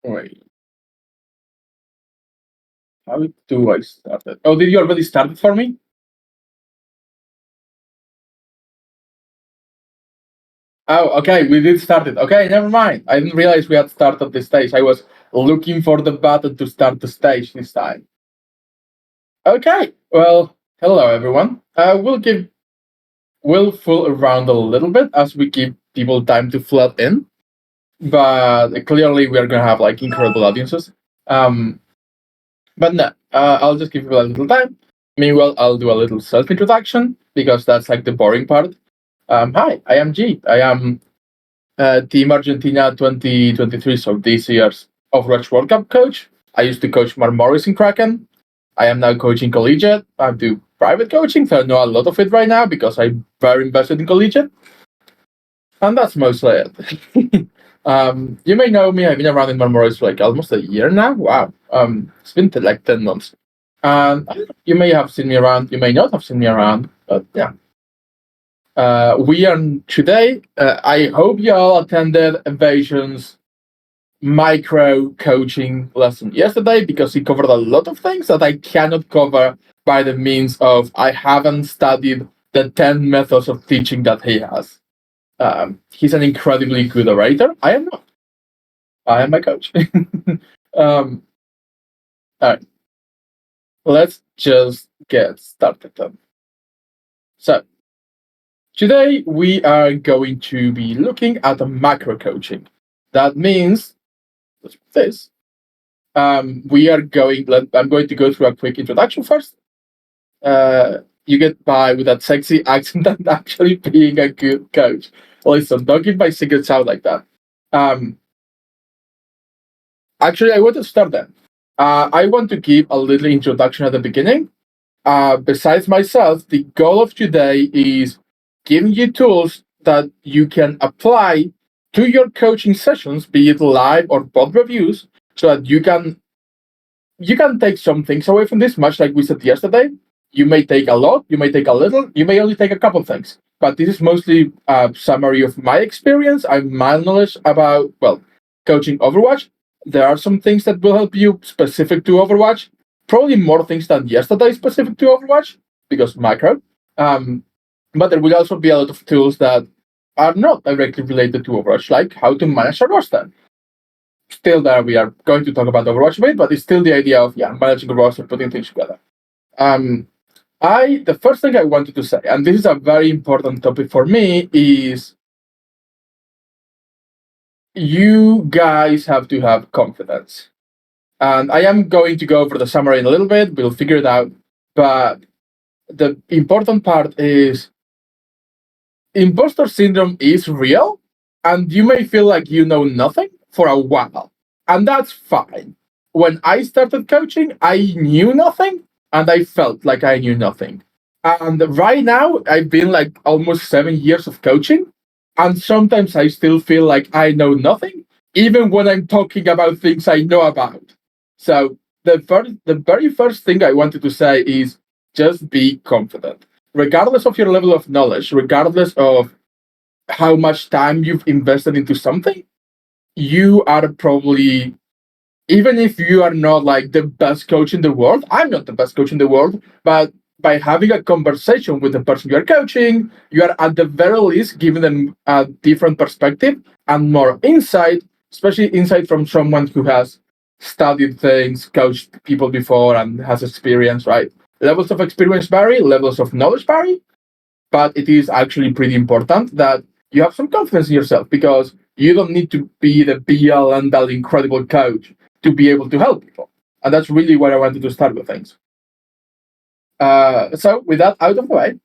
Wait, how do I start it? Oh, did you already start it for me? Oh, okay, we did start it. Okay, never mind. I didn't realize we had started the stage. I was looking for the button to start the stage this time. Okay, well, hello everyone. We'll fool around a little bit as we give people time to flood in, but clearly we are gonna have like incredible audiences. Um, but no, I'll just give you a little time. Meanwhile, I'll do a little self introduction because that's like the boring part. Hi, I am G. I am Team Argentina 2023, so this year's Overwatch World Cup coach. I used to coach Mark Morris in Kraken. I am now coaching collegiate. I do private coaching, so I know a lot of it right now because I'm very invested in collegiate. And that's mostly it. You may know me. I've been around in Mark Morris for like almost a year now. Wow. It's been like 10 months. And you may have seen me around. You may not have seen me around, but yeah. We are today. I hope you all attended Evasion's micro coaching lesson yesterday because he covered a lot of things that I cannot cover by the means of I haven't studied the 10 methods of teaching that he has. He's an incredibly good orator. I am not. I am my coach. All right, let's just get started then. So, today we are going to be looking at the macro coaching. That means this. We are going. I'm going to go through a quick introduction first. You get by with that sexy accent and actually being a good coach. Listen, don't give my secrets out like that. Um, Actually, I want to start then. I want to give a little introduction at the beginning. Besides myself, the goal of today is giving you tools that you can apply to your coaching sessions, be it live or bot reviews, so that you can take some things away from this, much like we said yesterday. You may take a lot, you may take a little, you may only take a couple things. But this is mostly a summary of my experience and my knowledge about, well, coaching Overwatch. There are some things that will help you specific to Overwatch. Probably more things than yesterday specific to Overwatch, because macro. Um, but there will also be a lot of tools that are not directly related to Overwatch, like how to manage a roster. Still there, we are going to talk about Overwatch a bit, but it's still the idea of managing a roster, putting things together. Um, the first thing I wanted to say, and this is a very important topic for me, is you guys have to have confidence. And I am going to go over the summary in a little bit. We'll figure it out. But the important part is imposter syndrome is real, and you may feel like you know nothing for a while. And that's fine. When I started coaching, I knew nothing and I felt like I knew nothing. And right now, I've been like almost 7 years of coaching. And sometimes I still feel like I know nothing, even when I'm talking about things I know about. So the very first thing I wanted to say is just be confident. Regardless of your level of knowledge, regardless of how much time you've invested into something, you are probably, even if you are not like the best coach in the world, I'm not the best coach in the world, but by having a conversation with the person you are coaching, you are at the very least giving them a different perspective and more insight, especially insight from someone who has studied things, coached people before, and has experience, right? Levels of experience vary, levels of knowledge vary, but it is actually pretty important that you have some confidence in yourself because you don't need to be the be all and all incredible coach to be able to help people. And that's really where I wanted to start with things. So, with that out of the way,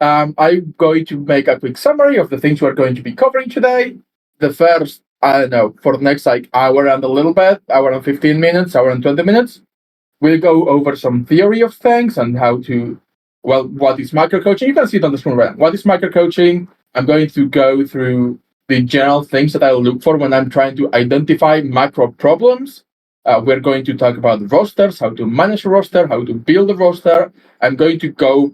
I'm going to make a quick summary of the things we're going to be covering today. The first, I don't know, for the next like hour and a little bit, hour and 15 minutes, hour and 20 minutes, we'll go over some theory of things and how to, well, what is micro coaching? You can see it on the screen right now. What is micro coaching? I'm going to go through the general things that I look for when I'm trying to identify macro problems. We're going to talk about rosters, how to manage a roster, how to build a roster. I'm going to go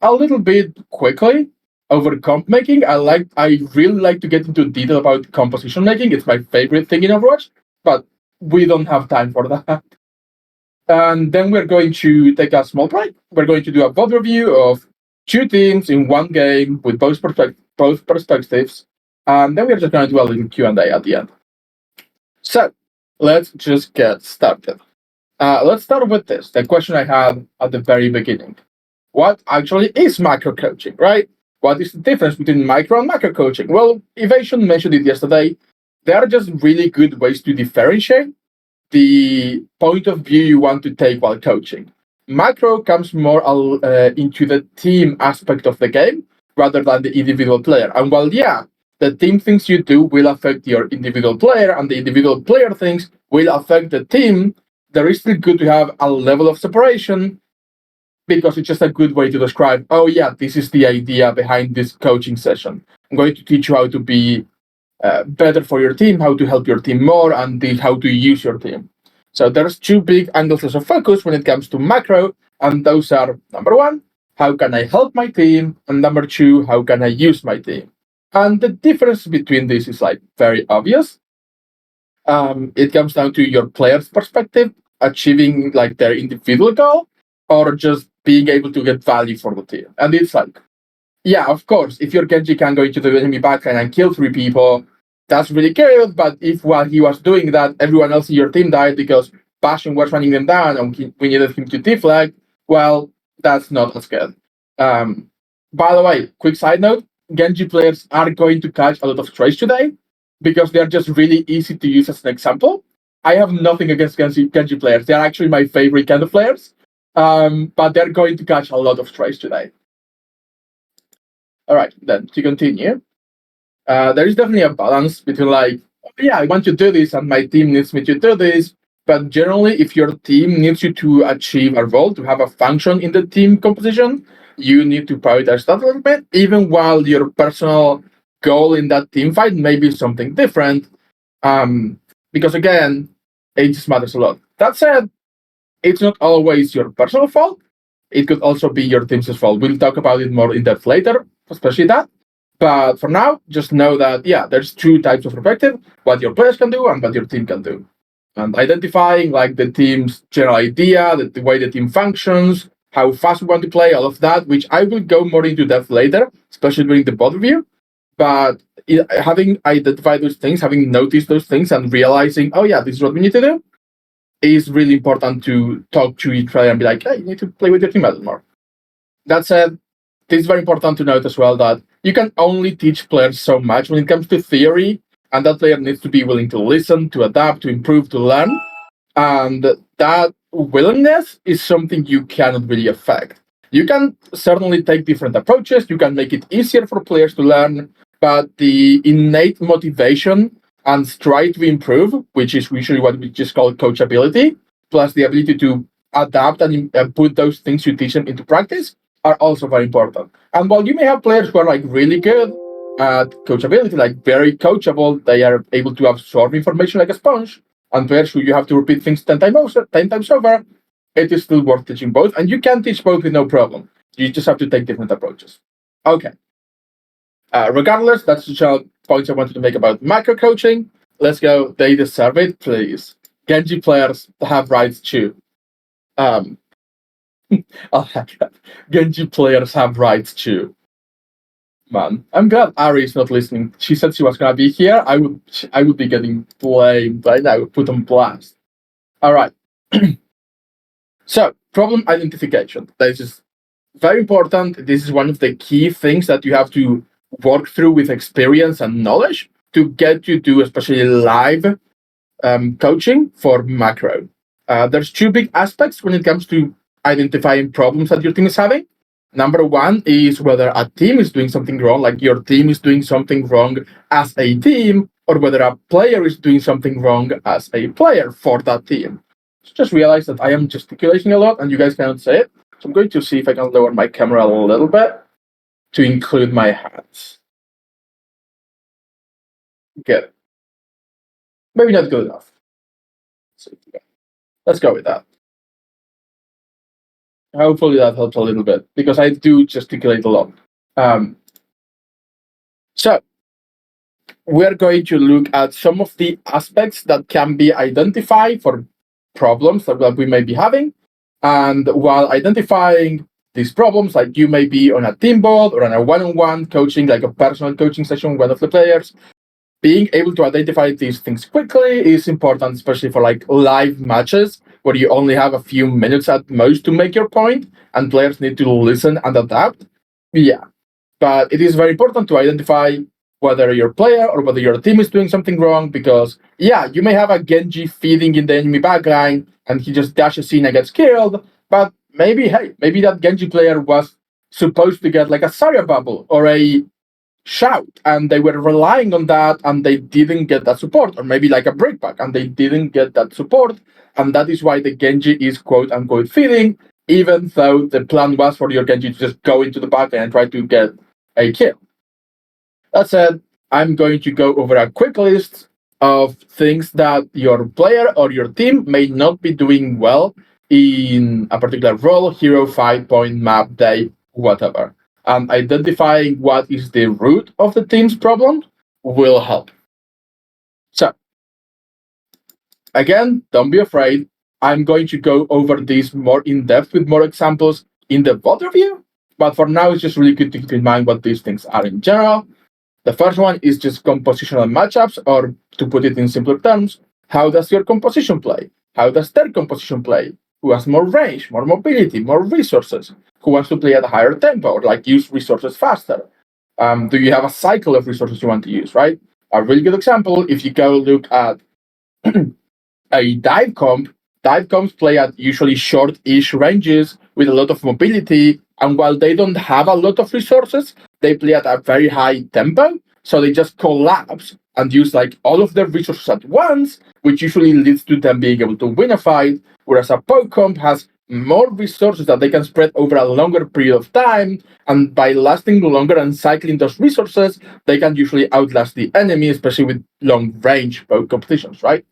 a little bit quickly over comp making. I really like to get into detail about composition making. It's my favorite thing in Overwatch. But we don't have time for that. And then we're going to take a small break. We're going to do a vote review of two teams in one game with both perspectives. And then we're just going to do a little Q&A at the end. So let's just get started. Let's start with this, the question I had at the very beginning. What actually is micro coaching, right? What is the difference between micro and macro coaching? Well, Evasion mentioned it yesterday. They are just really good ways to differentiate the point of view you want to take while coaching. Macro comes more into the team aspect of the game rather than the individual player. And while, yeah, the team things you do will affect your individual player and the individual player things will affect the team, there is still good to have a level of separation because it's just a good way to describe, oh, yeah, this is the idea behind this coaching session. I'm going to teach you how to be better for your team, how to help your team more, and how to use your team. So there's two big angles of focus when it comes to macro, and those are, number one, how can I help my team? And number two, how can I use my team? And the difference between this is like very obvious. It comes down to your player's perspective, achieving like their individual goal, or just being able to get value for the team. And it's like, yeah, of course, if your Genji can go into the enemy backline and kill 3 people, that's really good. But if while he was doing that, everyone else in your team died because Bastion was running them down and we needed him to deflect, well, that's not as good. By the way, quick side note, Genji players are going to catch a lot of strays today because they're just really easy to use as an example. I have nothing against Genji players. They're actually my favorite kind of players, but they're going to catch a lot of strays today. All right, then to continue, there is definitely a balance between like, yeah, I want to do this and my team needs me to do this. But generally, if your team needs you to achieve a role, to have a function in the team composition, you need to prioritize that a little bit, even while your personal goal in that team fight may be something different. Because again, it just matters a lot. That said, it's not always your personal fault. It could also be your team's fault. We'll talk about it more in depth later, especially that. But for now, just know that, yeah, there's two types of perspective, what your players can do and what your team can do. And identifying like the team's general idea, the way the team functions, how fast we want to play, all of that, which I will go more into depth later, especially during the bot review. But having identified those things, having noticed those things and realizing, oh yeah, this is what we need to do, is really important to talk to each player and be like, hey, you need to play with your team a little more. That said, it is very important to note as well that you can only teach players so much when it comes to theory, and that player needs to be willing to listen, to adapt, to improve, to learn. And that willingness is something you cannot really affect. You can certainly take different approaches, you can make it easier for players to learn, but the innate motivation and strive to improve, which is usually what we just call coachability, plus the ability to adapt and put those things you teach them into practice, are also very important. And while you may have players who are like really good at coachability, like very coachable, they are able to absorb information like a sponge, and players who you have to repeat things 10 times over, it is still worth teaching both. And you can teach both with no problem. You just have to take different approaches. Okay. Regardless, that's the general points I wanted to make about micro coaching. Let's go. They deserve it, please. Genji players have rights too. Oh, Genji players have rights too. Man, I'm glad Ari is not listening. She said she was gonna be here. I would be getting blamed right now, put on blast. All right. So, problem identification. This is very important. This is one of the key things that you have to work through with experience and knowledge to get you to especially live coaching for macro. There's two big aspects when it comes to identifying problems that your team is having. Number one is whether a team is doing something wrong, like your team is doing something wrong as a team, or whether a player is doing something wrong as a player for that team. So just realize that I am gesticulating a lot and you guys cannot see it. So I'm going to see if I can lower my camera a little bit to include my hands. Good. Maybe not good enough. So, let's go with that. Hopefully that helps a little bit because I do gesticulate a lot. So we're going to look at some of the aspects that can be identified for problems that we may be having. And while identifying these problems, like you may be on a team board or on a one-on-one coaching, like a personal coaching session with one of the players, being able to identify these things quickly is important, especially for like live matches where you only have a few minutes at most to make your point and players need to listen and adapt. Yeah, but it is very important to identify whether your player or whether your team is doing something wrong, because yeah, you may have a Genji feeding in the enemy backline and he just dashes in and gets killed, but maybe, hey, maybe that Genji player was supposed to get like a Zarya bubble or a shout and they were relying on that and they didn't get that support, or maybe like a breakback and they didn't get that support, and that is why the Genji is quote unquote feeding, even though the plan was for your Genji to just go into the back and try to get a kill. That said, I'm going to go over a quick list of things that your player or your team may not be doing well in a particular role, hero, fight, point, map, day, whatever. And identifying what is the root of the team's problem will help. So, again, don't be afraid. I'm going to go over this more in depth with more examples in the VOD review. But for now, it's just really good to keep in mind what these things are in general. The first one is just compositional matchups, or to put it in simpler terms, how does your composition play? How does their composition play? Who has more range, more mobility, more resources? Who wants to play at a higher tempo, or like use resources faster? Do you have a cycle of resources you want to use, right? A really good example, if you go look at a dive comps play at usually short-ish ranges with a lot of mobility, and while they don't have a lot of resources, they play at a very high tempo, so they just collapse and use like all of their resources at once, which usually leads to them being able to win a fight, whereas a poke comp has more resources that they can spread over a longer period of time, and by lasting longer and cycling those resources, they can usually outlast the enemy, especially with long-range poke competitions, right?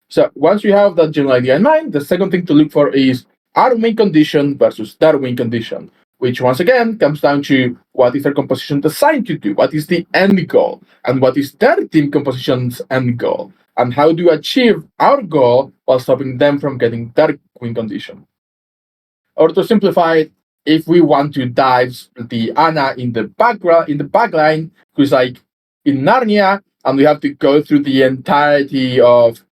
So once you have that general idea in mind, the second thing to look for is our win condition versus their win condition, which once again comes down to what is their composition designed to do, what is the end goal, and what is their team composition's end goal, and how do you achieve our goal while stopping them from getting their win condition. Or to simplify it, if we want to dive the Ana in the backline, who's like in Narnia, and we have to go through the entirety of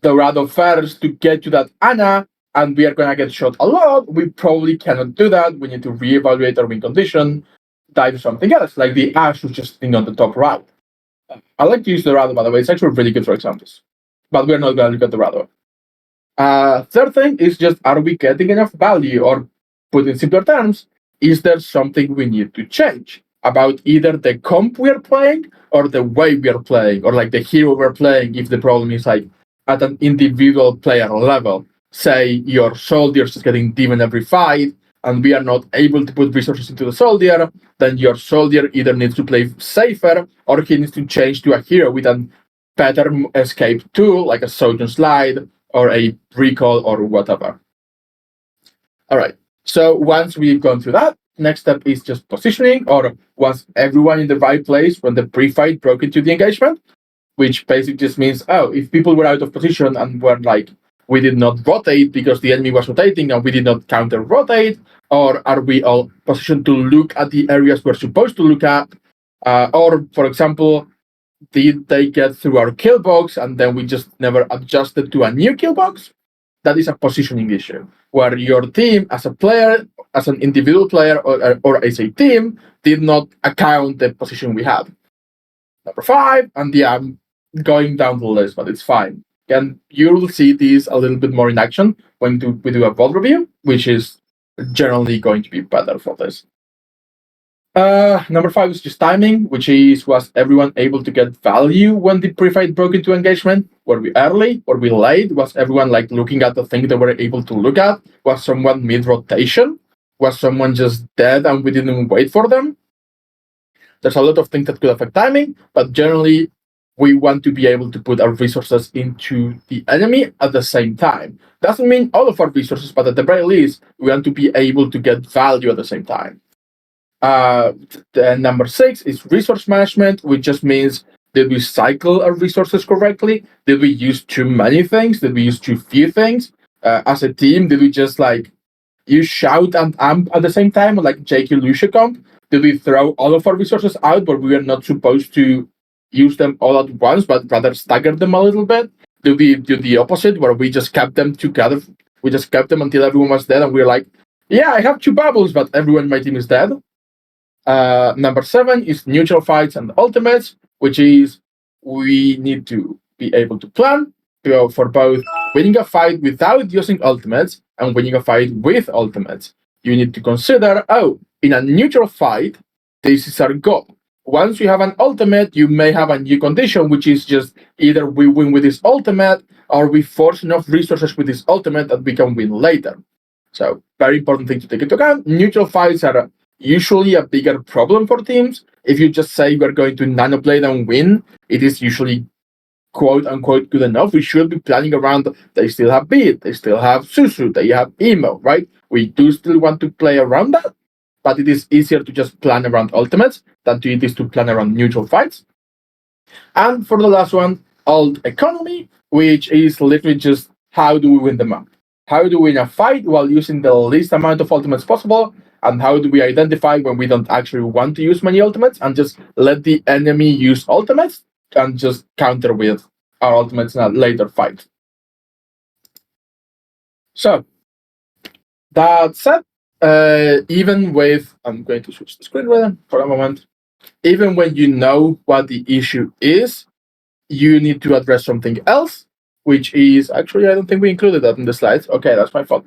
Dorado first to get to that Ana, and we are going to get shot a lot, we probably cannot do that. We need to reevaluate our win condition, dive something else, like the Ash was just sitting on the top right. I like to use Dorado, by the way. It's actually really good for examples. But we're not going to look at Dorado. Third thing is just, are we getting enough value? Or put in simpler terms, is there something we need to change about either the comp we are playing or the way we are playing, or like the hero we're playing, if the problem is like at an individual player level. Say your soldier is getting demon every fight, and we are not able to put resources into the soldier, then your soldier either needs to play safer or he needs to change to a hero with a better escape tool, like a Sojourn Slide or a recall or whatever. All right, so once we've gone through that, next step is just positioning, or was everyone in the right place when the pre-fight broke into the engagement? Which basically just means, oh, if people were out of position and were like, we did not rotate because the enemy was rotating and we did not counter rotate, or are we all positioned to look at the areas we're supposed to look at? Or, for example, did they get through our kill box and then we just never adjusted to a new kill box? That is a positioning issue, where your team as a player, as an individual player, or as a team, did not account the position we had. Number 5, and yeah, I'm going down the list, but it's fine. And you will see these a little bit more in action when we do a VOD review, which is generally going to be better for this. Number 5 is just timing, which is, was everyone able to get value when the pre-fight broke into engagement? Were we early? Were we late? Was everyone like looking at the thing they were able to look at? Was someone mid-rotation? Was someone just dead and we didn't wait for them? There's a lot of things that could affect timing, but generally we want to be able to put our resources into the enemy at the same time. Doesn't mean all of our resources, but at the very least, we want to be able to get value at the same time. The number 6 is resource management, which just means Did we cycle our resources correctly? Did we use too many things? Did we use too few things? As a team, did we just like use shout and amp at the same time, like JQ Lucia comp? Did we throw all of our resources out, but we are not supposed to use them all at once, but rather stagger them a little bit? Did we do the opposite, where we just kept them together? We just kept them until everyone was dead, and we were like, yeah, I have 2 bubbles, but everyone in my team is dead. Number 7 is neutral fights and ultimates, which is we need to be able to plan for both winning a fight without using ultimates and winning a fight with ultimates. You need to consider, in a neutral fight, this is our goal. Once you have an ultimate, you may have a new condition, which is just either we win with this ultimate or we force enough resources with this ultimate that we can win later. So, very important thing to take into account. Neutral fights are usually a bigger problem for teams. If you just say we're going to nanoblade and win, it is usually quote unquote good enough. We should be planning around. They still have Beat, they still have Susu, they have Emo, right? We do still want to play around that, but it is easier to just plan around ultimates than it is to plan around neutral fights. And for the last one, alt economy, which is literally just how do we win the map? How do we win a fight while using the least amount of ultimates possible? And how do we identify when we don't actually want to use many ultimates and just let the enemy use ultimates and just counter with our ultimates in a later fight? So, that said, even with, I'm going to switch the screen reader for a moment, even when you know what the issue is, you need to address something else, which is, actually, I don't think we included that in the slides. Okay, that's my fault.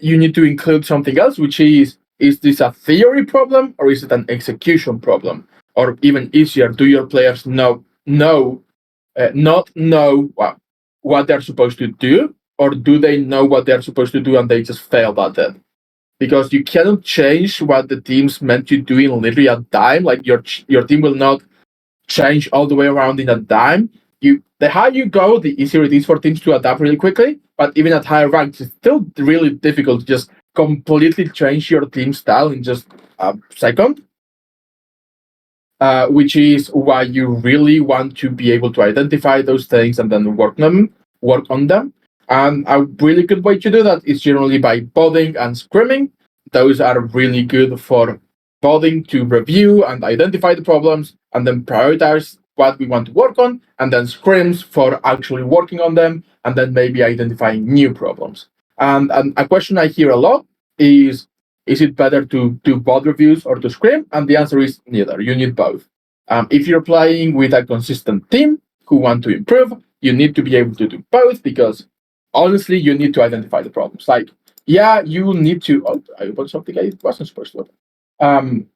You need to include something else, which is this a theory problem or is it an execution problem? Or even easier, do your players not know what they're supposed to do, or do they know what they're supposed to do and they just failed at it? Because you cannot change what the team's meant to do in literally a dime. Like your team will not change all the way around in a dime. The higher you go, the easier it is for teams to adapt really quickly. But even at higher ranks, it's still really difficult to just completely change your team style in just a second. Which is why you really want to be able to identify those things and then work on them. And a really good way to do that is generally by podding and scrimming. Those are really good for podding to review and identify the problems and then prioritize what we want to work on, and then scrims for actually working on them and then maybe identifying new problems. And a question I hear a lot is it better to do pod reviews or to scrim? And the answer is neither. You need both. If you're playing with a consistent team who want to improve, you need to be able to do both, because honestly, you need to identify the problems. Like, yeah, you need to. Oh, I opened something I wasn't supposed to open.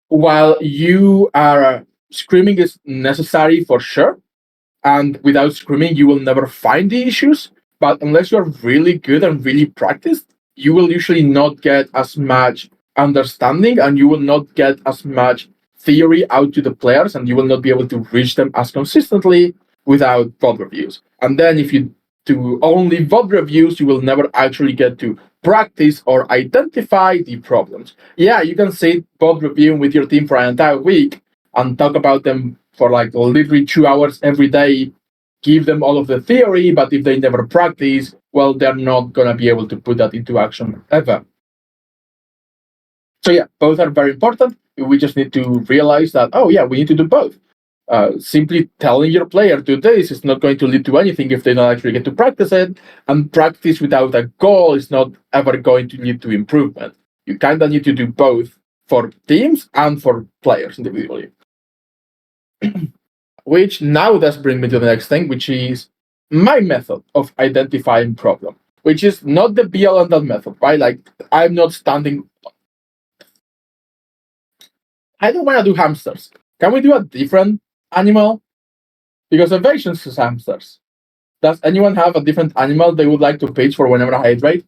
While you are screaming is necessary for sure, and without screaming, you will never find the issues. But unless you're really good and really practiced, you will usually not get as much understanding and you will not get as much theory out to the players, and you will not be able to reach them as consistently without VOD reviews. And then if you do only VOD reviews, you will never actually get to practice or identify the problems. Yeah, you can sit VOD reviewing with your team for an entire week and talk about them for like literally 2 hours every day, give them all of the theory, but if they never practice, well, they're not going to be able to put that into action ever. So yeah, both are very important. We just need to realize that, oh yeah, we need to do both. Simply telling your player to do this is not going to lead to anything if they don't actually get to practice it, and practice without a goal is not ever going to lead to improvement. You kind of need to do both for teams and for players individually. Which now does bring me to the next thing, which is my method of identifying problem, which is not the be all and end method, right? Like, I'm not standing. I don't want to do hamsters. Can we do a different animal? Because evasions is hamsters. Does anyone have a different animal they would like to pitch for whenever I hydrate?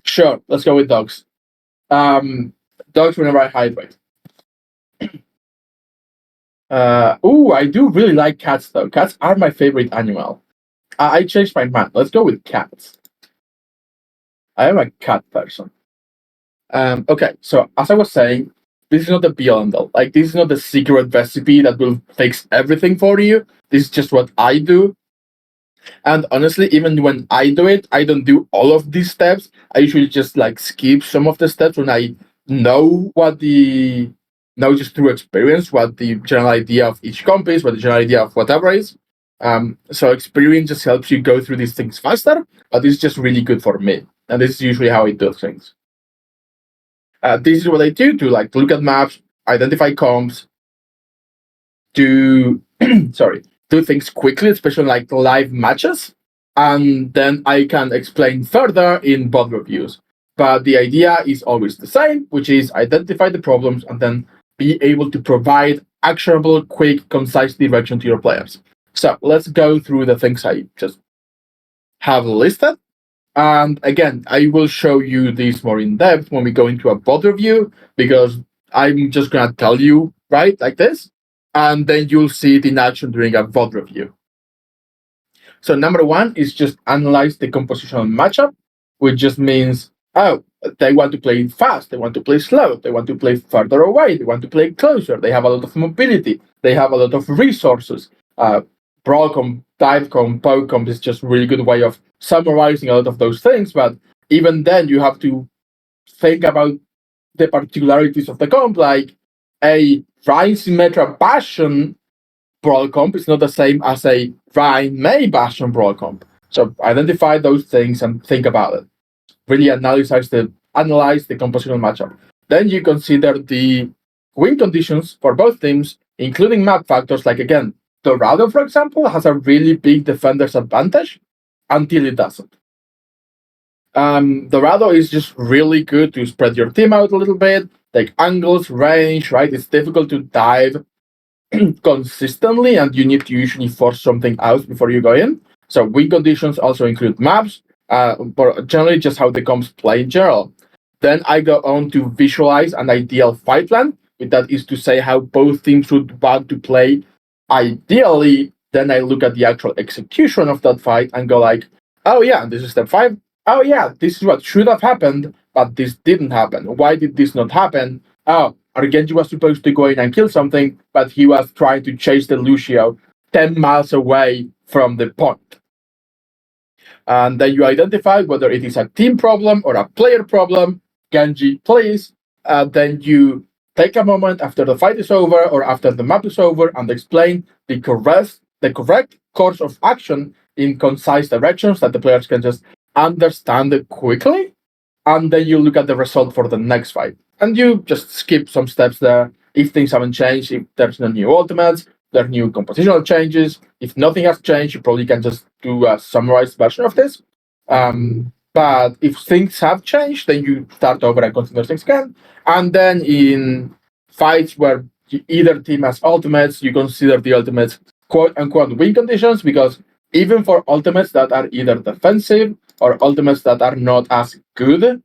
Sure, let's go with dogs. Dogs whenever I hydrate. I do really like cats though. Cats are my favorite animal. I changed my mind. Let's go with cats. I am a cat person. Okay, so as I was saying, this is not the be all and all. Like, this is not the secret recipe that will fix everything for you. This is just what I do. And honestly, even when I do it, I don't do all of these steps. I usually just like skip some of the steps when I know know just through experience what the general idea of each comp is, what the general idea of whatever is. So experience just helps you go through these things faster, but it's just really good for me. And this is usually how I do things. This is what I do to like look at maps, identify comps, do do things quickly, especially like live matches, and then I can explain further in both reviews. But the idea is always the same, which is identify the problems and then be able to provide actionable, quick, concise direction to your players. So let's go through the things I just have listed. And again, I will show you this more in depth when we go into a bot review, because I'm just going to tell you, right, like this, and then you'll see it in action during a VOD review. So number one is just analyze the compositional matchup, which just means, oh, they want to play fast, they want to play slow, they want to play further away, they want to play closer, they have a lot of mobility, they have a lot of resources. Brawl comp, dive comp, poke comp is just a really good way of summarizing a lot of those things. But even then, you have to think about the particularities of the comp, like a Rhine Symmetra Bastion brawl comp is not the same as a Rhine May Bastion brawl comp. So identify those things and think about it. Really analyze the compositional matchup. Then you consider the win conditions for both teams, including map factors. Like again, Dorado, for example, has a really big defender's advantage until it doesn't. Dorado is just really good to spread your team out a little bit, take angles, range, right? It's difficult to dive consistently, and you need to usually force something out before you go in. So win conditions also include maps, but generally just how the comps play in general. Then I go on to visualize an ideal fight plan. That is to say how both teams would want to play ideally. Then I look at the actual execution of that fight and go like, oh yeah, this is step 5. Oh yeah, this is what should have happened, but this didn't happen. Why did this not happen? Oh, Argenji was supposed to go in and kill something, but he was trying to chase the Lucio 10 miles away from the point. And then you identify whether it is a team problem or a player problem. Genji, please. Then you take a moment after the fight is over or after the map is over and explain the correct course of action in concise directions that the players can just understand it quickly. And then you look at the result for the next fight. And you just skip some steps there. If things haven't changed, if there's no new ultimates, there are new compositional changes. If nothing has changed, you probably can just do a summarized version of this. But if things have changed, then you start over and consider things again. And then in fights where either team has ultimates, you consider the ultimates quote unquote win conditions, because even for ultimates that are either defensive or ultimates that are not as good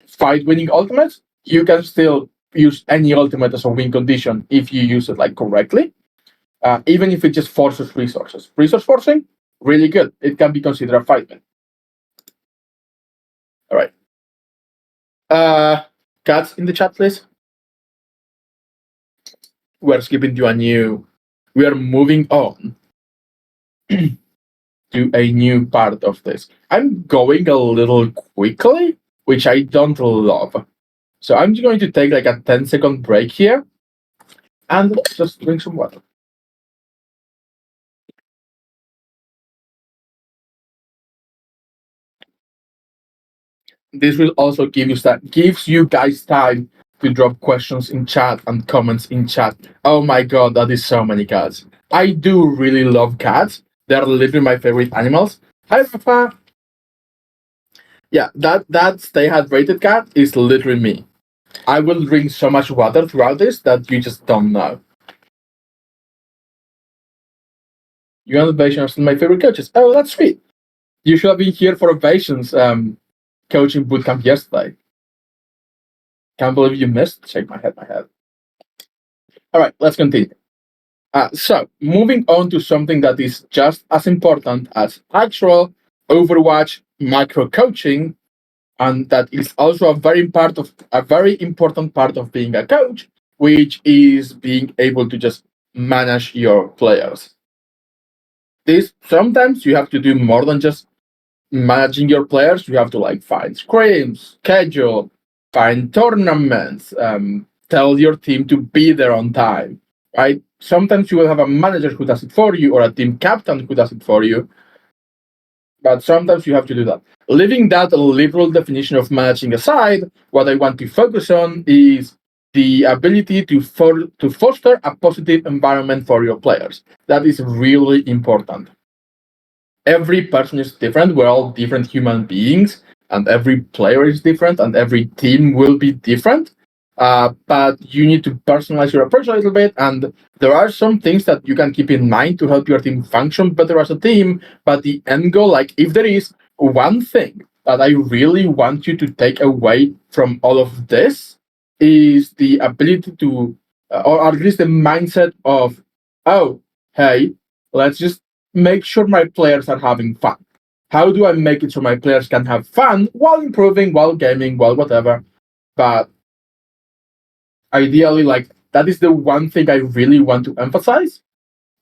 fight winning ultimates, you can still use any ultimate as a win condition if you use it like correctly, even if it just forces resources. Resource forcing, really good. It can be considered a fight win. All right. Cats in the chat, please. We're skipping to a new. We are moving on to a new part of this. I'm going a little quickly, which I don't love. So I'm just going to take like a 10-second break here and just drink some water. This will also gives you guys time to drop questions in chat and comments in chat. Oh my god, that is so many cats. I do really love cats. They're literally my favorite animals. Hi, Rafa. Yeah, that stay hydrated cat is literally me. I will drink so much water throughout this that you just don't know. You and Ovation are still my favorite coaches. Oh, that's sweet. You should have been here for Ovation's coaching bootcamp yesterday. Can't believe you missed. Shake my head. All right, let's continue. So, moving on to something that is just as important as actual Overwatch macro coaching, and that is also a very important part of being a coach, which is being able to just manage your players. This sometimes you have to do more than just managing your players. You have to like find scrims, schedule, find tournaments, tell your team to be there on time, right? Sometimes you will have a manager who does it for you or a team captain who does it for you, but sometimes you have to do that. Leaving that literal definition of managing aside, what I want to focus on is the ability to foster a positive environment for your players. That is really important. Every person is different. We're all different human beings, and every player is different, and every team will be different. But you need to personalize your approach a little bit, and there are some things that you can keep in mind to help your team function better as a team. But the end goal, like if there is one thing that I really want you to take away from all of this, is the ability to, or at least the mindset of, oh, hey, let's just make sure my players are having fun. How do I make it so my players can have fun while improving, while gaming, while whatever? But ideally, like that is the one thing I really want to emphasize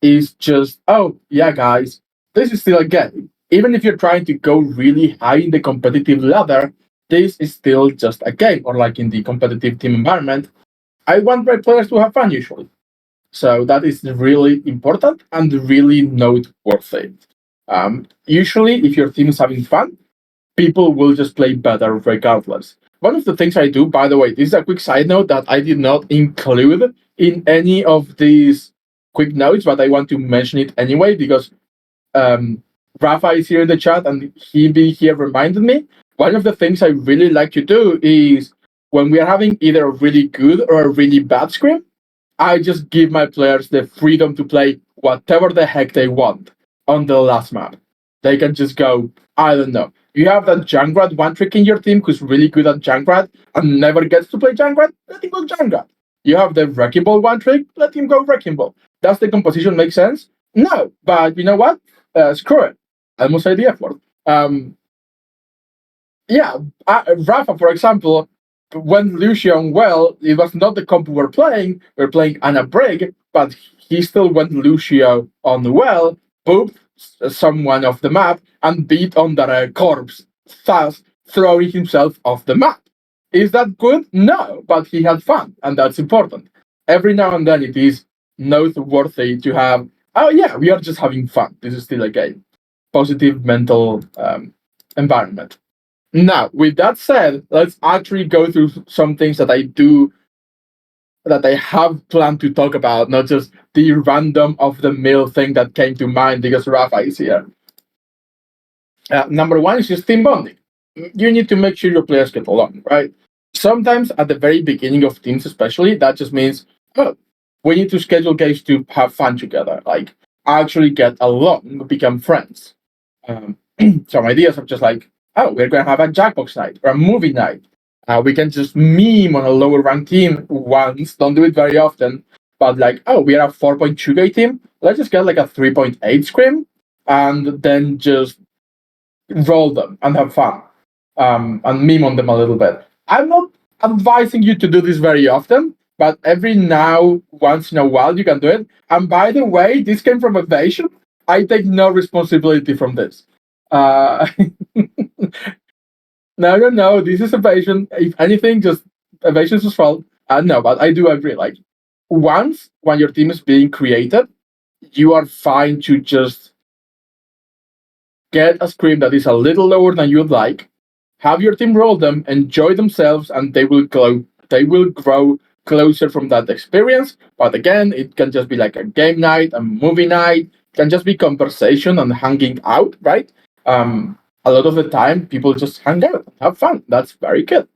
is just, oh, yeah, guys, this is still a game. Even if you're trying to go really high in the competitive ladder, this is still just a game. Or like in the competitive team environment, I want my players to have fun usually. So that is really important and really noteworthy. Usually, if your team is having fun, people will just play better regardless. One of the things I do, by the way, this is a quick side note that I did not include in any of these quick notes, but I want to mention it anyway because Rafa is here in the chat and he being here reminded me. One of the things I really like to do is when we are having either a really good or a really bad scrim, I just give my players the freedom to play whatever the heck they want on the last map. They can just go, I don't know. You have that Junkrat one trick in your team who's really good at Junkrat and never gets to play Junkrat, let him go Junkrat. You have the Wrecking Ball one trick, let him go Wrecking Ball. Does the composition make sense? No, but you know what? Screw it. I almost say the F word. Yeah, Rafa, for example, when Lucian, well, it was not the comp we were playing. We were playing Anna Brig, but he still went Lucio on the well, pooped someone off the map, and beat on the corpse, thus throwing himself off the map. Is that good? No, but he had fun, and that's important. Every now and then it is noteworthy to have, oh yeah, we are just having fun. This is still a game. Positive mental environment. Now, with that said, let's actually go through some things that I do, that I have planned to talk about, not just the random of the mill thing that came to mind because Rafa is here. Number one is just team bonding. You need to make sure your players get along, right? Sometimes at the very beginning of teams, especially, that just means, oh, we need to schedule games to have fun together, like actually get along, become friends. Some ideas are just like, oh, we're going to have a Jackbox night or a movie night. We can just meme on a lower ranked team once, don't do it very often, but like, oh, we are a 4.2K team. Let's just get like a 3.8 scrim and then just roll them and have fun and meme on them a little bit. I'm not advising you to do this very often, but every now, once in a while, you can do it. And by the way, this came from Evasion. I take no responsibility from this. No, this is Evasion. If anything, just Evasion's fault. No, but I do agree. Like, once when your team is being created, you are fine to just get a scrim that is a little lower than you'd like, have your team roll them, enjoy themselves, and they will grow closer from that experience. But again, it can just be like a game night, a movie night, it can just be conversation and hanging out, right? A lot of the time, people just hang out, have fun. That's very good.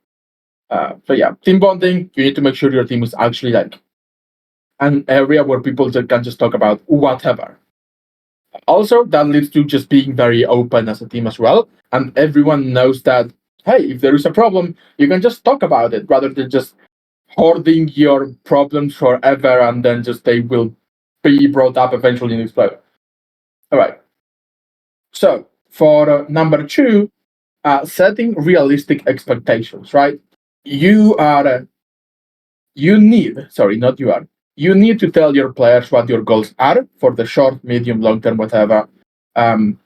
So yeah, team bonding, you need to make sure your team is actually like an area where people can just talk about whatever. Also, that leads to just being very open as a team as well. And everyone knows that, hey, if there is a problem, you can just talk about it rather than just hoarding your problems forever and then just they will be brought up eventually in this play. All right. So for number two, setting realistic expectations, right? You are, you need, sorry, not you are, you need to tell your players what your goals are for the short, medium, long term, whatever. Um,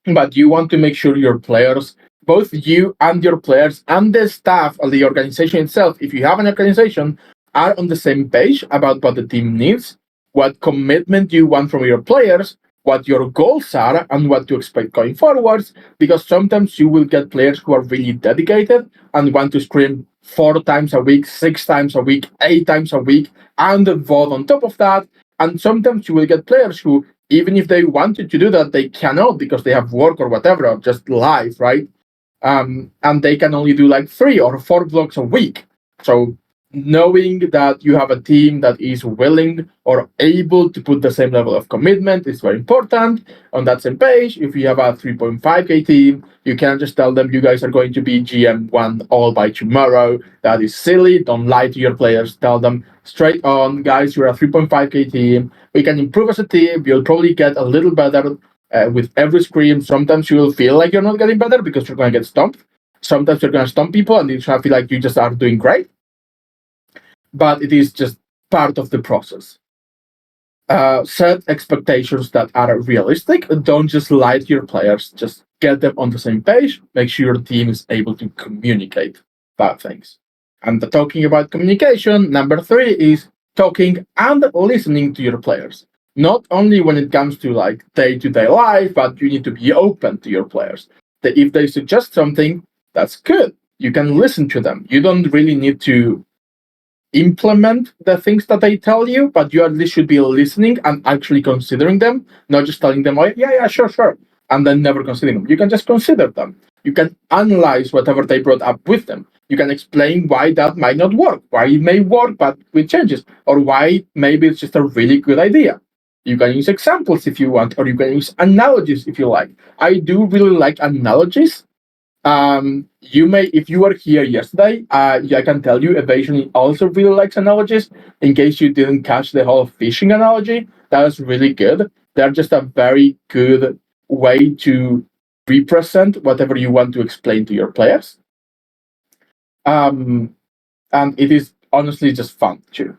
but you want to make sure your players, both you and your players and the staff of the organization itself, if you have an organization, are on the same page about what the team needs, what commitment you want from your players, what your goals are, and what to expect going forwards. Because sometimes you will get players who are really dedicated and want to scrim 4 times a week, 6 times a week, 8 times a week, and vote on top of that. And sometimes you will get players who, even if they wanted to do that, they cannot because they have work or whatever, or just life, right? And they can only do like 3 or 4 blocks a week. So knowing that you have a team that is willing or able to put the same level of commitment is very important. On that same page, if you have a 3.5k team, you can't just tell them you guys are going to be GM1 all by tomorrow. That is silly. Don't lie to your players. Tell them straight on, guys, you're a 3.5k team. We can improve as a team. You'll probably get a little better with every scream. Sometimes you will feel like you're not getting better because you're going to get stomped. Sometimes you're going to stomp people and you feel like you just are doing great. But it is just part of the process. Set expectations that are realistic. Don't just lie to your players. Just get them on the same page. Make sure your team is able to communicate about things. And talking about communication, number 3 is talking and listening to your players. Not only when it comes to like day-to-day life, but you need to be open to your players. If they suggest something, that's good. You can listen to them. You don't really need to implement the things that they tell you, but you at least should be listening and actually considering them, not just telling them, oh, yeah, sure, and then never considering them. You can just consider them. You can analyze whatever they brought up with them. You can explain why that might not work, why it may work, but with changes, or why maybe it's just a really good idea. You can use examples if you want, or you can use analogies if you like. I do really like analogies. You may, if you were here yesterday, I can tell you Evasion also really likes analogies. In case you didn't catch the whole fishing analogy, that was really good. They're just a very good way to represent whatever you want to explain to your players. And it is honestly just fun too.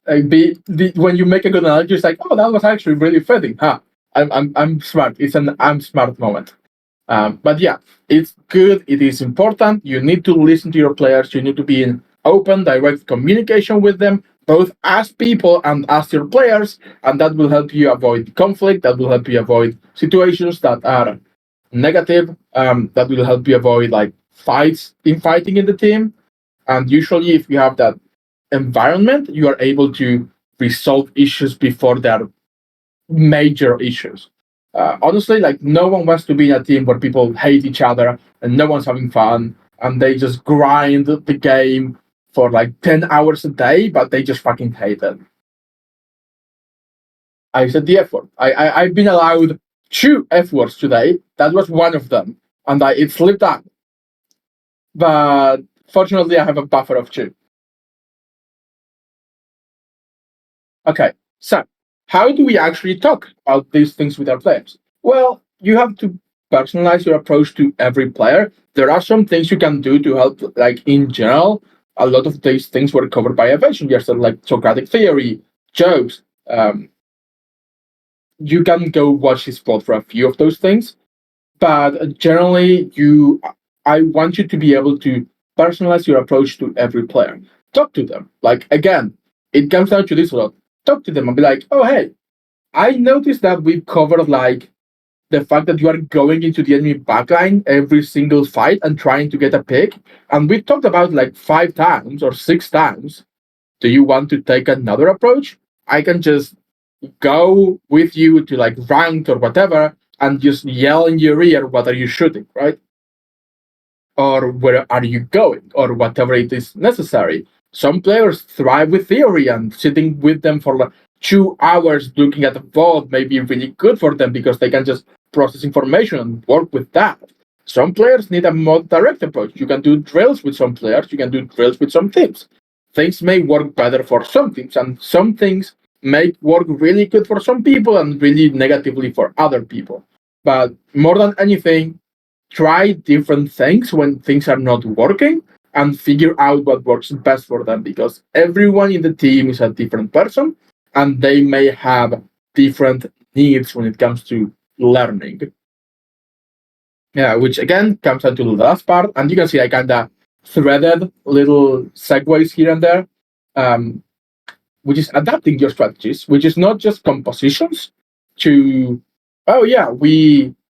When you make a good analogy, it's like, oh, that was actually really fitting. Huh? I'm smart. It's an I'm smart moment. But yeah, it's good. It is important. You need to listen to your players. You need to be in open, direct communication with them, both as people and as your players. And that will help you avoid conflict. That will help you avoid situations that are negative. That will help you avoid like fighting in the team. And usually, if you have that environment, you are able to resolve issues before they're major issues. Honestly, like no one wants to be in a team where people hate each other and no one's having fun and they just grind the game for like 10 hours a day, but they just fucking hate it. I said the F word. I've been allowed 2 F words today. That was one of them. And it slipped out. But fortunately, I have a buffer of 2. Okay, so how do we actually talk about these things with our players? Well, you have to personalize your approach to every player. There are some things you can do to help, like in general, a lot of these things were covered by Evasion yesterday, like Socratic theory, jokes. You can go watch his pod for a few of those things, but generally, I want you to be able to personalize your approach to every player. Talk to them. Like again, it comes down to this a lot. Talk to them and be like, oh hey, I noticed that we've covered like the fact that you are going into the enemy backline every single fight and trying to get a pick. And we talked about like 5 times or 6 times. Do you want to take another approach? I can just go with you to like ranked or whatever and just yell in your ear, what are you shooting, right? Or where are you going, or whatever it is necessary. Some players thrive with theory, and sitting with them for like 2 hours looking at the vault may be really good for them because they can just process information and work with that. Some players need a more direct approach. You can do drills with some players, you can do drills with some teams. Things may work better for some teams, and some things may work really good for some people and really negatively for other people. But more than anything, try different things when things are not working and figure out what works best for them, because everyone in the team is a different person and they may have different needs when it comes to learning. Yeah, which again comes down to the last part, and you can see I kind of threaded little segues here and there, um, which is adapting your strategies, which is not just compositions to, oh yeah,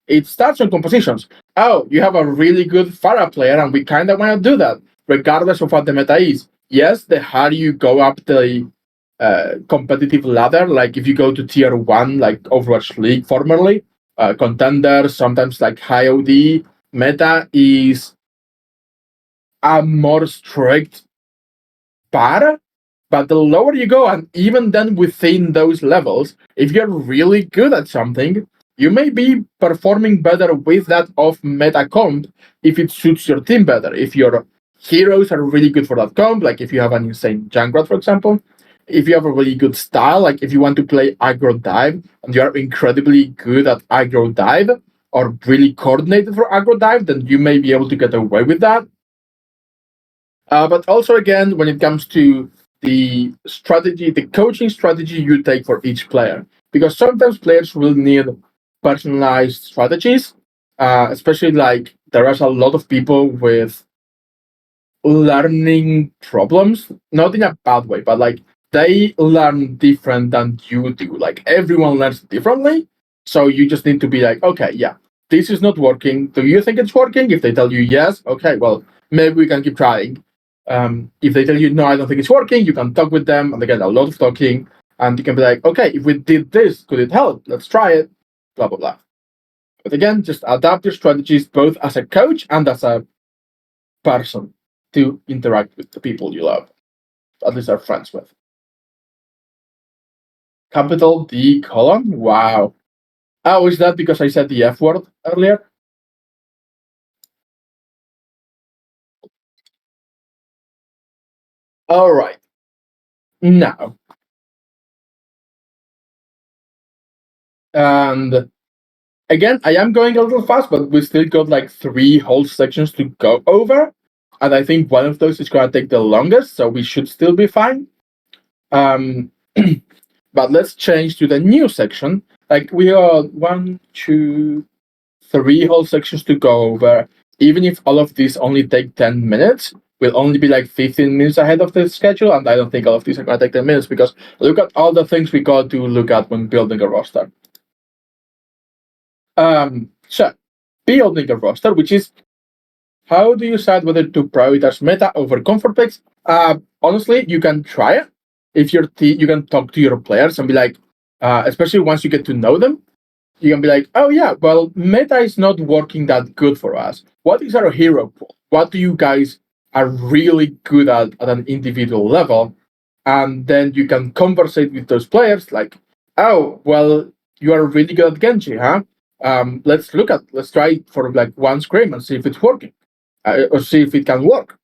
it starts on compositions. Oh, you have a really good Pharah player, and we kind of want to do that, regardless of what the meta is. Yes, the higher you go up the competitive ladder, like if you go to tier 1, like Overwatch League formerly, contenders, sometimes like high OD, meta is a more strict bar. But the lower you go, and even then within those levels, if you're really good at something, you may be performing better with that off meta comp if it suits your team better. If your heroes are really good for that comp, like if you have an insane Junkrat, for example, if you have a really good style, like if you want to play aggro dive and you are incredibly good at aggro dive or really coordinated for aggro dive, then you may be able to get away with that. But also, again, when it comes to the strategy, the coaching strategy you take for each player, because sometimes players will need personalized strategies, especially like there are a lot of people with learning problems, not in a bad way, but like they learn different than you do. Like everyone learns differently. So you just need to be like, okay, yeah, this is not working. Do you think it's working? If they tell you yes, okay, well, maybe we can keep trying. If they tell you no, I don't think it's working, you can talk with them, and again, a lot of talking, and you can be like, okay, if we did this, could it help? Let's try it. Blah blah blah. But again, just adapt your strategies both as a coach and as a person to interact with the people you love, at least are friends with. Capital D colon? Wow. Oh, is that because I said the F word earlier? All right. Now, and again, I am going a little fast, but we still got like 3 whole sections to go over. And I think one of those is going to take the longest, so we should still be fine. Um, but let's change to the new section. Like we got 1, 2, 3 whole sections to go over. Even if all of these only take 10 minutes, we'll only be like 15 minutes ahead of the schedule. And I don't think all of these are going to take 10 minutes because look at all the things we got to look at when building a roster. So, building a roster, which is how do you decide whether to prioritize meta over comfort picks? Honestly, you can try it. If your team, you can talk to your players and be like, especially once you get to know them, you can be like, oh yeah, well, meta is not working that good for us. What is our hero pool? What do you guys are really good at an individual level? And then you can conversate with those players like, oh, well, you are really good at Genji, huh? Let's try it for like one scrim and see if it's working, or see if it can work.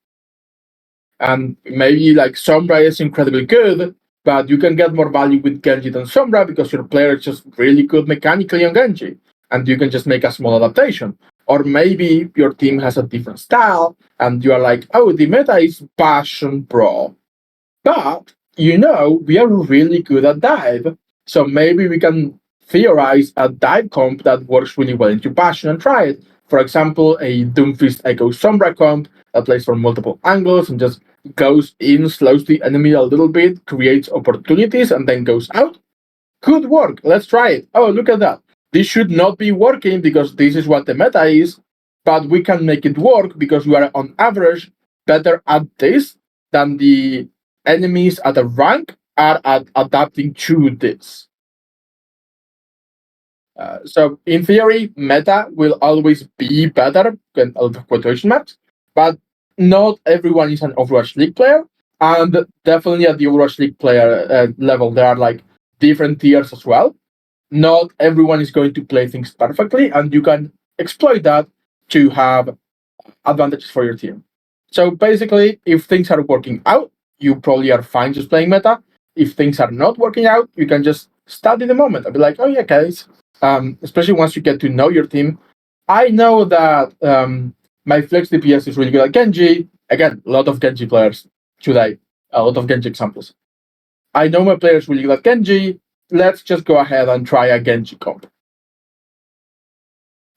And maybe like Sombra is incredibly good, but you can get more value with Genji than Sombra because your player is just really good mechanically on Genji, and you can just make a small adaptation. Or maybe your team has a different style, and you are like, oh, the meta is Passion Brawl, but we are really good at dive, so maybe we can theorize a dive comp that works really well into Passion and try it. For example, a Doomfist Echo Sombra comp that plays from multiple angles and just goes in, slows the enemy a little bit, creates opportunities, and then goes out. Could work. Let's try it. Oh, look at that. This should not be working because this is what the meta is, but we can make it work because we are on average better at this than the enemies at a rank are at adapting to this. So in theory, meta will always be better than a lot of quotation marks, but not everyone is an Overwatch League player, and definitely at the Overwatch League player level, there are like different tiers as well. Not everyone is going to play things perfectly, and you can exploit that to have advantages for your team. So basically, if things are working out, you probably are fine just playing meta. If things are not working out, you can just study the moment and be like, oh yeah, guys. Especially once you get to know your team, I know that my flex DPS is really good at Genji. Again, a lot of Genji players today, a lot of Genji examples. I know my players really good at Genji. Let's just go ahead and try a Genji comp.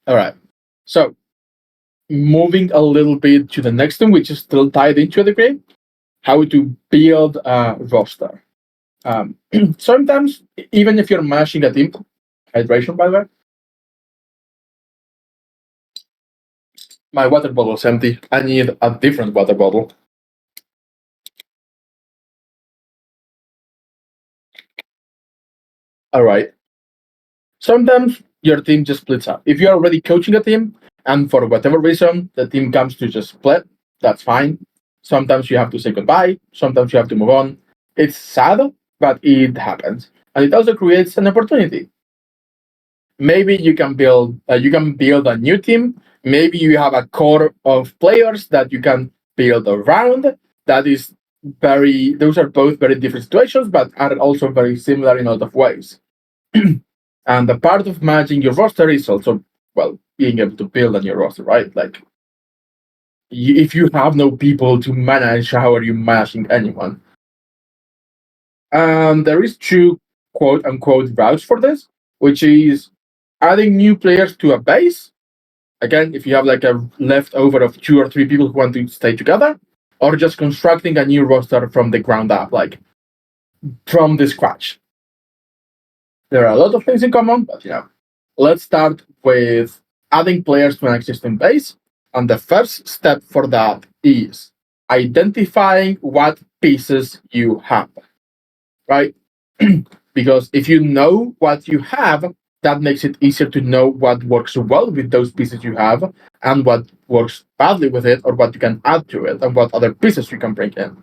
All right. So moving a little bit to the next thing, which is still tied into a degree, how to build a roster. Sometimes, even if you're managing a team, hydration by the way, my water bottle is empty. I need a different water bottle. All right. Sometimes your team just splits up. If you're already coaching a team and for whatever reason the team comes to just split, that's fine. Sometimes you have to say goodbye. Sometimes you have to move on. It's sad, but it happens. And it also creates an opportunity. Maybe you can build a new team. Maybe you have a core of players that you can build around. That is those are both very different situations, but are also very similar in a lot of ways. And the part of managing your roster is also, well, being able to build on your roster, right? Like, if you have no people to manage, how are you managing anyone? And there is two quote unquote routes for this, which is adding new players to a base. Again, if you have like a leftover of 2 or 3 people who want to stay together, or just constructing a new roster from the ground up, like from the scratch. There are a lot of things in common, but let's start with adding players to an existing base. And the first step for that is identifying what pieces you have, right? Because if you know what you have, that makes it easier to know what works well with those pieces you have and what works badly with it, or what you can add to it and what other pieces you can bring in.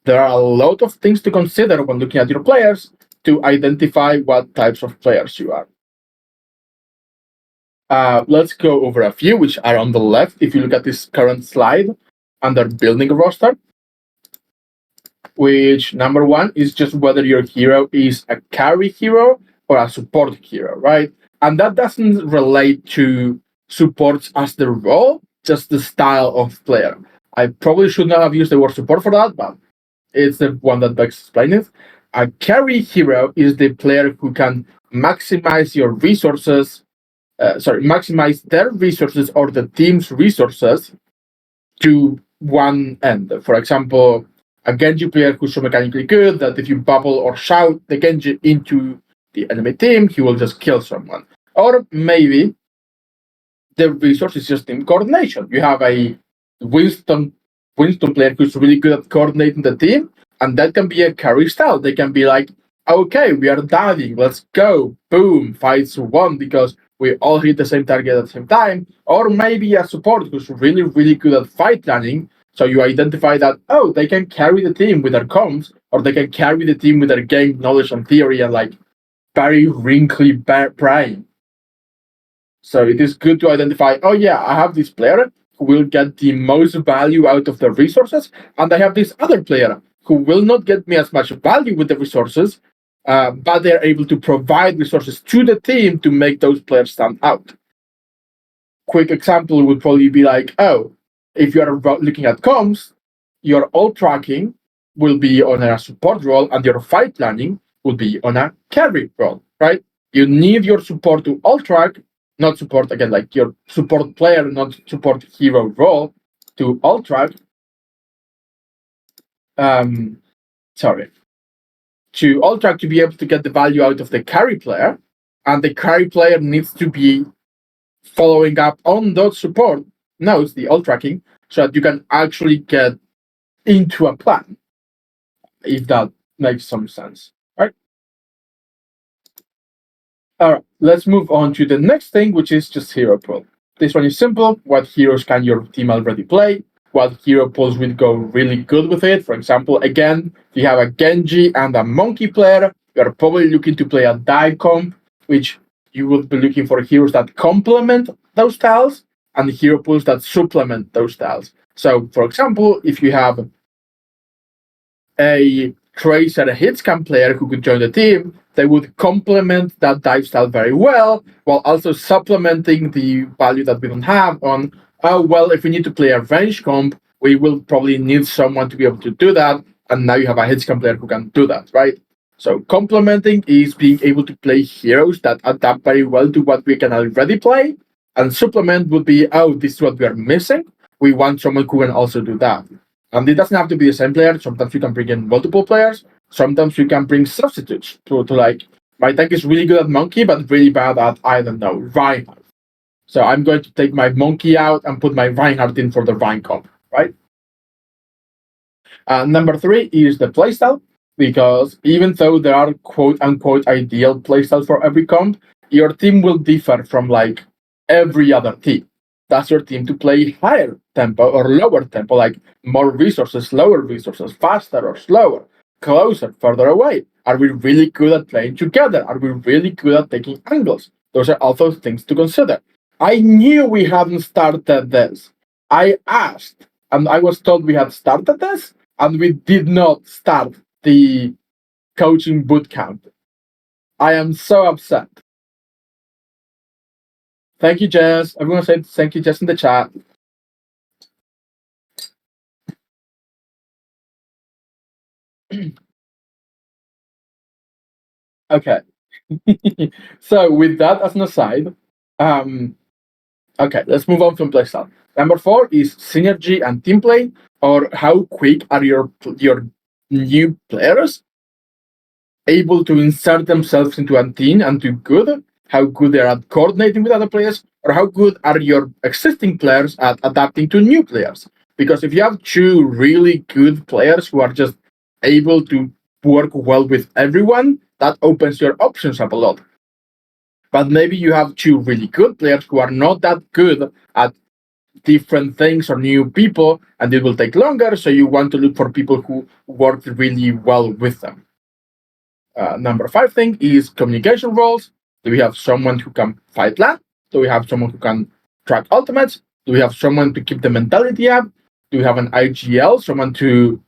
There are a lot of things to consider when looking at your players to identify what types of players you are. Let's go over a few, which are on the left. If you look at this current slide under building a roster, which number one is just whether your hero is a carry hero or a support hero, right? And that doesn't relate to supports as the role, just the style of player. I probably should not have used the word support for that, but it's the one that best explains it. A carry hero is the player who can maximize your resources, maximize their resources or the team's resources to one end. For example, a Genji player who's so mechanically good that if you bubble or shout the Genji into the enemy team, he will just kill someone. Or maybe the resource is just in coordination. You have a Winston player who's really good at coordinating the team, and that can be a carry style. They can be like, okay, we are diving, let's go, boom, fights won because we all hit the same target at the same time. Or maybe a support who's really, really good at fight planning. So you identify that, oh, they can carry the team with their comms, or they can carry the team with their game knowledge and theory and like very wrinkly brain. So it is good to identify, oh yeah, I have this player who will get the most value out of the resources, and I have this other player who will not get me as much value with the resources, but they're able to provide resources to the team to make those players stand out. Quick example would probably be like, oh, if you're looking at comms, your ult tracking will be on a support role and your fight planning will be on a carry role, right? You need your support to ult track, not support, again, like your support player, not support hero role to ult track. To ult track to be able to get the value out of the carry player, and the carry player needs to be following up on those support nodes, the ult tracking, so that you can actually get into a plan, if that makes some sense, right? All right, let's move on to the next thing, which is just hero pool. This one is simple. What heroes can your team already play? What hero pools will go really good with it? For example, again, if you have a Genji and a Monkey player, you're probably looking to play a die comp, which you will be looking for heroes that complement those styles and hero pools that supplement those styles. So, for example, if you have a Tracer, a hit scan player who could join the team. They would complement that dive style very well, while also supplementing the value that we don't have on, oh, well, if we need to play a range comp, we will probably need someone to be able to do that. And now you have a hit scan player who can do that, right? So complementing is being able to play heroes that adapt very well to what we can already play. And supplement would be, oh, this is what we are missing. We want someone who can also do that. And it doesn't have to be the same player. Sometimes you can bring in multiple players. Sometimes you can bring substitutes to like, my tank is really good at Monkey, but really bad at, I don't know, Reinhardt. So I'm going to take my Monkey out and put my Reinhardt in for the Rein comp, right? Number 3 is the playstyle, because even though there are quote unquote ideal playstyles for every comp, your team will differ from like every other team. That's your team to play higher tempo or lower tempo, like more resources, lower resources, faster or slower, closer, further away. Are we really good at playing together? Are we really good at taking angles? Those are also things to consider. I knew we hadn't started this. I asked, and I was told we had started this, and we did not start the coaching bootcamp. I am so upset. Thank you, Jess. Everyone said thank you, Jess, in the chat. Okay. So with that as an aside, okay, let's move on from playstyle. Number 4 is synergy and team play, or how quick are your new players able to insert themselves into a team and do good, how good they are at coordinating with other players, or how good are your existing players at adapting to new players. Because if you have 2 really good players who are just able to work well with everyone, that opens your options up a lot. But maybe you have 2 really good players who are not that good at different things or new people, and it will take longer, so you want to look for people who work really well with them. Number 5 thing is communication roles. Do we have someone who can fight land? Do we have someone who can track ultimates? Do we have someone to keep the mentality up? Do we have an IGL, someone to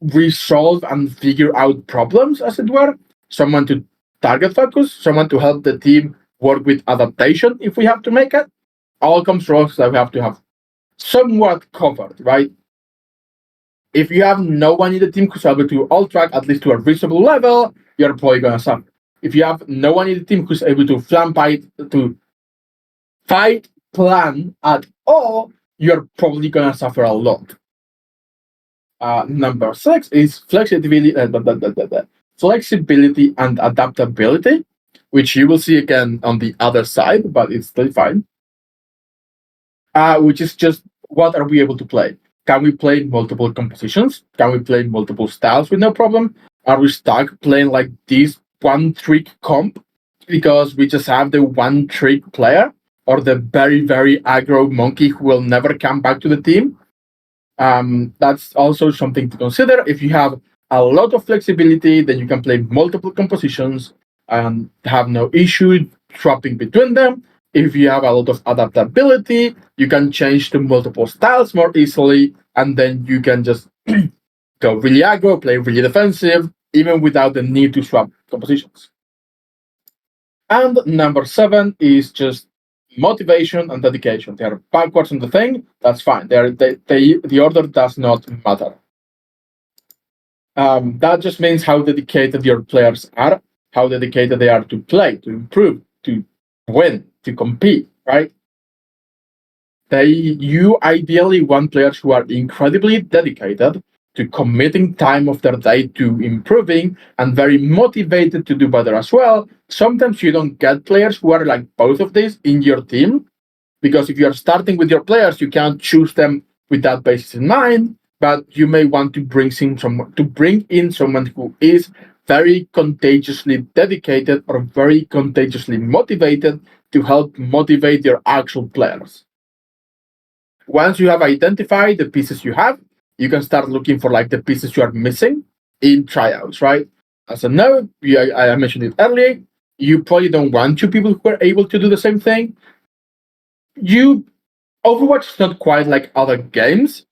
resolve and figure out problems, as it were? Someone to target focus? Someone to help the team work with adaptation if we have to make it? All comes roles that we have to have somewhat covered, right? If you have no one in the team who's able to all track at least to a reasonable level, you're probably gonna suffer. If you have no one in the team who's able to fight plan at all, you're probably gonna suffer a lot. Number 6 is flexibility and adaptability, which you will see again on the other side, but it's still fine. Which is just what are we able to play? Can we play multiple compositions? Can we play multiple styles with no problem? Are we stuck playing like this one trick comp because we just have the one trick player or the very, very aggro monkey who will never come back to the team? That's also something to consider. If you have a lot of flexibility, then you can play multiple compositions and have no issue swapping between them. If you have a lot of adaptability, you can change to multiple styles more easily, and then you can just go really aggro, play really defensive, even without the need to swap compositions. And number 7 is just motivation and dedication. They are backwards on the thing, that's fine. The order does not matter. That just means how dedicated your players are, how dedicated they are to play, to improve, to win, to compete, right? You ideally want players who are incredibly dedicated to committing time of their day to improving and very motivated to do better as well. Sometimes you don't get players who are like both of these in your team, because if you're starting with your players, you can't choose them with that basis in mind, but you may want to bring in someone who is very contagiously dedicated or very contagiously motivated to help motivate your actual players. Once you have identified the pieces you have, you can start looking for like the pieces you are missing in tryouts, right? As a note, I mentioned it earlier, you probably don't want 2 people who are able to do the same thing. Overwatch is not quite like other games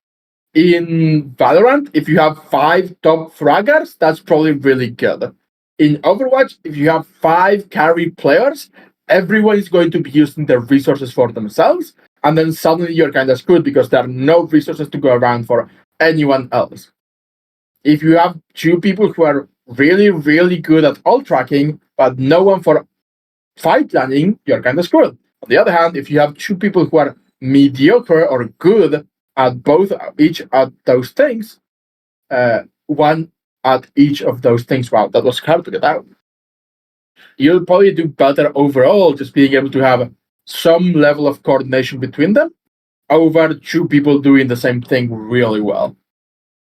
In Valorant, if you have 5 top fraggers, that's probably really good. In Overwatch, if you have 5 carry players, everyone is going to be using their resources for themselves, and then suddenly you're kind of screwed because there are no resources to go around for anyone else. If you have 2 people who are really, really good at all tracking, but no one for fight planning, you're kind of screwed. On the other hand, if you have 2 people who are mediocre or good at both each of those things, one at each of those things, wow, that was hard to get out. You'll probably do better overall just being able to have some level of coordination between them over 2 people doing the same thing really well.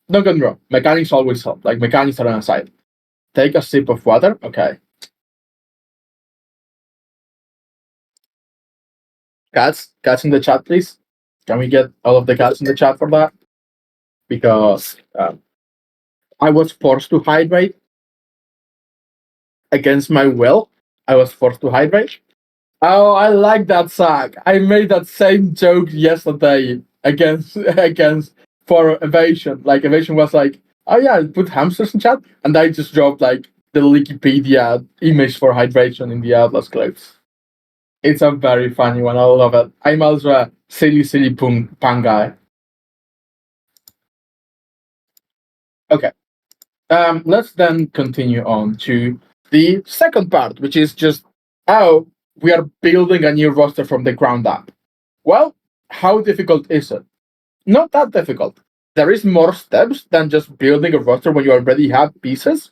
Don't get me wrong, mechanics always help. Like, mechanics are on a side. Take a sip of water. Okay. Cats in the chat, please. Can we get all of the cats in the chat for that? Because I was forced to hydrate against my will. I was forced to hydrate. Oh, I like that, Zach. I made that same joke yesterday against for evasion. Like, evasion was like, oh yeah, put hamsters in chat, and I just dropped like the Wikipedia image for hydration in the Atlas clips. It's a very funny one. I love it. I'm also a silly pun guy. Okay. Let's then continue on to the second part, which is just how we are building a new roster from the ground up. Well, how difficult is it? Not that difficult. There is more steps than just building a roster when you already have pieces,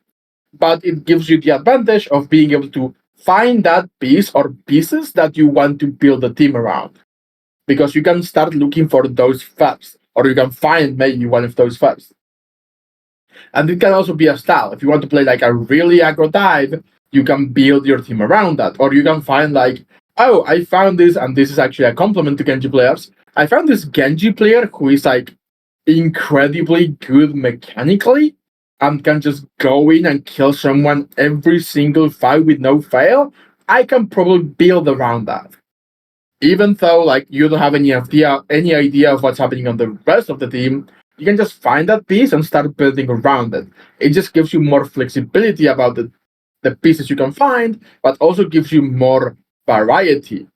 but it gives you the advantage of being able to find that piece or pieces that you want to build a team around. Because you can start looking for those first, or you can find maybe one of those first. And it can also be a style. If you want to play like a really aggro dive, you can build your team around that. Or you can find like, oh, I found this, and this is actually a compliment to Genji players. I found this Genji player who is like incredibly good mechanically and can just go in and kill someone every single fight with no fail. I can probably build around that. Even though like you don't have any idea of what's happening on the rest of the team, you can just find that piece and start building around it. It just gives you more flexibility about the pieces you can find, but also gives you more variety.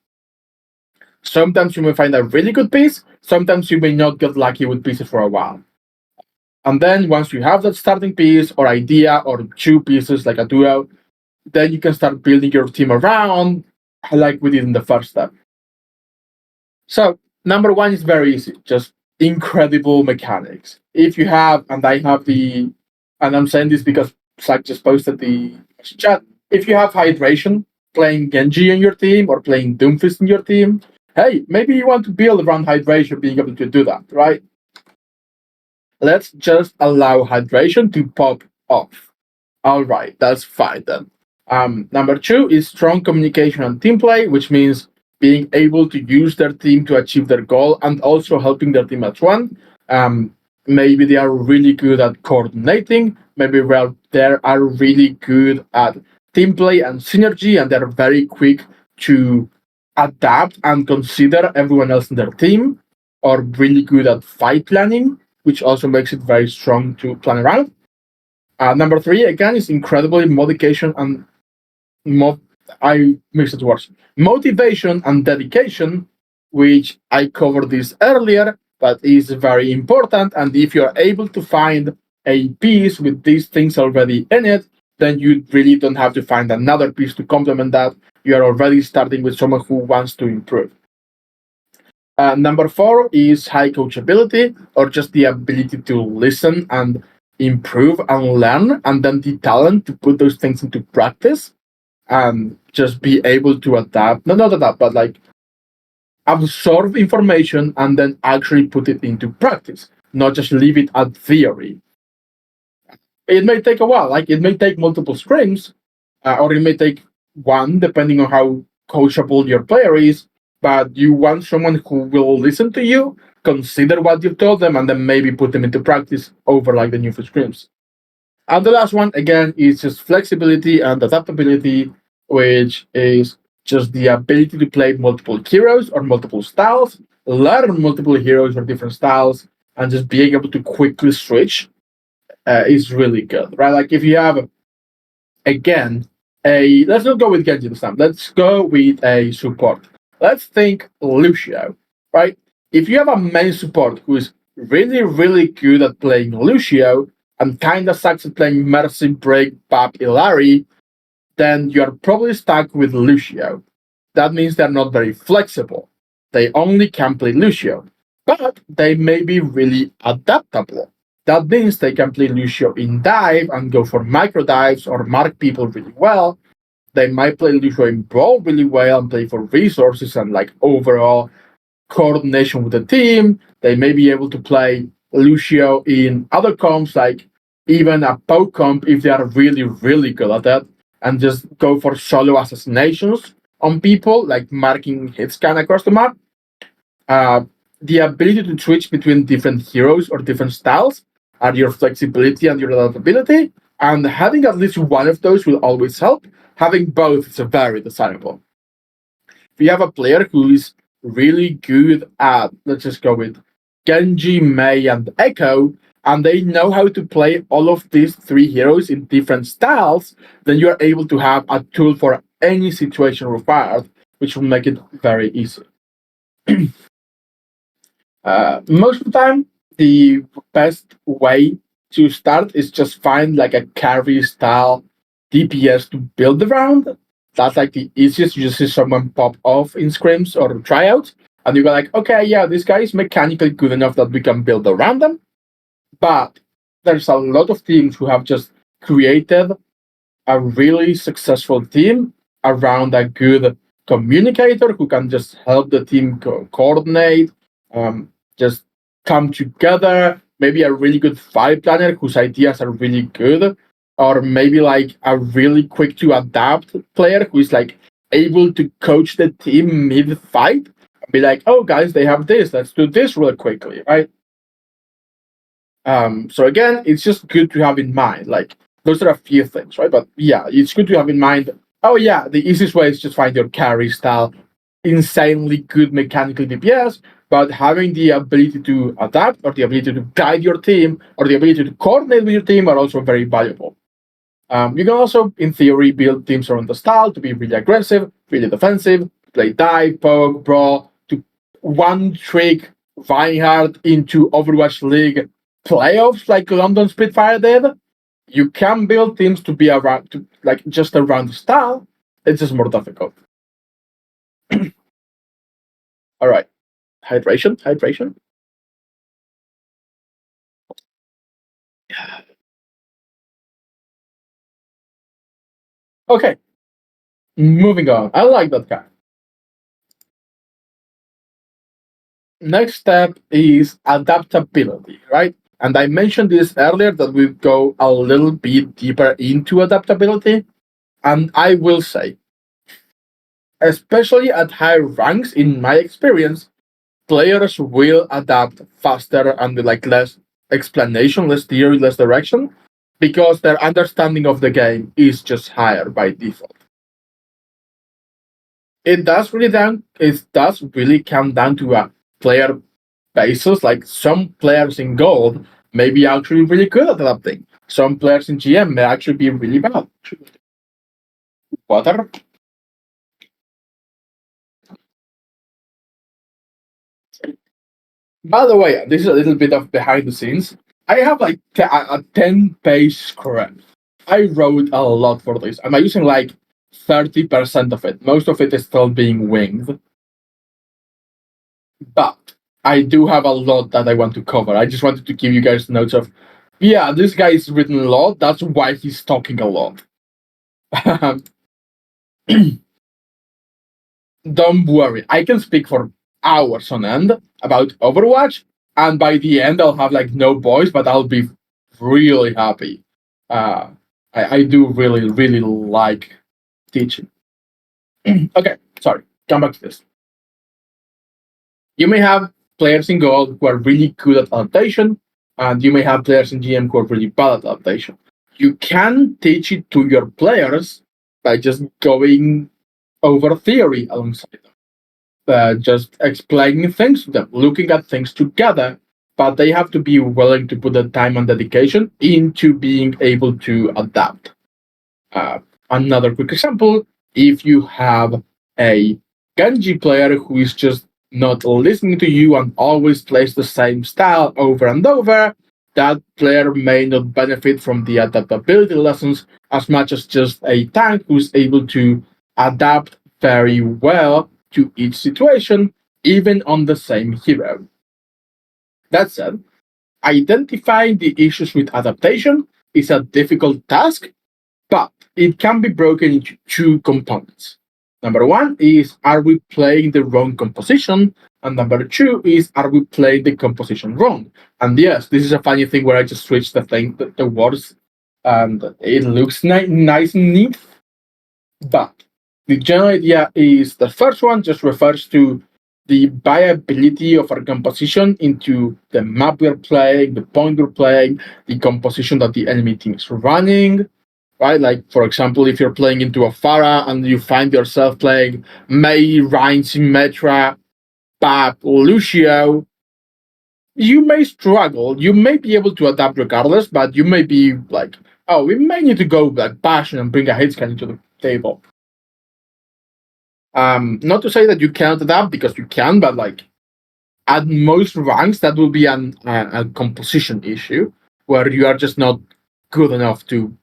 Sometimes you may find a really good piece, sometimes you may not get lucky with pieces for a while. And then once you have that starting piece or idea or 2 pieces like a duo, then you can start building your team around like we did in the first step. So number 1 is very easy, just incredible mechanics. If you have, and I have and I'm saying this because Zach just posted the chat, if you have hydration, playing Genji in your team or playing Doomfist in your team, hey, maybe you want to build around hydration being able to do that, right? Let's just allow hydration to pop off. All right, that's fine then. Number 2 is strong communication and team play, which means being able to use their team to achieve their goal and also helping their team as one. Maybe they are really good at coordinating. Maybe they are really good at team play and synergy, and they're very quick to adapt and consider everyone else in their team, or really good at fight planning, which also makes it very strong to plan around. Number 3, again, is incredibly motivation and I mixed it words. Motivation and dedication, which I covered this earlier, but is very important. And if you're able to find a piece with these things already in it, then you really don't have to find another piece to complement that. You're already starting with someone who wants to improve. Number 4 is high coachability, or just the ability to listen and improve and learn, and then the talent to put those things into practice and just be able to adapt. Not adapt, but like absorb information and then actually put it into practice, not just leave it at theory. It may take a while, like it may take multiple scrims, or it may take one, depending on how coachable your player is. But you want someone who will listen to you, consider what you've told them, and then maybe put them into practice over like the new few scrims. And the last one, again, is just flexibility and adaptability, which is just the ability to play multiple heroes or multiple styles, learn multiple heroes or different styles, and just being able to quickly switch is really good, right? Like if you have, again, let's not go with Genji this time. Let's go with a support. Let's think Lucio, right? If you have a main support who is really, really good at playing Lucio and kind of sucks at playing Mercy, Break, Pap, Ilari, then you're probably stuck with Lucio. That means they're not very flexible. They only can play Lucio, but they may be really adaptable. That means they can play Lucio in dive and go for micro dives or mark people really well. They might play Lucio in brawl really well and play for resources and like overall coordination with the team. They may be able to play Lucio in other comps, like even a poke comp if they are really, really good at that, and just go for solo assassinations on people, like marking hit scan across the map. Uh, the ability to switch between different heroes or different styles are your flexibility and your adaptability, and having at least one of those will always help. Having both is very desirable. If you have a player who is really good at, let's just go with Genji, Mei, and Echo, and they know how to play all of these three heroes in different styles, then you're able to have a tool for any situation required, which will make it very easy. Most of the time, the best way to start is just find like a carry style DPS to build around. That's like the easiest. You just see someone pop off in scrims or tryouts, and you go like, okay, yeah, this guy is mechanically good enough that we can build around them. But there's a lot of teams who have just created a really successful team around a good communicator who can just help the team coordinate, just come together. Maybe a really good fight planner whose ideas are really good, or maybe like a really quick to adapt player who is like able to coach the team mid fight and be like, oh guys, they have this, let's do this real quickly, right? So again, it's just good to have in mind. Like those are a few things, right? But yeah, it's good to have in mind. Oh yeah, the easiest way is just find your carry style, insanely good mechanical DPS, but having the ability to adapt or the ability to guide your team or the ability to coordinate with your team are also very valuable. You can also, in theory, build teams around the style to be really aggressive, really defensive, play dive, poke, brawl, to one trick Reinhardt into Overwatch League playoffs like London Spitfire did. You can build teams to be around, to like just around the style. It's just more difficult. All right, hydration. Okay, moving on. I like that guy. Next step is adaptability, right? And I mentioned this earlier that we go a little bit deeper into adaptability. And I will say, especially at high ranks, in my experience, players will adapt faster and with like less explanation, less theory, less direction, because their understanding of the game is just higher by default. It does really come down to a player basis. Like some players in gold may be actually really good at adapting. Some players in GM may actually be really bad. Water. By the way, this is a little bit of behind the scenes. I have like a 10-page script. I wrote a lot for this. I'm using like 30% of it. Most of it is still being winged. But I do have a lot that I want to cover. I just wanted to give you guys notes of, yeah, this guy is written a lot. That's why he's talking a lot. Don't worry. I can speak for hours on end about Overwatch, and by the end, I'll have like no voice, but I'll be really happy. Uh, I do really, really like teaching. Okay, sorry. Come back to this. You may have players in gold who are really good at adaptation, and you may have players in GM who are really bad at adaptation. You can teach it to your players by just going over theory alongside them, just explaining things to them, looking at things together, but they have to be willing to put the time and dedication into being able to adapt. Uh, Another quick example, if you have a Genji player who is just not listening to you and always plays the same style over and over, that player may not benefit from the adaptability lessons as much as just a tank who's able to adapt very well to each situation, even on the same hero. That said, identifying the issues with adaptation is a difficult task, but it can be broken into two components. Number one is, are we playing the wrong composition? And number two is, are we playing the composition wrong? And yes, this is a funny thing where I just switched the words, and it looks nice and neat. But the general idea is the first one just refers to the viability of our composition into the map we're playing, the point we're playing, the composition that the enemy team is running, right? Like, for example, if you're playing into a Pharah and you find yourself playing Mei, Rein, Symmetra, Pap, Lucio, you may struggle. You may be able to adapt regardless, but you may be like, oh, we may need to go like Passion and bring a hit scan into the table. Not to say that you cannot adapt, because you can, but like at most ranks, that will be a composition issue where you are just not good enough to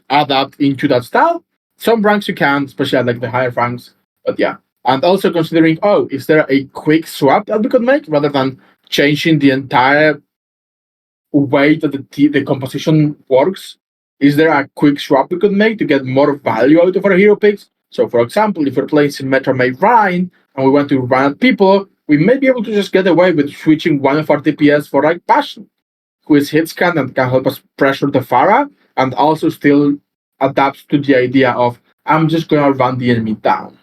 adapt into that style. Some ranks you can, especially at like the higher ranks. But yeah, and also considering, oh, is there a quick swap that we could make rather than changing the entire way that the composition works? Is there a quick swap we could make to get more value out of our hero picks? So, for example, if we're playing Symmetra May Rhine and we want to run at people, we may be able to just get away with switching one of our DPS for like Passion, who is hit scan and can help us pressure the Pharah, and also still adapts to the idea of, I'm just gonna run the enemy down.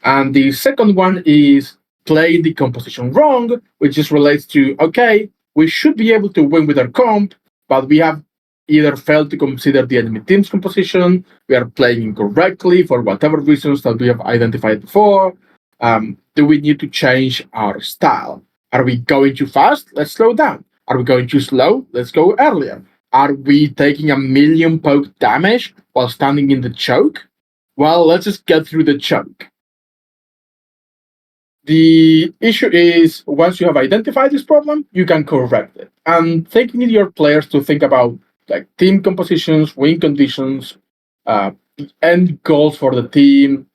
And the second one is playing the composition wrong, which just relates to, okay, we should be able to win with our comp, but we have either failed to consider the enemy team's composition, we are playing incorrectly for whatever reasons that we have identified before. Do we need to change our style? Are we going too fast? Let's slow down. Are we going too slow? Let's go earlier. Are we taking a million poke damage while standing in the choke? Well, let's just get through the choke. The issue is, once you have identified this problem, you can correct it. And taking your players to think about like team compositions, win conditions, the end goals for the team,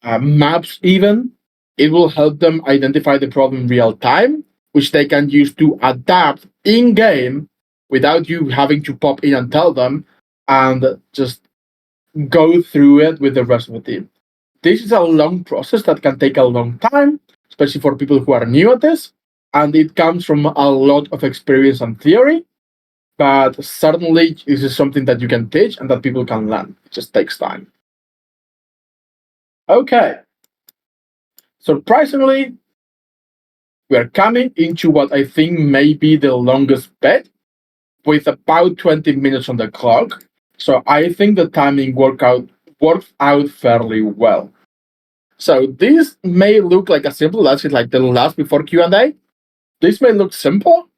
maps even, it will help them identify the problem in real time, which they can use to adapt in game without you having to pop in and tell them, and just go through it with the rest of the team. This is a long process that can take a long time, especially for people who are new at this, and it comes from a lot of experience and theory. But certainly, this is something that you can teach and that people can learn. It just takes time. Okay. Surprisingly, we are coming into what I think may be the longest bet, with about 20 minutes on the clock. So I think the timing worked out fairly well. So this may look like a simple, that's it, like the last before Q&A. This may look simple,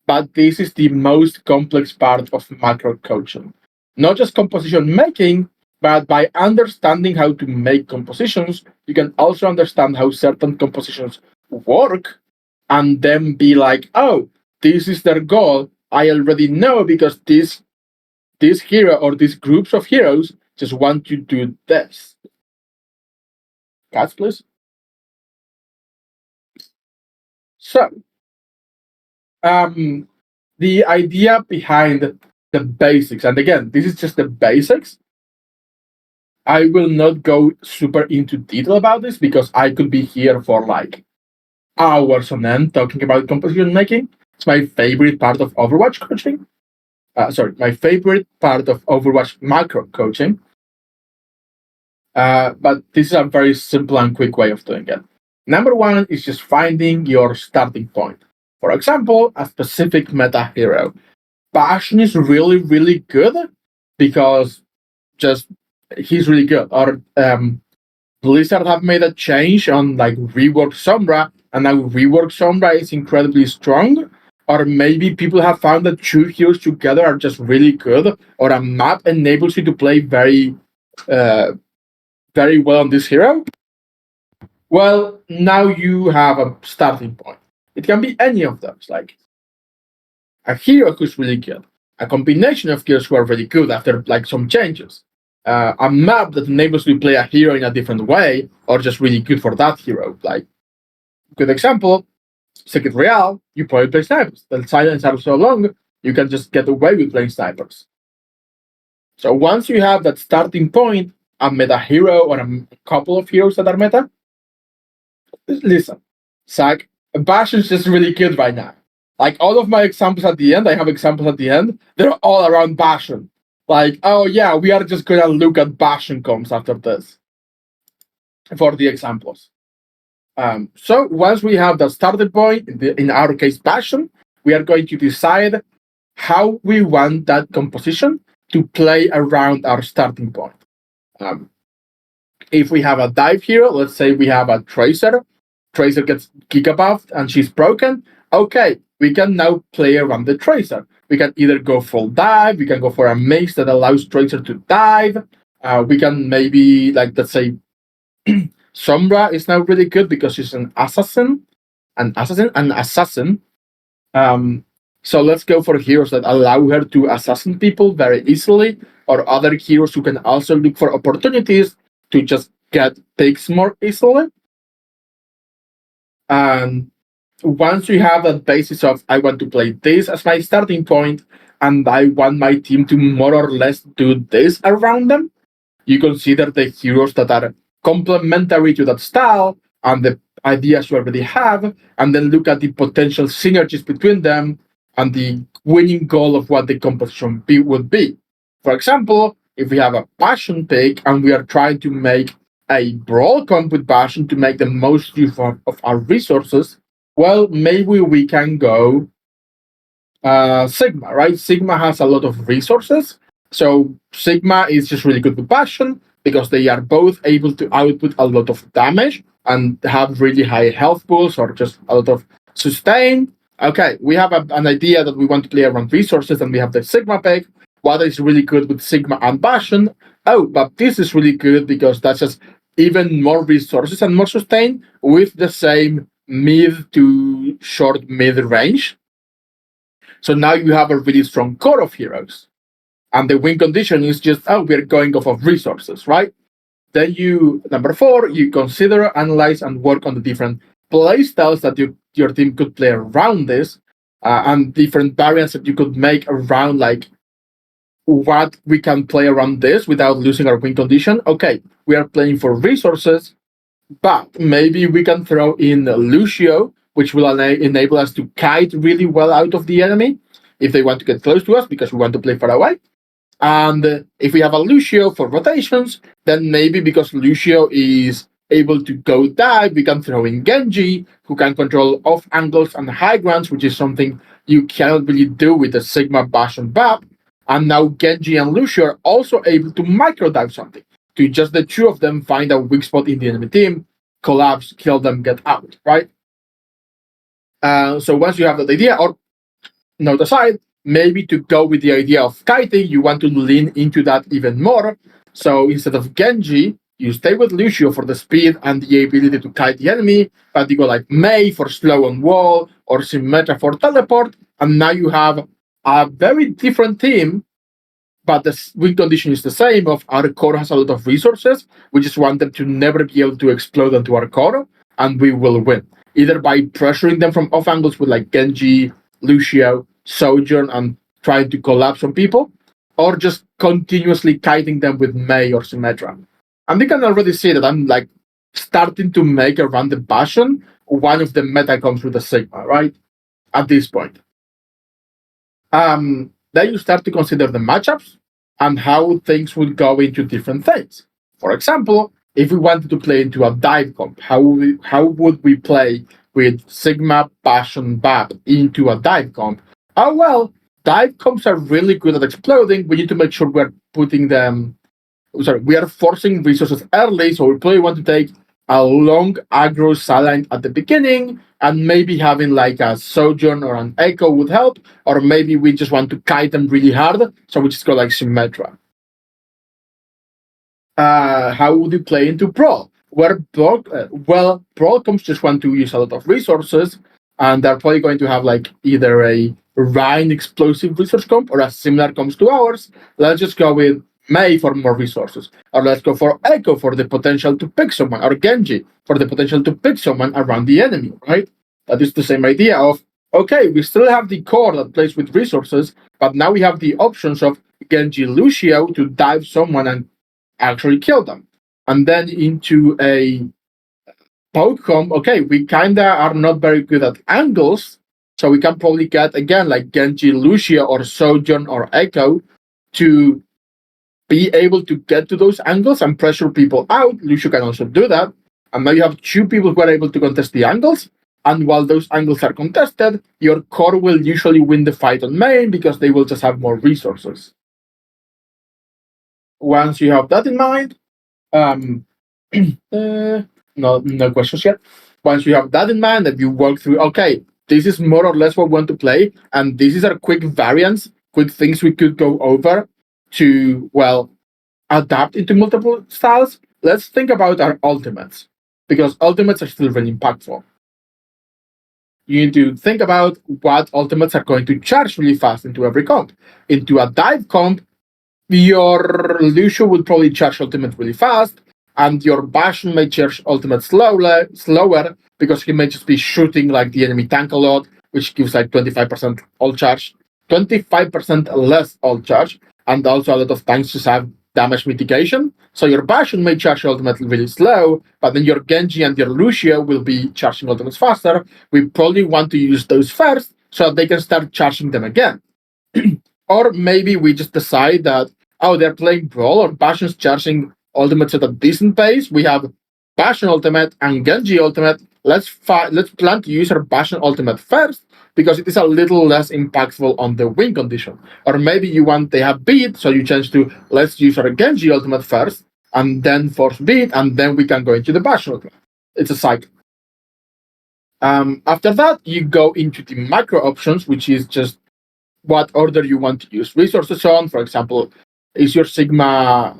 but this is the most complex part of macro coaching. Not just composition making, but by understanding how to make compositions, you can also understand how certain compositions work, and then be like, oh, this is their goal. I already know because this hero or these groups of heroes just want to do this. Cats, please. So, the idea behind the basics, and again, this is just the basics. I will not go super into detail about this because I could be here for like hours on end talking about composition making. It's my favorite part of Overwatch coaching. My favorite part of Overwatch macro coaching. But this is a very simple and quick way of doing it. Number one is just finding your starting point. For example, a specific meta hero. Passion is really, really good because just he's really good. Or Blizzard have made a change on like rework Sombra and now rework Sombra is incredibly strong, or maybe people have found that two heroes together are just really good, or a map enables you to play uh, very well on this hero. Well, now you have a starting point. It can be any of those, like a hero who's really good, a combination of heroes who are really good after like some changes, a map that enables you to play a hero in a different way, or just really good for that hero. Like good example, Secret Real, you probably play snipers. The silence are so long, you can just get away with playing snipers. So once you have that starting point, a meta hero or a couple of heroes that are meta, listen, Zach, Bastion is just really good right now. Like all of my examples at the end, I have examples at the end. They're all around Bastion. Like, oh yeah, we are just gonna look at Bastion comps after this for the examples. So once we have the starting point, in our case, Bastion, we are going to decide how we want that composition to play around our starting point. Um, if we have a dive hero, let's say we have a Tracer, Tracer gets gigabuffed and she's broken. Okay, we can now play around the Tracer. We can either go full dive, we can go for a mace that allows Tracer to dive. We can maybe, like, let's say, Sombra is now really good because she's an assassin. An assassin. So let's go for heroes that allow her to assassin people very easily, or other heroes who can also look for opportunities to just get picks more easily. And once you have that basis of I want to play this as my starting point, and I want my team to more or less do this around them, you consider the heroes that are complementary to that style and the ideas you already have, and then look at the potential synergies between them and the winning goal of what the composition would be. For example, if we have a Bastion pick and we are trying to make a brawl comp with Bastion to make the most use of our resources, well, maybe we can go Sigma, right? Sigma has a lot of resources. So Sigma is just really good with Bastion because they are both able to output a lot of damage and have really high health pools or just a lot of sustain. Okay, we have an idea that we want to play around resources, and we have the Sigma pick. What is really good with Sigma and Bastion? Oh, but this is really good because that's just even more resources and more sustain with the same mid to short mid range. So now you have a really strong core of heroes. And the win condition is just, oh, we're going off of resources, right? Then number 4, you consider, analyze, and work on the different play styles that your team could play around this, and different variants that you could make around, like, what we can play around this without losing our win condition. Okay, we are playing for resources, but maybe we can throw in Lucio, which will enable us to kite really well out of the enemy if they want to get close to us because we want to play far away. And if we have a Lucio for rotations, then maybe because Lucio is able to go dive, we can throw in Genji, who can control off angles and high grounds, which is something you cannot really do with the Sigma, Bash, and Bap. And now Genji and Lucio are also able to micro dive something, to just the two of them find a weak spot in the enemy team, collapse, kill them, get out, right? So once you have that idea, or note aside, maybe to go with the idea of kiting, you want to lean into that even more. So instead of Genji, you stay with Lucio for the speed and the ability to kite the enemy, but you go like Mei for slow on wall or Symmetra for teleport, and now you have a very different team, but the win condition is the same of our core has a lot of resources. We just want them to never be able to explode into our core, and we will win. Either by pressuring them from off angles with like Genji, Lucio, Sojourn, and trying to collapse on people, or just continuously kiting them with Mei or Symmetra. And you can already see that I'm like starting to make around the Bastion one of the meta comes with the Sigma, right? At this point. Then you start to consider the matchups and how things would go into different things. For example, if we wanted to play into a dive comp, how would we play with Sigma, Bastion, Bap into a dive comp? Oh, well, dive comps are really good at exploding. We need to make sure we're putting them. Sorry, we are forcing resources early, so we probably want to take a long aggro sideline at the beginning, and maybe having like a Sojourn or an Echo would help, or maybe we just want to kite them really hard, so we just go like Symmetra. How would you play into Brawl? Brawl comps just want to use a lot of resources, and they're probably going to have like either a Rhine explosive resource comp or a similar comps to ours. Let's just go with Mei for more resources, or let's go for Echo for the potential to pick someone, or Genji for the potential to pick someone around the enemy, right? That is the same idea of, okay, we still have the core that plays with resources, but now we have the options of Genji Lucio to dive someone and actually kill them. And then into a poke comp, okay, we kinda are not very good at angles, so we can probably get again like Genji Lucia or Sojourn or Echo to be able to get to those angles and pressure people out. Lucio can also do that. And now you have two people who are able to contest the angles. And while those angles are contested, your core will usually win the fight on main because they will just have more resources. Once you have that in mind, no questions yet. Once you have that in mind, and you work through, okay, this is more or less what we want to play, and these are quick variants, quick things we could go over to, well, adapt into multiple styles. Let's think about our ultimates, because ultimates are still really impactful. You need to think about what ultimates are going to charge really fast into every comp. Into a dive comp, your Lucio will probably charge ultimate really fast, and your Bastion may charge ultimate slower because he may just be shooting like the enemy tank a lot, which gives like 25% all charge, 25% less all charge, and also a lot of tanks just have damage mitigation. So your Bastion may charge ultimate really slow, but then your Genji and your Lucio will be charging ultimates faster. We probably want to use those first so that they can start charging them again. Or maybe we just decide that, oh, they're playing Brawl or Bastion's charging ultimates at a decent pace. We have Bastion ultimate and Genji ultimate. Let's plan to use our Bastion ultimate first because it is a little less impactful on the win condition. Or maybe you want they have beat, so you change to let's use our Genji ultimate first and then force beat, and then we can go into the Bastion ultimate. It's a cycle. After that, you go into the micro options, which is just what order you want to use resources on. For example, would your Sigma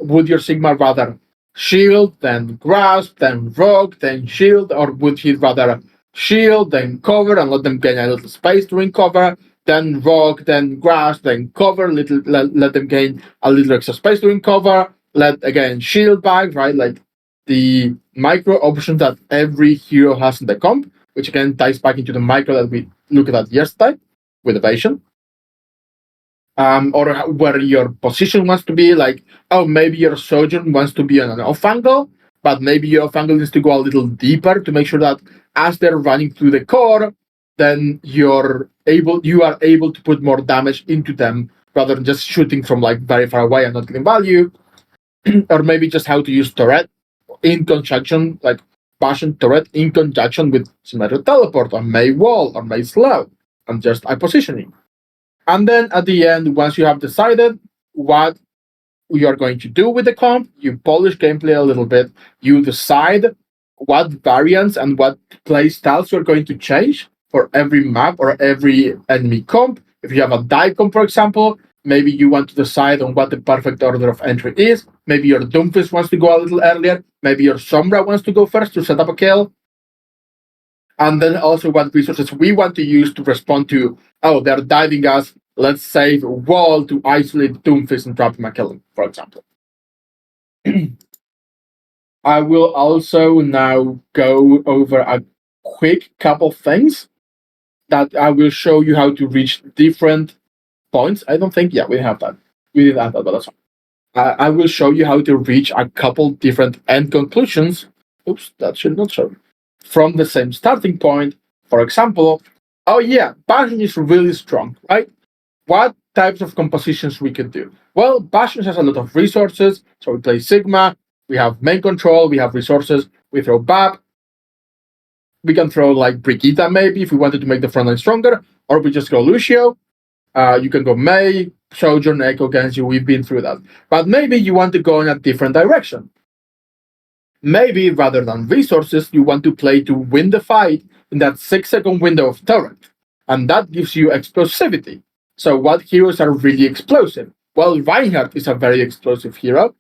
rather shield, then grasp, then rogue, then shield, or would he rather shield, then cover and let them gain a little space during cover, then rogue, then grasp, then cover, let them gain a little extra space during cover, let again shield back, right? Like the micro options that every hero has in the comp, which again ties back into the micro that we looked at yesterday with evasion. Or where your position wants to be, like, oh, maybe your Sojourn wants to be on an off angle, but maybe your off angle needs to go a little deeper to make sure that as they're running through the core, then you are able to put more damage into them rather than just shooting from like very far away and not getting value. Or maybe just how to use turret in conjunction, like Bastion turret in conjunction with Symmetric Teleport or May Wall or May Slow, and just eye positioning. And then at the end, once you have decided what you are going to do with the comp, you polish gameplay a little bit, you decide what variants and what play styles you're going to change for every map or every enemy comp. If you have a dive comp, for example, maybe you want to decide on what the perfect order of entry is. Maybe your Doomfist wants to go a little earlier. Maybe your Sombra wants to go first to set up a kill. And then also what resources we want to use to respond to, oh, they're diving us, let's save wall to isolate Doomfist and trap McKellen, for example. I will also now go over a quick couple things that I will show you how to reach different points. I don't think, yeah, we have that. We didn't have that, but that's fine. I will show you how to reach a couple different end conclusions. Oops, that should not show. From the same starting point. For example, oh yeah, Bastion is really strong, right? What types of compositions we can do? Well, Bastion has a lot of resources, so we play Sigma, we have main control, we have resources, we throw BAP, we can throw like Brigitte maybe if we wanted to make the front line stronger, or we just go Lucio. You can go Mei, Sojourn, Echo, Genji, we've been through that. But maybe you want to go in a different direction. Maybe rather than resources, you want to play to win the fight in that 6 second window of turret. And that gives you explosivity. So, what heroes are really explosive? Well, Reinhardt is a very explosive hero.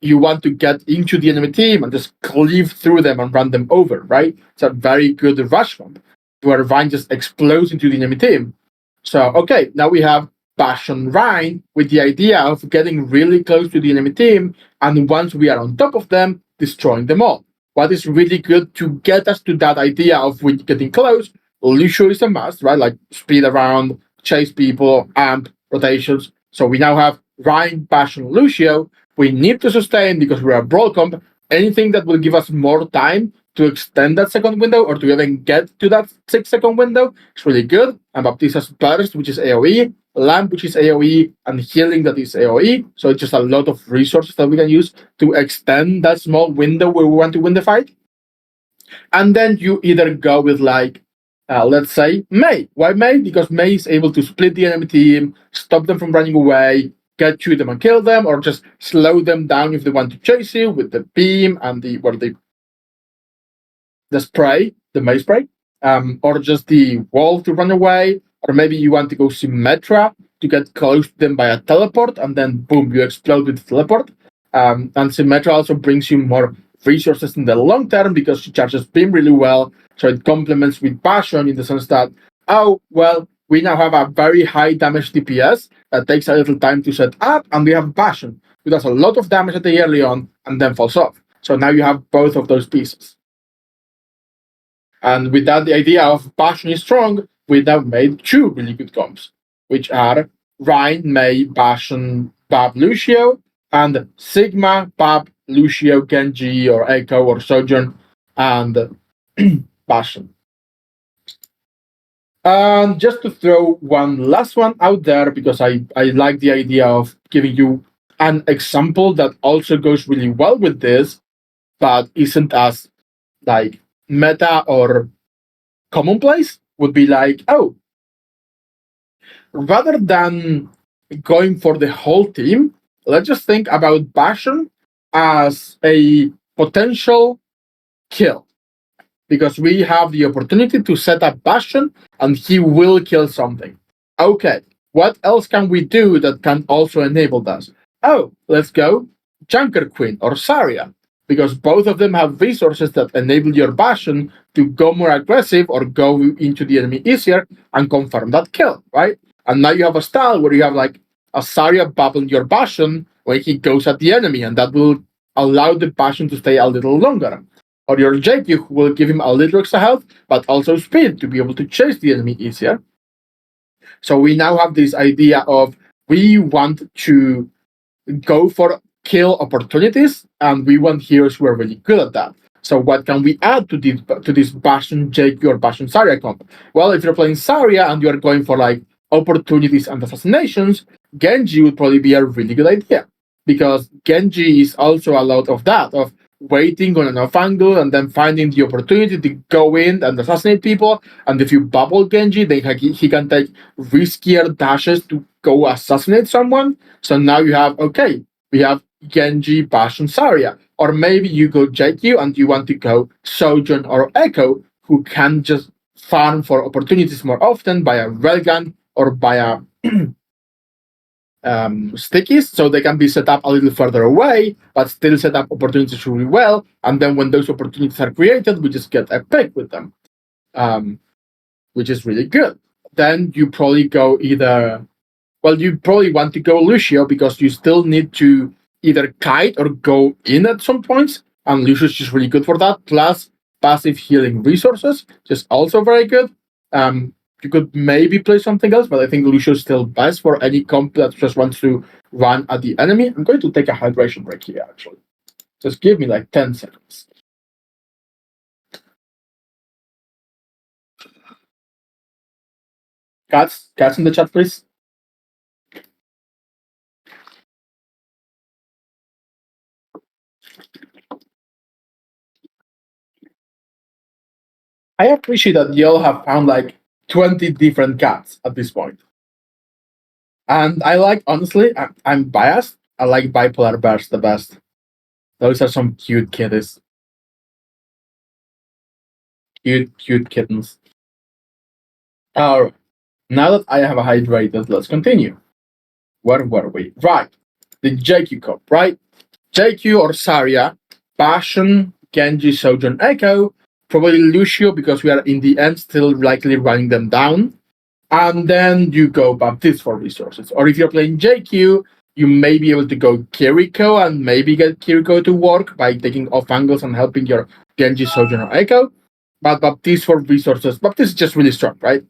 You want to get into the enemy team and just cleave through them and run them over, right? It's a very good rush comp where Ryan just explodes into the enemy team. So, okay, now we have Bastion Rhine with the idea of getting really close to the enemy team, and once we are on top of them, destroying them all. What is really good to get us to that idea of we getting close, Lucio is a must, right? Like speed around, chase people, amp, rotations. So we now have Rhine, Bastion, Lucio. We need to sustain because we are broad comp. Anything that will give us more time to extend that second window or to even get to that 6 second window is really good. And Baptista's Burst, which is AoE, Lamp, which is AoE, and Healing, that is AoE. So it's just a lot of resources that we can use to extend that small window where we want to win the fight. And then you either go with let's say Mei. Why Mei? Because Mei is able to split the enemy team, stop them from running away, get to them and kill them, or just slow them down if they want to chase you with the beam and the spray, the Mei spray, or just the wall to run away, or maybe you want to go Symmetra to get close to them by a teleport, and then boom, you explode with the teleport. And Symmetra also brings you more resources in the long term because she charges beam really well, so it complements with Passion in the sense that, oh, well, we now have a very high damage DPS that takes a little time to set up, and we have Passion, who does a lot of damage at the early on and then falls off. So now you have both of those pieces. And with that, the idea of Passion is strong, we now made two really good comps, which are Rhine, Mei, Passion, Bab, Lucio, and Sigma, Bab, Lucio, Genji, or Echo, or Sojourn, and Passion. And just to throw one last one out there, because I like the idea of giving you an example that also goes really well with this, but isn't as like meta or commonplace, would be like, oh, rather than going for the whole team, let's just think about Bastion as a potential kill. Because we have the opportunity to set up Bastion and he will kill something. Okay, what else can we do that can also enable that? Oh, let's go Junker Queen or Saria, because both of them have resources that enable your Bastion to go more aggressive or go into the enemy easier and confirm that kill, right? And now you have a style where you have like a Saria bubble your Bastion when he goes at the enemy, and that will allow the Bastion to stay a little longer. Or your JQ will give him a little extra health, but also speed to be able to chase the enemy easier. So we now have this idea of we want to go for kill opportunities, and we want heroes who are really good at that. So what can we add to this Bastion JQ or Bastion Saria comp? Well, if you're playing Saria and you're going for like opportunities and assassinations, Genji would probably be a really good idea. Because Genji is also a lot of that, of waiting on an off angle and then finding the opportunity to go in and assassinate people. And if you bubble Genji, then he can take riskier dashes to go assassinate someone. So now you have, okay, we have Genji, Bastion, Saria. Or maybe you go JQ and you want to go Sojourn or Echo, who can just farm for opportunities more often by a railgun or by a stickies, so they can be set up a little further away, but still set up opportunities really well. And then when those opportunities are created, we just get a pick with them, which is really good. Then you probably go you probably want to go Lucio because you still need to either kite or go in at some points, and Lucio is just really good for that. Plus passive healing resources, just also very good. You could maybe play something else, but I think Lucio is still best for any comp that just wants to run at the enemy. I'm going to take a hydration break here, actually. Just give me like 10 seconds. Cats in the chat, please. I appreciate that y'all have found like 20 different cats at this point. And I like, honestly, I'm biased. I like bipolar bears the best. Those are some cute kitties. Cute kittens. Alright. Now that I have hydrated, let's continue. Where were we? Right. The JQ Cup, right? JQ or Saria, Passion, Genji, Sojourn, Echo, probably Lucio because we are in the end still likely running them down. And then you go Baptiste for resources. Or if you're playing JQ, you may be able to go Kiriko and maybe get Kiriko to work by taking off angles and helping your Genji, Sojourn, or Echo. But Baptiste for resources, Baptiste is just really strong, right?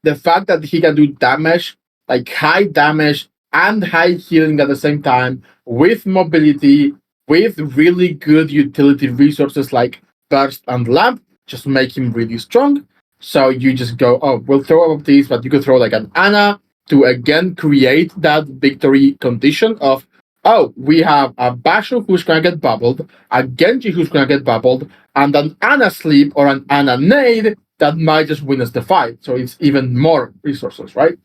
The fact that he can do damage, like high damage and high healing at the same time, with mobility, with really good utility resources like Burst and Lamp, just make him really strong. So you just go, oh, we'll throw up these, but you could throw like an Ana to again create that victory condition of, oh, we have a Basho who's gonna get bubbled, a Genji who's gonna get bubbled, and an Ana Sleep or an Ana Nade that might just win us the fight. So it's even more resources, right?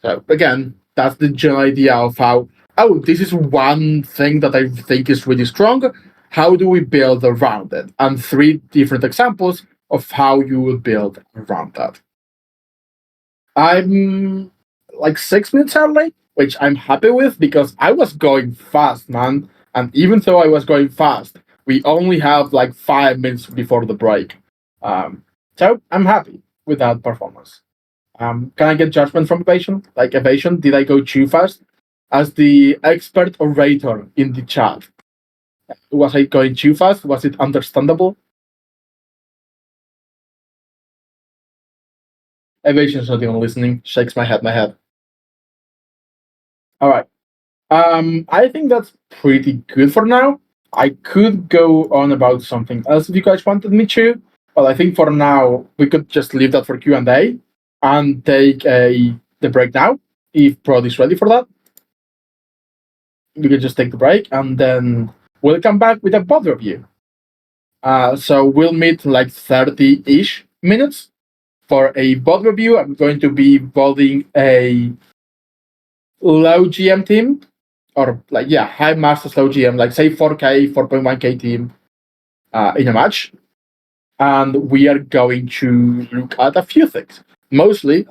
So again, that's the general idea of how, oh, this is one thing that I think is really strong. How do we build around it? And 3 different examples of how you would build around that. I'm like 6 minutes early, which I'm happy with because I was going fast, man. And even though I was going fast, we only have like 5 minutes before the break. So I'm happy with that performance. Can I get judgment from Evasion? Like Evasion, did I go too fast? As the expert orator in the chat, was I going too fast? Was it understandable? Evasion's not even listening. Shakes my head. All right. I think that's pretty good for now. I could go on about something else if you guys wanted me to, but I think for now we could just leave that for Q&A and take the break now. If Prod is ready for that, we could just take the break and then we'll come back with a bot review. So we'll meet like 30-ish minutes for a bot review. I'm going to be building a low GM team, or like, yeah, high master slow GM, like say 4K, 4.1K team in a match. And we are going to look at a few things. Mostly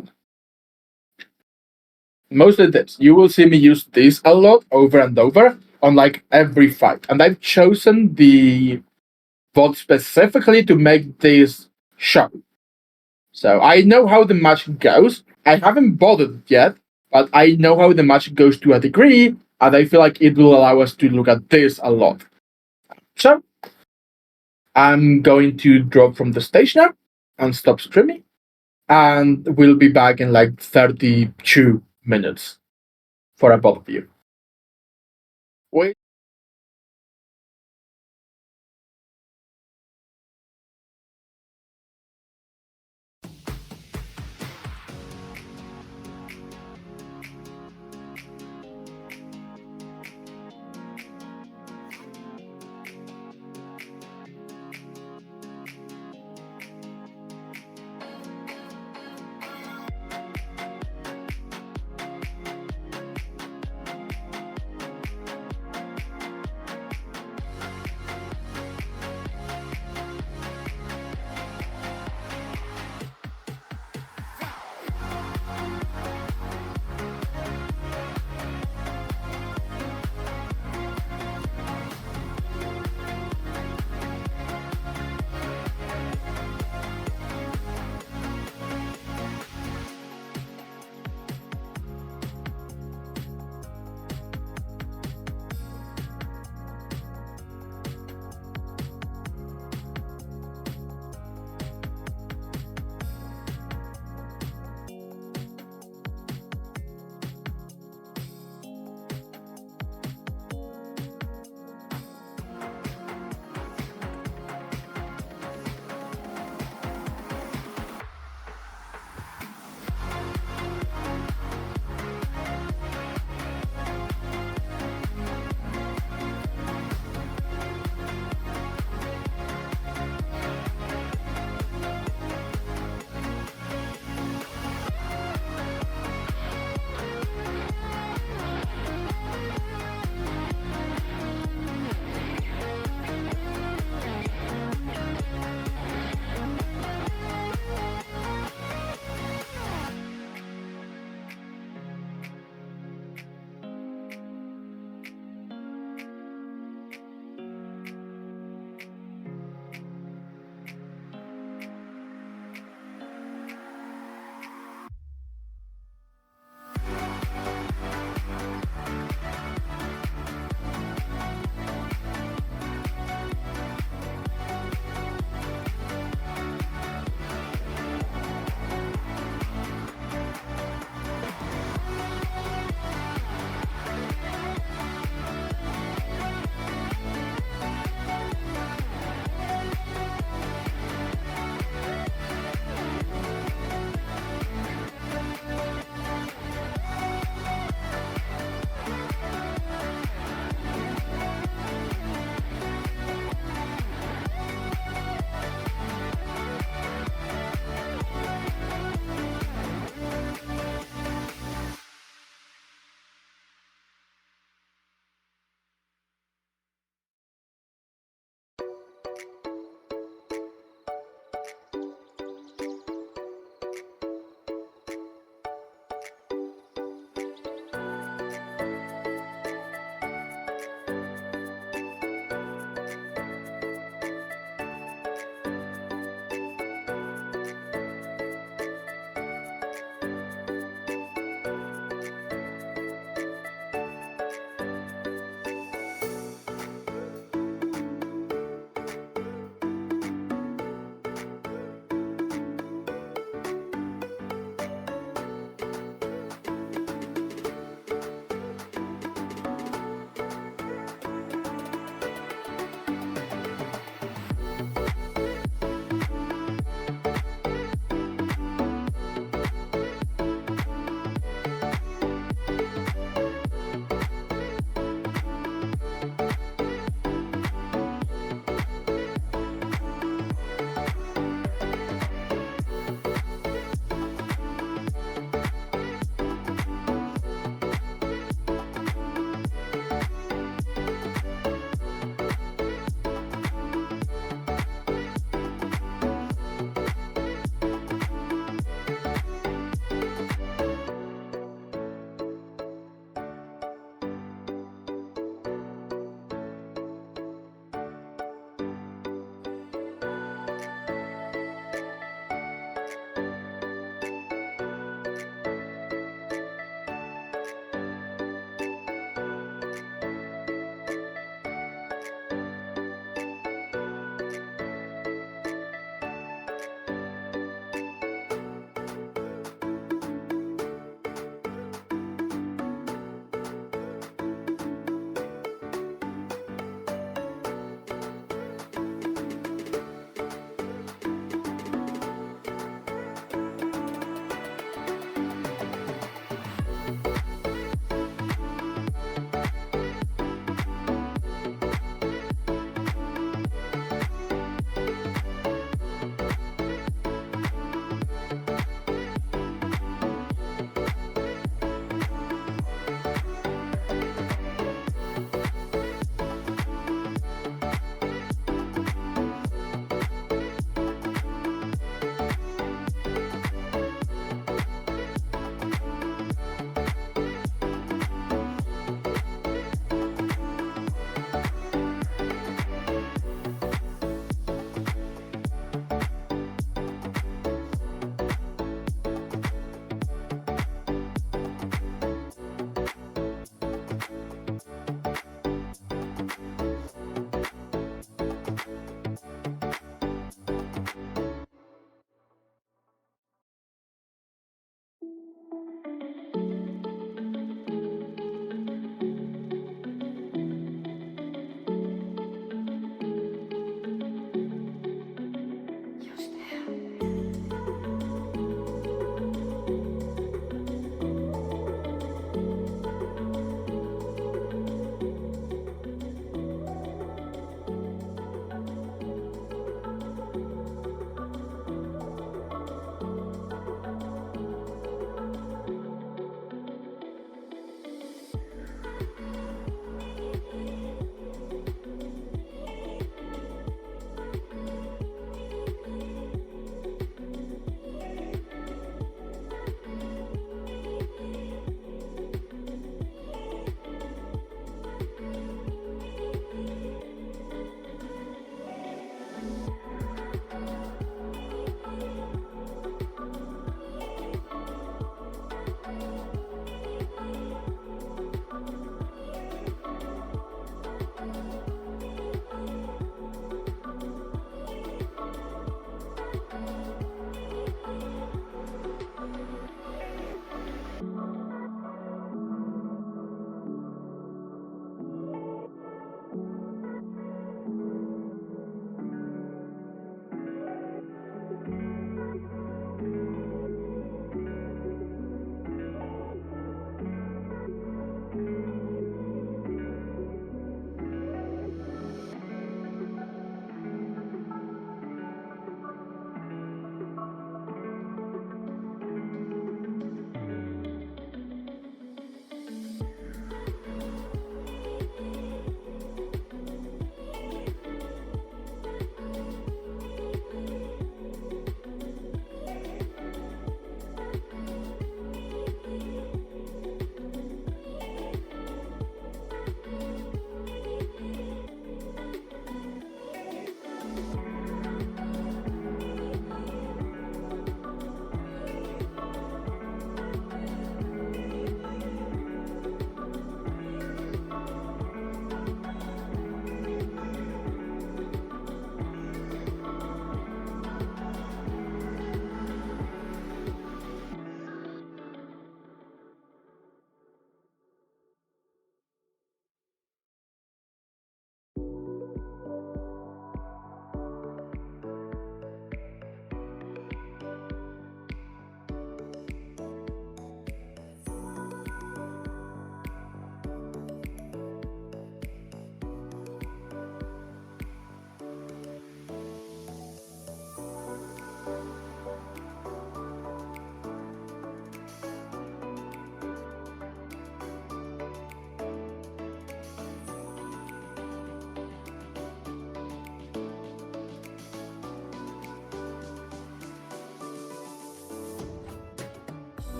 this. You will see me use this a lot over and over on like every fight. And I've chosen the bot specifically to make this show. So I know how the match goes. I haven't bothered yet, but I know how the match goes to a degree, and I feel like it will allow us to look at this a lot. So I'm going to drop from the stage now and stop streaming, and we'll be back in like 32 minutes for a bot review. Wait.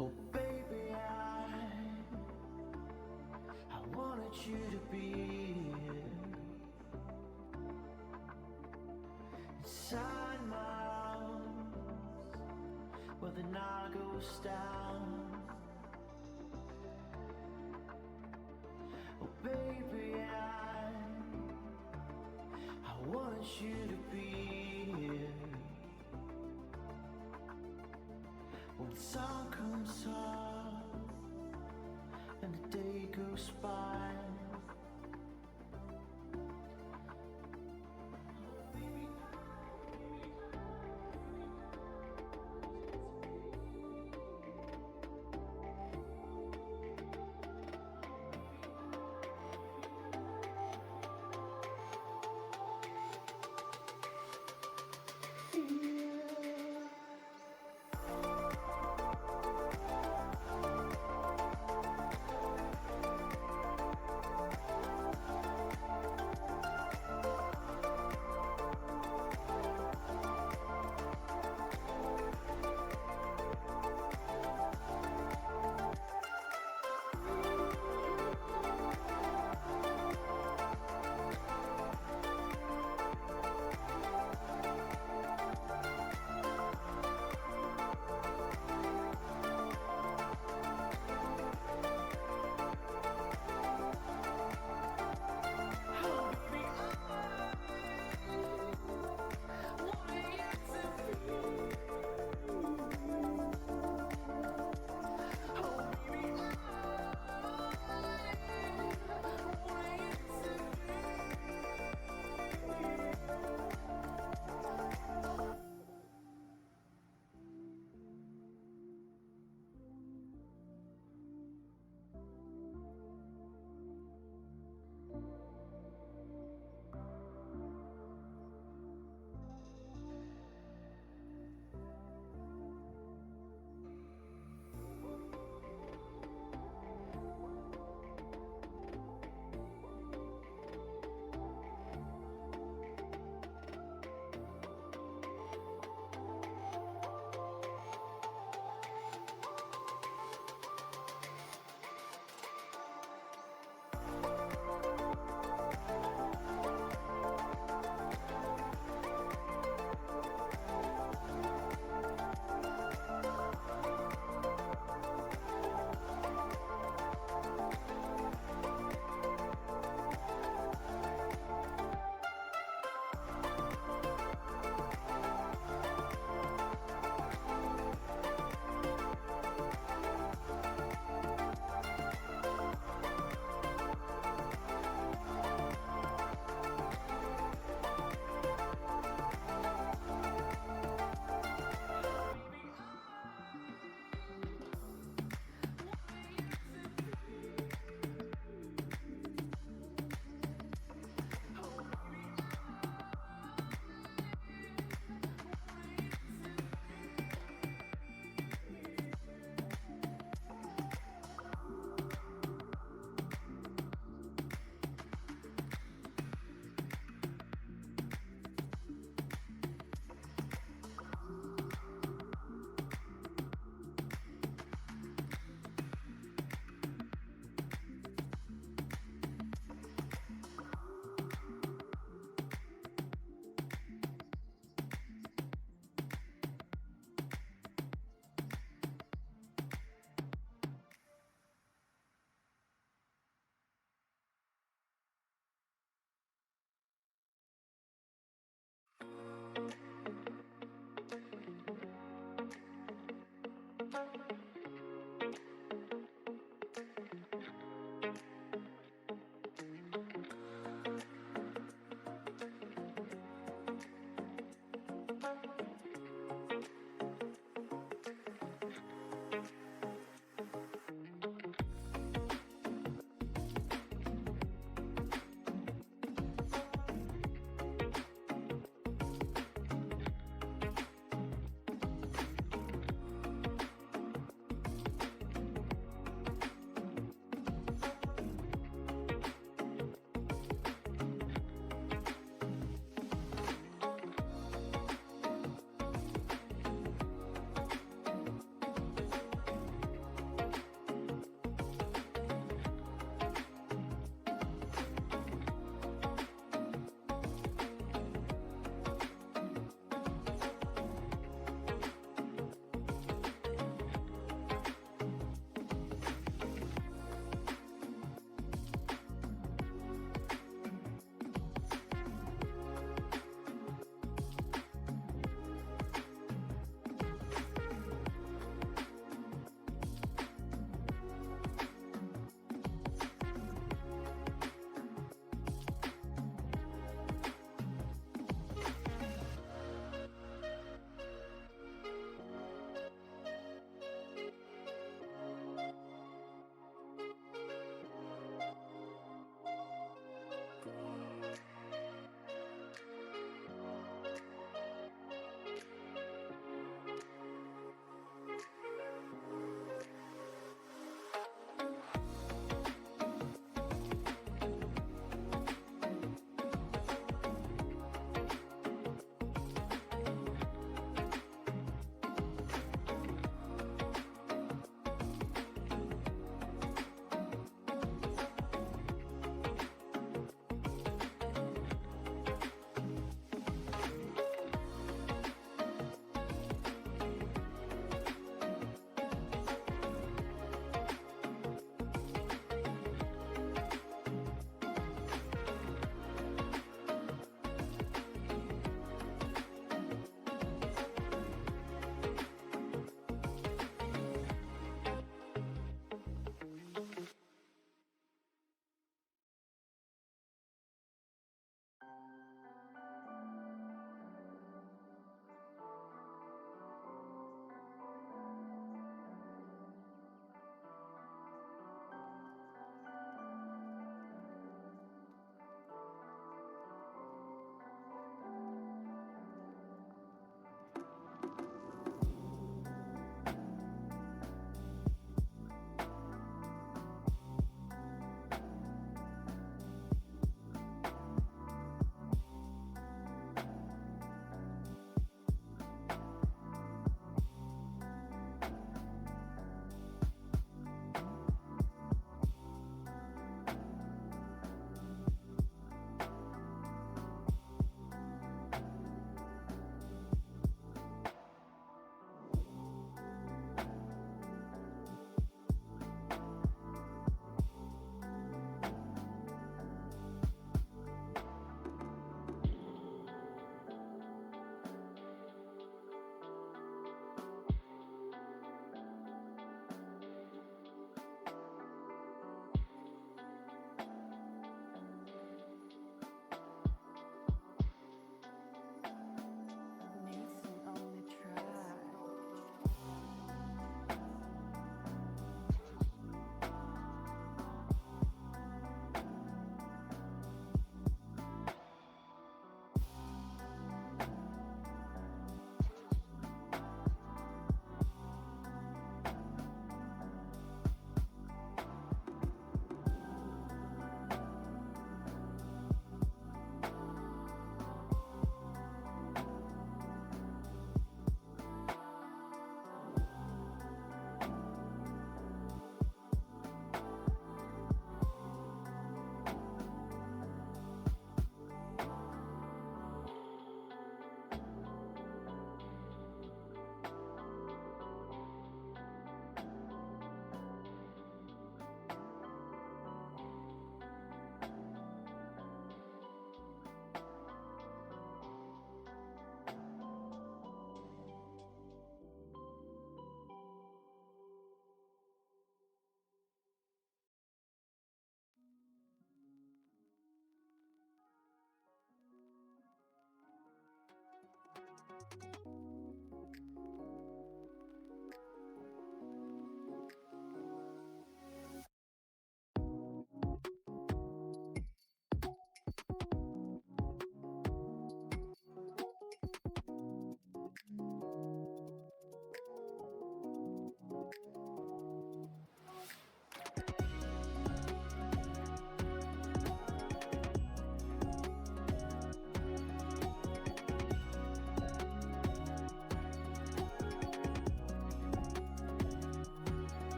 Oh baby, I wanted you to be here inside my arms where the night goes down. Oh baby, I wanted you to be here when the sun comes up and the day goes by.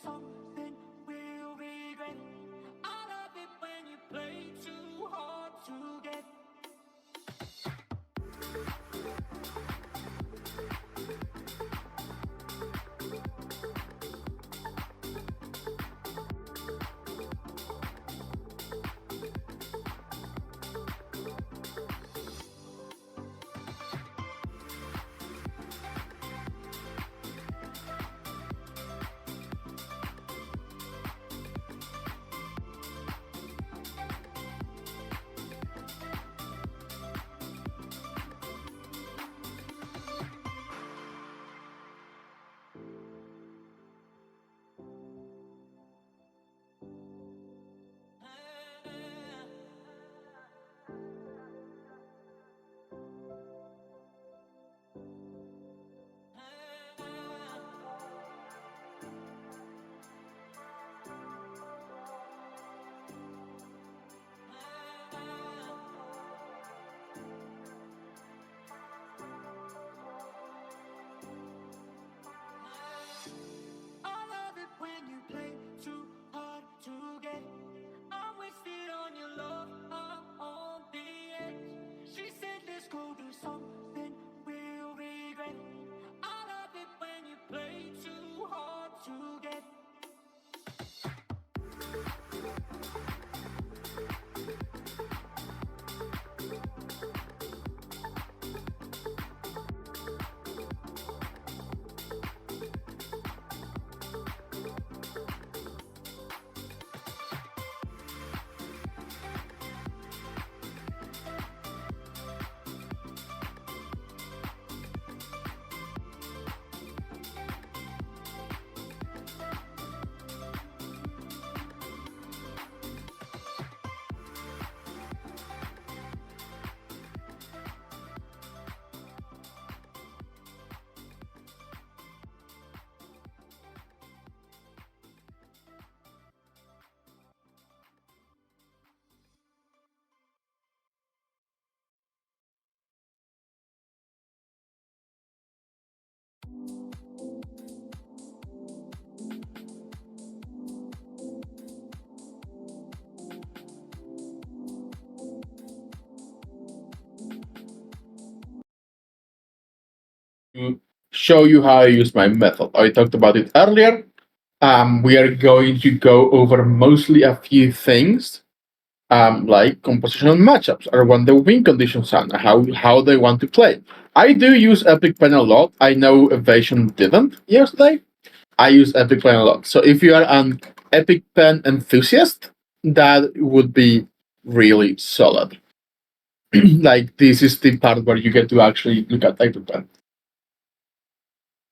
something we'll regret. I love it when you play too hard to get. I love it when you play too hard to get. I'm wasted on your love, I'm on the edge. She said let's go do something we'll regret. I love it when you play too hard to get. To show you how I use my method. I talked about it earlier. We are going to go over mostly a few things, like compositional matchups or when the win conditions are, how they want to play. I do use Epic Pen a lot. I know Evasion didn't yesterday. I use Epic Pen a lot. So if you are an Epic Pen enthusiast, that would be really solid. Like this is the part where you get to actually look at Epic Pen.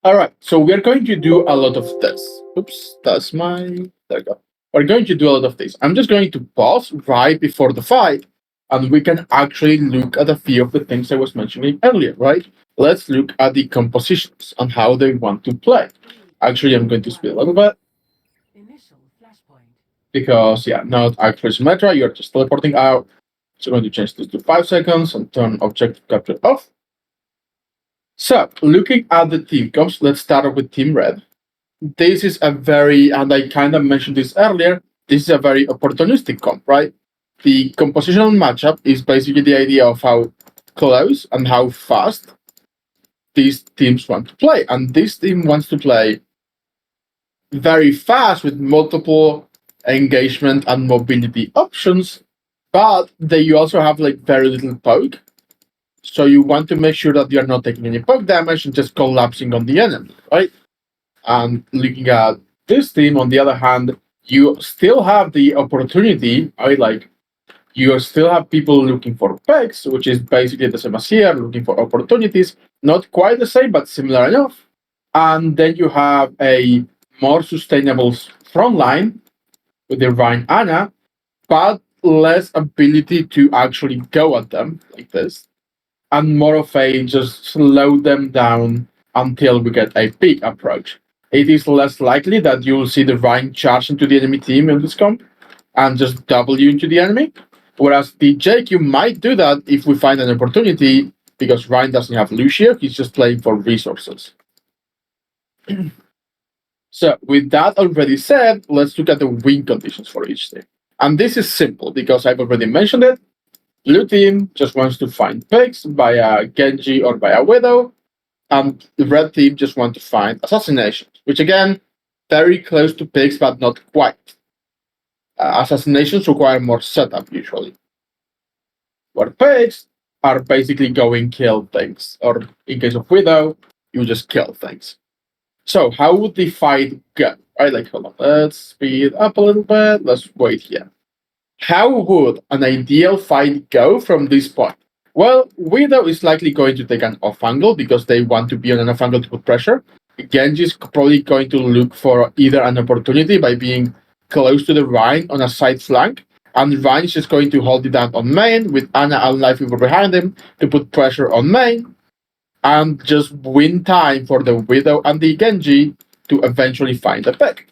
All right, so we're going to do a lot of this. Oops, that's my. There we go. We're going to do a lot of this. I'm just going to pause right before the fight, and we can actually look at a few of the things I was mentioning earlier, right? Let's look at the compositions and how they want to play. Actually, I'm going to speed a little bit because, yeah, not actually Symmetra, you're just teleporting out. So I'm going to change this to 5 seconds and turn objective capture off. So, looking at the team comps, let's start with Team Red. This is a very, and I kind of mentioned this earlier, this is a very opportunistic comp, right? The compositional matchup is basically the idea of how close and how fast these teams want to play. And this team wants to play very fast with multiple engagement and mobility options, but you also have like very little poke. So you want to make sure that you're not taking any poke damage and just collapsing on the enemy, right? And looking at this team, on the other hand, you still have the opportunity, right? Like you still have people looking for pegs, which is basically the same as here, looking for opportunities. Not quite the same, but similar enough. And then you have a more sustainable front line with the Rhine Anna, but less ability to actually go at them like this, and more of a just slow them down until we get a big approach. It is less likely that you'll see the Rhine charge into the enemy team in this comp and just W into the enemy. Whereas the Jake, you might do that if we find an opportunity because Rhine doesn't have Lucio, he's just playing for resources. So with that already said, let's look at the win conditions for each team. And this is simple because I've already mentioned it. Blue team just wants to find picks via Genji or via Widow, and the red team just want to find assassinations, which again, very close to picks, but not quite. Assassinations require more setup usually, where picks are basically going kill things, or in case of Widow, you just kill things. So how would the fight go? Right, like hold on, let's speed up a little bit. Let's wait here. How would an ideal fight go from this point? Well, Widow is likely going to take an off angle because they want to be on an off angle to put pressure. Genji is probably going to look for either an opportunity by being close to the Rhine on a side flank, and Rhine is just going to hold it down on main with Ana and Life behind him to put pressure on main and just win time for the Widow and the Genji to eventually find a pick.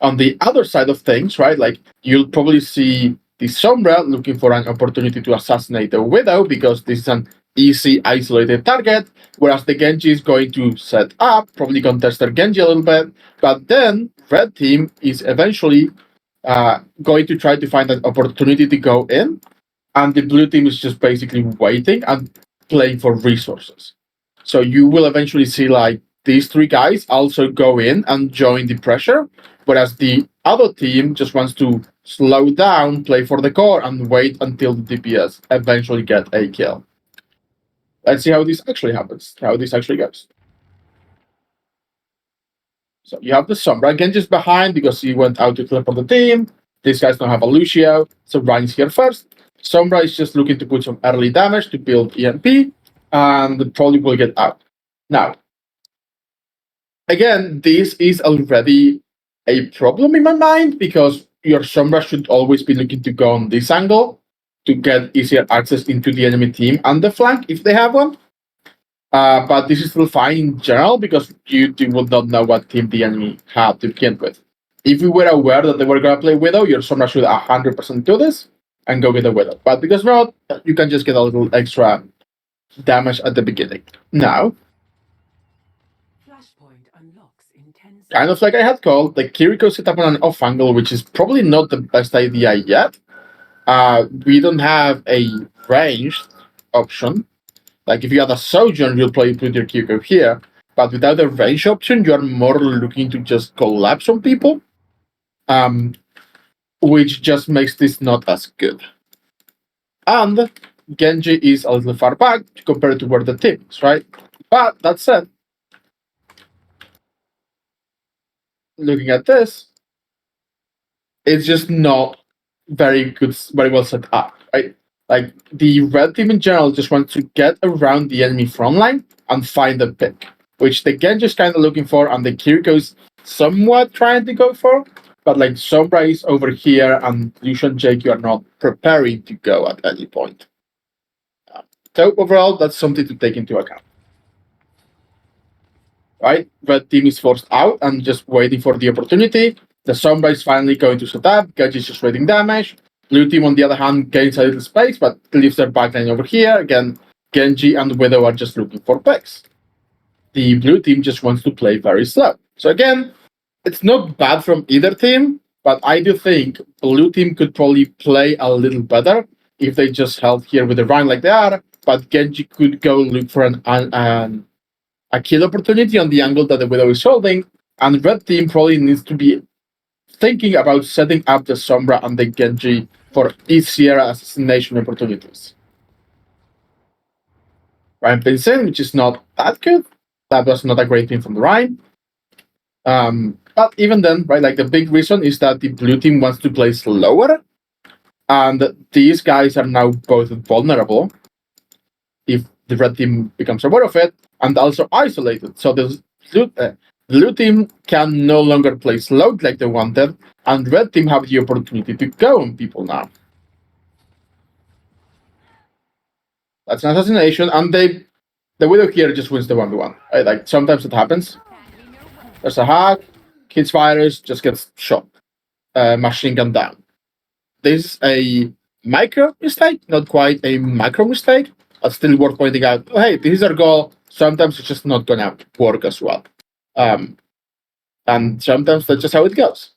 On the other side of things, right, like you'll probably see the Sombra looking for an opportunity to assassinate the Widow because this is an easy isolated target, whereas the Genji is going to set up, probably contest their Genji a little bit, but then red team is eventually going to try to find an opportunity to go in, and the blue team is just basically waiting and playing for resources. So you will eventually see like these three guys also go in and join the pressure, whereas the other team just wants to slow down, play for the core, and wait until the DPS eventually get a kill. Let's see how this actually happens, how this actually goes. So you have the Sombra. Genji's behind because he went out to teleport the team. These guys don't have a Lucio, so Ryan's here first. Sombra is just looking to put some early damage to build EMP, and probably will get out. Now, again, this is already a problem in my mind because your Sombra should always be looking to go on this angle to get easier access into the enemy team and the flank if they have one. But this is still fine in general because you would not know what team the enemy had to begin with. If you were aware that they were going to play Widow, your Sombra should 100% do this and go with the Widow. But because not, you can just get a little extra damage at the beginning. Now, kind of like I had called, the Kiriko set up on an off angle, which is probably not the best idea yet. We don't have a ranged option. Like if you had a Sojourn, you'll probably put your Kiriko here. But without a range option, you're more looking to just collapse on people, which just makes this not as good. And Genji is a little far back compared to where the team is, right? But that said, looking at this, it's just not very good, very well set up, right? Like the red team in general just wants to get around the enemy front line and find a pick, which the Genji is kind of looking for, and the Kiriko is somewhat trying to go for. But like Sombra is over here, and Lucian and Jake, you are not preparing to go at any point. So overall, that's something to take into account. Right? Red team is forced out and just waiting for the opportunity. The Sombra is finally going to set up. Genji is just trading damage. Blue team, on the other hand, gains a little space, but leaves their backline over here. Again, Genji and Widow are just looking for picks. The blue team just wants to play very slow. So again, it's not bad from either team, but I do think blue team could probably play a little better if they just held here with the Rhine like they are, but Genji could go look for a kill opportunity on the angle that the Widow is holding, and red team probably needs to be thinking about setting up the Sombra and the Genji for easier assassination opportunities. Ryan Vincent, which is not that good. That was not a great thing from the Rhine. But even then, right, like the big reason is that the blue team wants to play slower, and these guys are now both vulnerable if the red team becomes aware of it, and also isolated. So the blue team can no longer play slow like they wanted, and red team have the opportunity to go on people now. That's an assassination, and the Widow here just wins the 1v1. Right? Like sometimes it happens. There's a hack, hits virus, just gets shot. Machine gun down. This is a micro mistake, not quite a macro mistake, but still worth pointing out. Oh, hey, this is our goal. Sometimes it's just not gonna work as well. And sometimes that's just how it goes.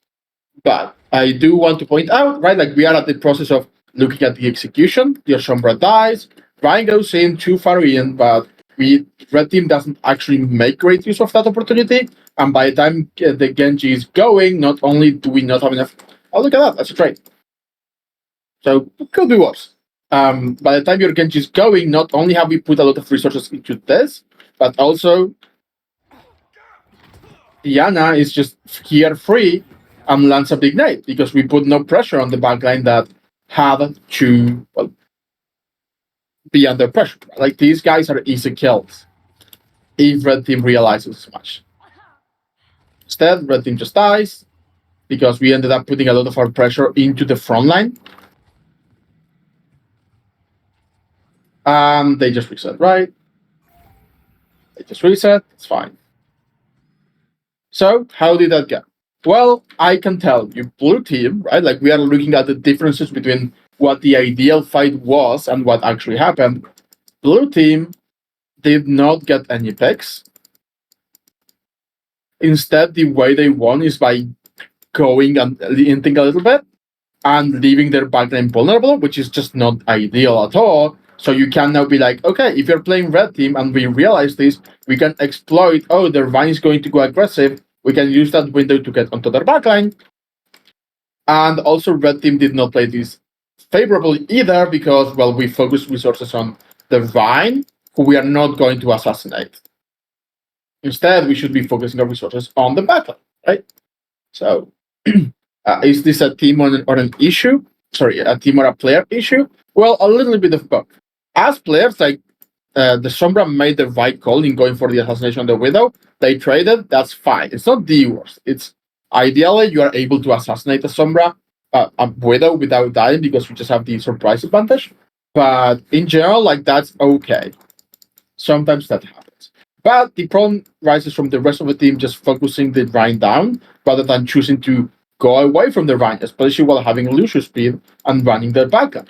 But I do want to point out, right, like we are at the process of looking at the execution. The Sombra dies, Ryan goes in too far in, but red team doesn't actually make great use of that opportunity. And by the time the Genji is going, not only do we not have enough. Oh, look at that, that's a trade. So it could be worse. By the time your Genji is going, not only have we put a lot of resources into this, but also Diana is just here free and lands a big nade because we put no pressure on the backline that had to be under pressure. Like these guys are easy kills if red team realizes as much. Instead, red team just dies because we ended up putting a lot of our pressure into the front line. And they just reset, right? They just reset, it's fine. So how did that go? Well, I can tell you, blue team, right? Like we are looking at the differences between what the ideal fight was and what actually happened. Blue team did not get any picks. Instead, the way they won is by going and hinting a little bit and leaving their backline vulnerable, which is just not ideal at all. So you can now be like, okay, if you're playing red team and we realize this, we can exploit, oh, their Vine is going to go aggressive. We can use that window to get onto their backline. And also red team did not play this favorably either because, well, we focused resources on the Vine, who we are not going to assassinate. Instead, we should be focusing our resources on the backline, right? So is this a team or an issue? Sorry, a team or a player issue? Well, a little bit of both. As players, like the Sombra made the right call in going for the assassination of the Widow. They traded, that's fine. It's not the worst. It's ideally you are able to assassinate a Sombra, a Widow without dying because you just have the surprise advantage. But in general, like that's okay. Sometimes that happens. But the problem rises from the rest of the team just focusing the Rhine down rather than choosing to go away from the Rhine, especially while having Lucio speed and running their backup.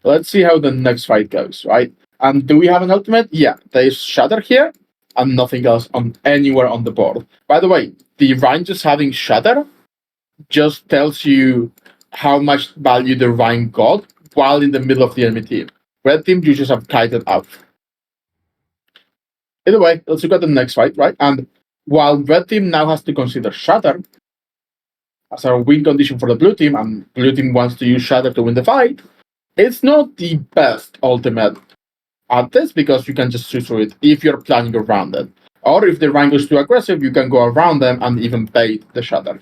Let's see how the next fight goes, right? And do we have an ultimate? Yeah, there's Shatter here and nothing else on anywhere on the board. By the way, the Rhine just having Shatter just tells you how much value the Rhine got while in the middle of the enemy team. Red team, you just have kited out. Either way, let's look at the next fight, right? And while red team now has to consider Shatter as a win condition for the blue team, and blue team wants to use Shatter to win the fight, it's not the best ultimate at this because you can just switch through it if you're planning around it. Or if the rank is too aggressive, you can go around them and even bait the Shatter.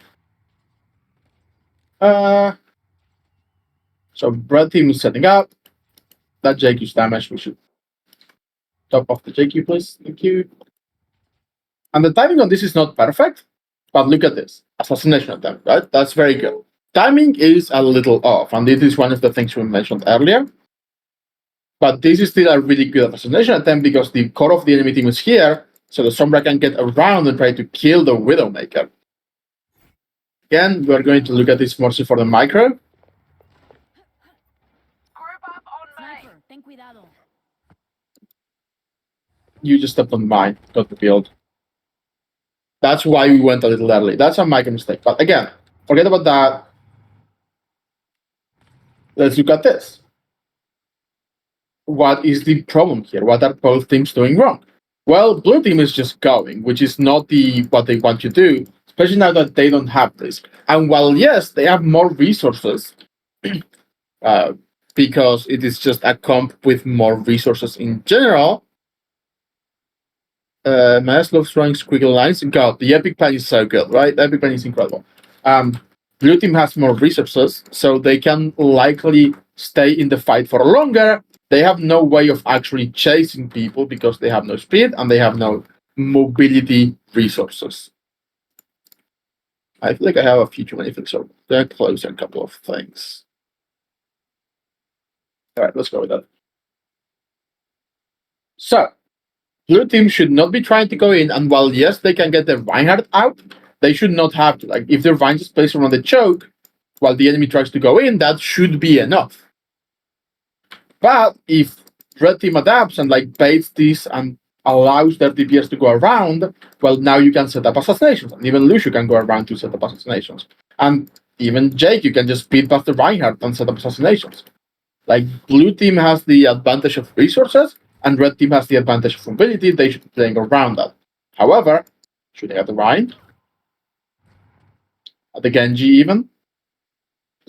So red team is setting up. That JQ's damage, we should top off the JQ, please. Thank you. And the timing on this is not perfect, but look at this. Assassination attempt, right? That's very good. Timing is a little off, and this is one of the things we mentioned earlier. But this is still a really good assassination attempt because the core of the enemy team is here, so the Sombra can get around and try to kill the Widowmaker. Again, we're going to look at this mostly for the micro. You just stepped on mine, got revealed. That's why we went a little early. That's a micro mistake. But again, forget about that. Let's look at this. What is the problem here? What are both teams doing wrong? Well, blue team is just going, which is not what they want to do, especially now that they don't have this. And while yes, they have more resources, because it is just a comp with more resources in general. Maslow's drawing squiggle lines. God, the epic plan is so good, right? The epic plan is incredible. Blue team has more resources, so they can likely stay in the fight for longer. They have no way of actually chasing people because they have no speed and they have no mobility resources. I feel like I have a few too many things, so they're closing a couple of things. All right, let's go with that. So, blue team should not be trying to go in, and while yes, they can get their Reinhardt out, they should not have to. Like, if their Vine just plays around the choke while the enemy tries to go in, that should be enough. But if red team adapts and like baits this and allows their DPS to go around, well, now you can set up assassinations. And even Lucio can go around to set up assassinations. And even Jake, you can just speed past the Reinhardt and set up assassinations. Like, blue team has the advantage of resources, and red team has the advantage of mobility. They should be playing around that. However, shooting at the Rein, at the Genji even,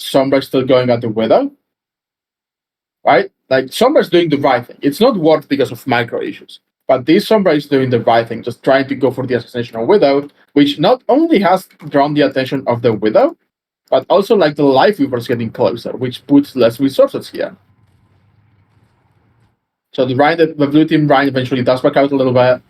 Sombra still going at the Widow, right? Like, Sombra's doing the right thing. It's not worked because of micro issues. But this Sombra is doing the right thing, just trying to go for the assassination of Widow, which not only has drawn the attention of the Widow, but also like the Life Weaver's getting closer, which puts less resources here. So the blue team Ryan eventually does back out a little bit.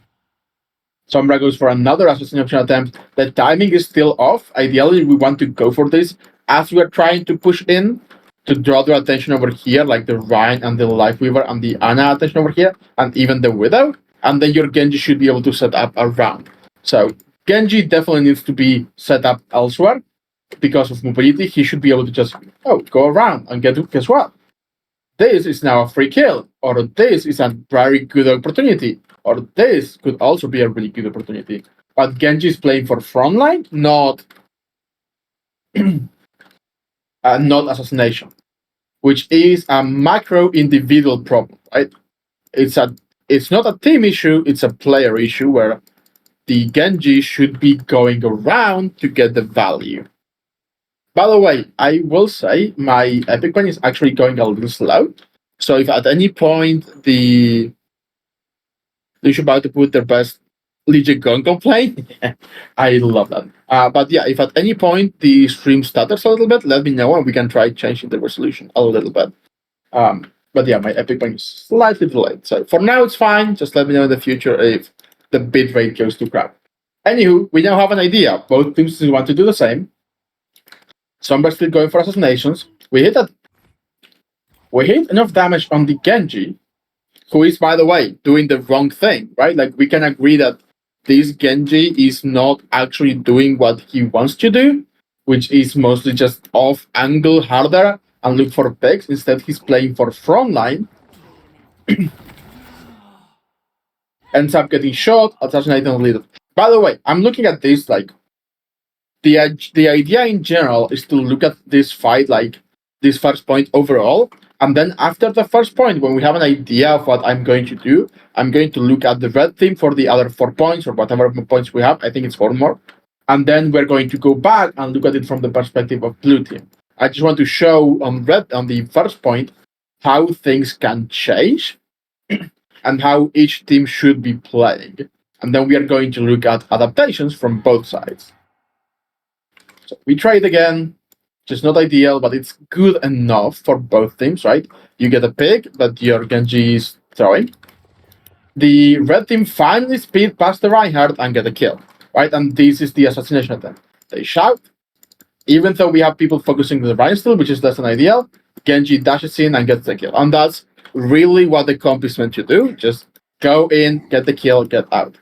Sombra goes for another assassination attempt. The timing is still off. Ideally, we want to go for this as we are trying to push in to draw their attention over here, like the Ryan and the Life Weaver and the Ana attention over here, and even the Widow. And then your Genji should be able to set up a round. So Genji definitely needs to be set up elsewhere because of mobility. He should be able to just go around and guess what? This is now a free kill, or this is a very good opportunity, or this could also be a really good opportunity. But Genji is playing for frontline, not not assassination, which is a macro individual problem, right? It's not a team issue, it's a player issue where the Genji should be going around to get the value. By the way, I will say my epic one is actually going a little slow. So if at any point they should about to put their best legit gun complaint, I love that. But yeah, if at any point the stream stutters a little bit, let me know and we can try changing the resolution a little bit. But yeah, my epic one is slightly delayed. So for now, it's fine. Just let me know in the future if the bitrate goes to crap. Anywho, we now have an idea. Both teams want to do the same. Somebody's still going for assassinations. We hit enough damage on the Genji, who is, by the way, doing the wrong thing, right? Like, we can agree that this Genji is not actually doing what he wants to do, which is mostly just off angle harder and look for picks. Instead, he's playing for frontline. Ends up getting shot, assassinated, and leader. By the way, I'm looking at this like the idea in general is to look at this fight like this first point overall, and then after the first point, when we have an idea of what I'm going to do, I'm going to look at the red team for the other 4 points or whatever points we have. I think it's 4 more, and then we're going to go back and look at it from the perspective of blue team. I just want to show on the first point how things can change and how each team should be playing. And then we are going to look at adaptations from both sides. So we try it again, just not ideal, but it's good enough for both teams, right? You get a pick that your Genji is throwing. The red team finally speed past the Reinhardt and get a kill, right? And this is the assassination attempt. They shout. Even though we have people focusing on the Rein still, which is less than ideal, Genji dashes in and gets the kill. And that's really what the comp is meant to do. Just go in, get the kill, get out.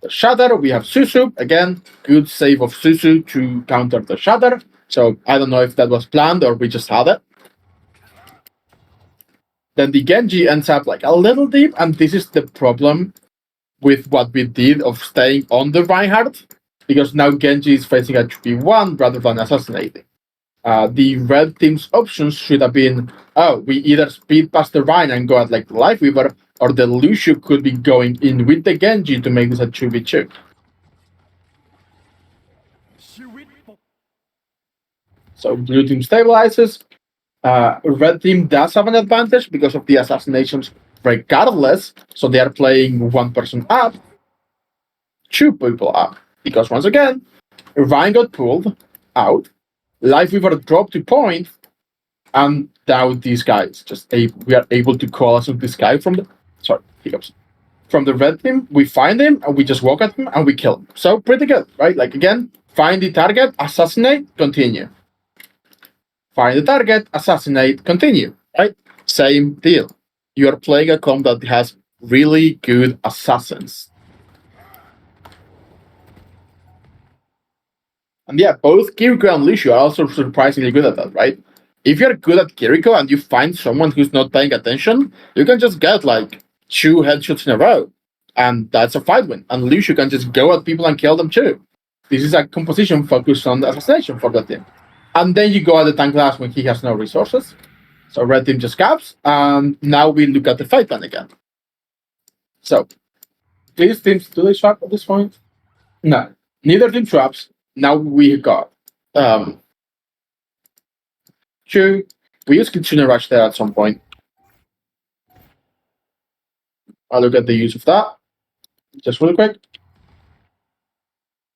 The Shatter, we have Susu. Again, good save of Susu to counter the Shatter. So I don't know if that was planned or we just had it. Then the Genji ends up like a little deep, and this is the problem with what we did of staying on the Reinhardt, because now Genji is facing a 2v1 rather than assassinating. The red team's options should have been, we either speed past the Rein and go at like the Life Weaver, or the Lucio could be going in with the Genji to make this a 2v2. So blue team stabilizes. Red team does have an advantage because of the assassinations regardless, so they are playing 1 person up, 2 people up. Because once again, Rein got pulled out, Life Weaver dropped to point, and now these guys we are able to call us this guy from the red team. We find him and we just walk at him and we kill him. So pretty good, right? Like, again, find the target, assassinate, continue. Find the target, assassinate, continue, right? Same deal. You are playing a comp that has really good assassins. And yeah, both Kiriko and Lucio are also surprisingly good at that, right? If you're good at Kiriko and you find someone who's not paying attention, you can just get like 2 headshots in a row. And that's a fight win. And Lucio can just go at people and kill them too. This is a composition focused on assassination for the team. And then you go at the tank class when he has no resources. So red team just caps, and now we look at the fight plan again. So these teams, do they swap at this point? No, neither team swaps. Now we got two. We use Kitsune Rush there at some point. I'll look at the use of that. Just really quick.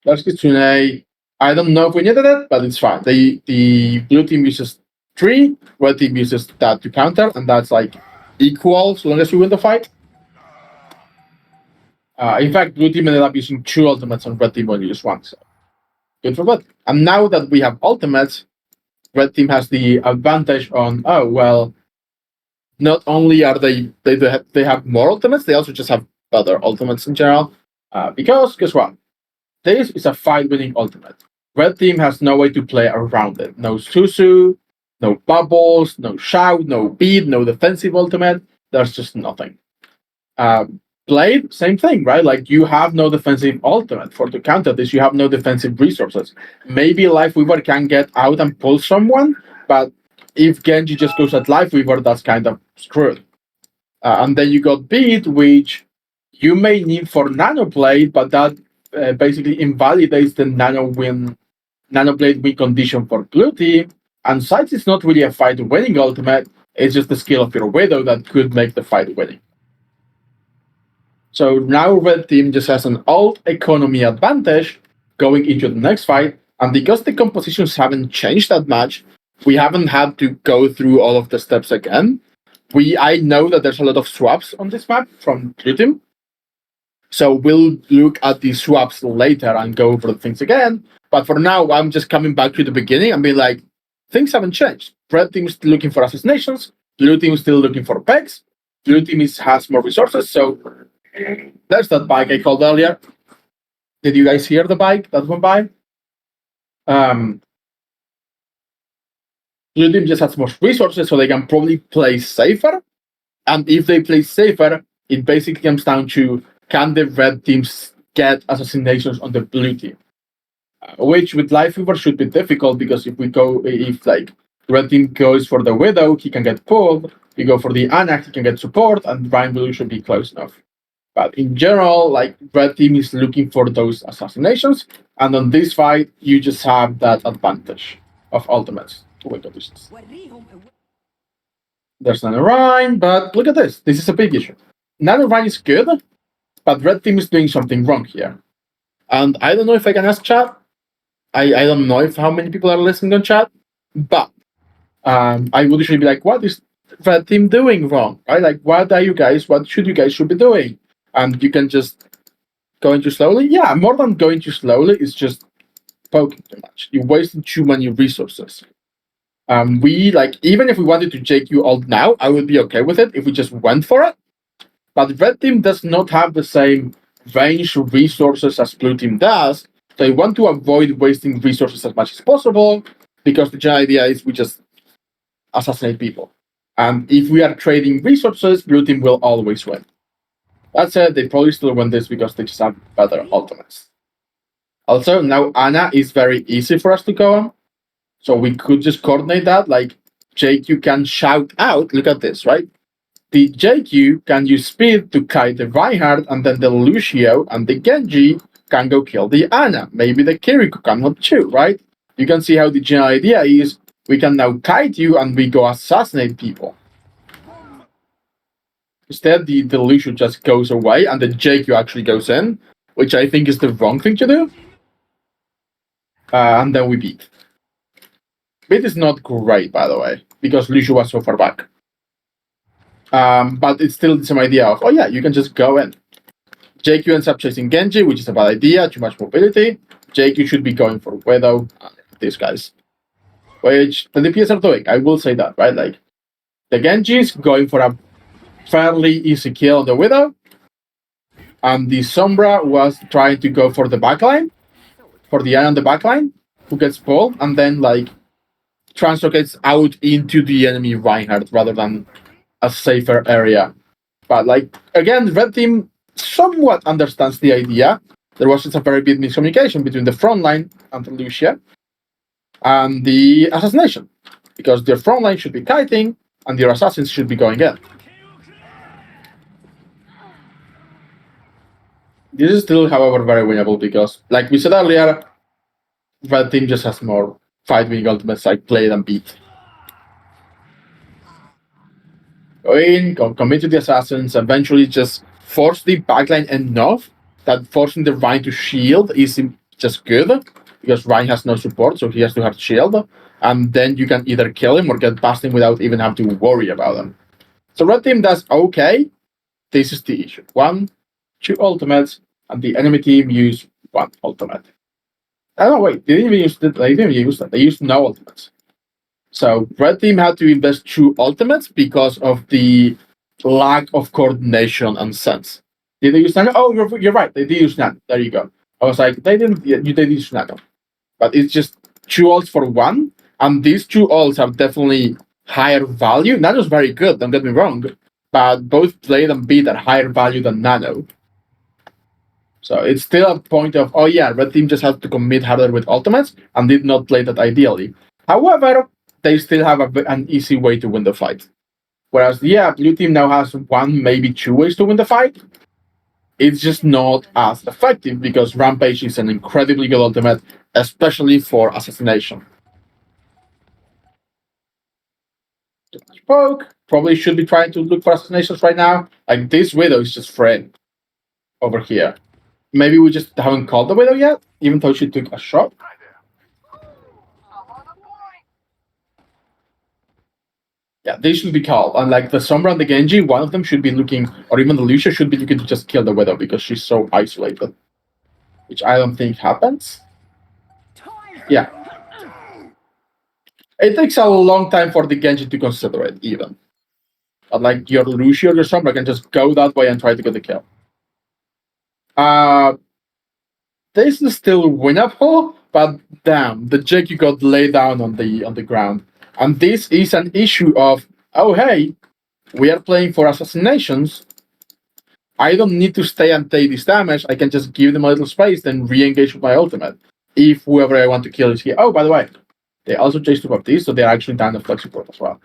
There's Kitsune. I don't know if we needed it, but it's fine. The blue team uses 3, red team uses that to counter, and that's like equal as long as we win the fight. In fact, blue team ended up using 2 ultimates and red team only used 1. So good for red. And now that we have ultimates, red team has the advantage on, oh, well, not only are they have more ultimates, they also just have better ultimates in general. Because, guess what? This is a fight-winning ultimate. Red team has no way to play around it. No Susu, no bubbles, no shout, no beat, no defensive ultimate. There's just nothing. Blade, same thing, right? Like you have no defensive ultimate for to counter this. You have no defensive resources. Maybe Lifeweaver can get out and pull someone, but if Genji just goes at Lifeweaver, that's kind of screwed. And then you got Beat, which you may need for Nanoblade, but that basically invalidates the Nanoblade win condition for blue team. And Sights is not really a fight winning ultimate, it's just the skill of your Widow that could make the fight winning. So now red team just has an alt economy advantage going into the next fight, and because the compositions haven't changed that much, we haven't had to go through all of the steps again. I know that there's a lot of swaps on this map from blue team, so we'll look at the swaps later and go over the things again. But for now, I'm just coming back to the beginning and being like, things haven't changed. Red team is still looking for assassinations, blue team is still looking for pegs, blue team has more resources, so there's that bike I called earlier. Did you guys hear the bike that went by? Blue team just has more resources, so they can probably play safer. And if they play safer, it basically comes down to, can the red teams get assassinations on the blue team? Which with Lifeweaver should be difficult, because if like red team goes for the Widow, he can get pulled. We go for the Ana, he can get support, and Ryan Blue should be close enough. But in general, like red team is looking for those assassinations, and on this fight, you just have that advantage of ultimates to win conditions. There's Nano Rhine, but look at this. This is a big issue. Nano Rhine is good, but red team is doing something wrong here. And I don't know if I can ask chat. I don't know if how many people are listening on chat, but I would usually be like, what is red team doing wrong? Right? Like, what should you guys be doing? And you can just going too slowly. Yeah, more than going too slowly, it's just poking too much. You're wasting too many resources. We like, even if we wanted to take you all now, I would be okay with it if we just went for it. But red team does not have the same range of resources as blue team does. They want to avoid wasting resources as much as possible, because the general idea is we just assassinate people. And if we are trading resources, blue team will always win. That said, they probably still win this because they just have better ultimates. Also, now Ana is very easy for us to go on. So we could just coordinate that. Like, JQ can shout out, look at this, right? The JQ can use speed to kite the Reinhardt, and then the Lucio and the Genji can go kill the Ana. Maybe the Kiriko can help too, right? You can see how the general idea is, we can now kite you and we go assassinate people. Instead, the Lucio just goes away and the JQ actually goes in, which I think is the wrong thing to do. And then we beat. Beat is not great, by the way, because Lucio was so far back. But it's still the same idea of, oh yeah, you can just go in. JQ ends up chasing Genji, which is a bad idea, too much mobility. JQ should be going for Widow, these guys. Which the DPS are doing, I will say that, right? Like, the Genji is going for a fairly easy kill on the Widow, and the Sombra was trying to go for the backline, for the eye on the backline, who gets pulled, and then, like, translocates out into the enemy Reinhardt rather than a safer area. But, like, again, red team somewhat understands the idea. There was just a very big miscommunication between the front line and Lucia and the assassination, because their front line should be kiting and their assassins should be going in. This is still, however, very winnable because, like we said earlier, red team just has more fight-winning ultimates like played and beat. Go in, commit to the assassins, eventually just force the backline enough that forcing the Rhine to shield is just good, because Rhine has no support, so he has to have shield, and then you can either kill him or get past him without even having to worry about him. So red team does okay. This is the issue. 1, 2 ultimates, and the enemy team use 1 ultimate. Oh no, wait, they didn't even use that. They didn't use that. They used no ultimates. So red team had to invest 2 ultimates because of the lack of coordination and sense. Did they use nano? Oh, you're right. They did use nano. There you go. I was like, they didn't. Yeah, they did use nano, but it's just 2 ults for 1, and these 2 ults have definitely higher value. Nano's very good. Don't get me wrong, but both Blade and Beat are higher value than Nano. So it's still a point of, oh yeah, red team just had to commit harder with ultimates and did not play that ideally. However, they still have an easy way to win the fight. Whereas, yeah, blue team now has 1, maybe 2 ways to win the fight. It's just not as effective because Rampage is an incredibly good ultimate, especially for assassination. Poke probably should be trying to look for assassinations right now. Like, this Widow is just friend over here. Maybe we just haven't called the Widow yet, even though she took a shot. Yeah, they should be called. And like the Sombra and the Genji, one of them should be looking, or even the Lucia should be looking to just kill the Widow because she's so isolated. Which I don't think happens. Yeah. It takes a long time for the Genji to consider it, even. But like your Lucia or your Sombra can just go that way and try to get the kill. This is still winnable, but damn, the Jake you got laid down on the ground. And this is an issue of, oh hey, we are playing for assassinations. I don't need to stay and take this damage. I can just give them a little space, then re-engage with my ultimate. If whoever I want to kill is here. Oh, by the way, they also chase to Baptiste, so they're actually down the flex support as well.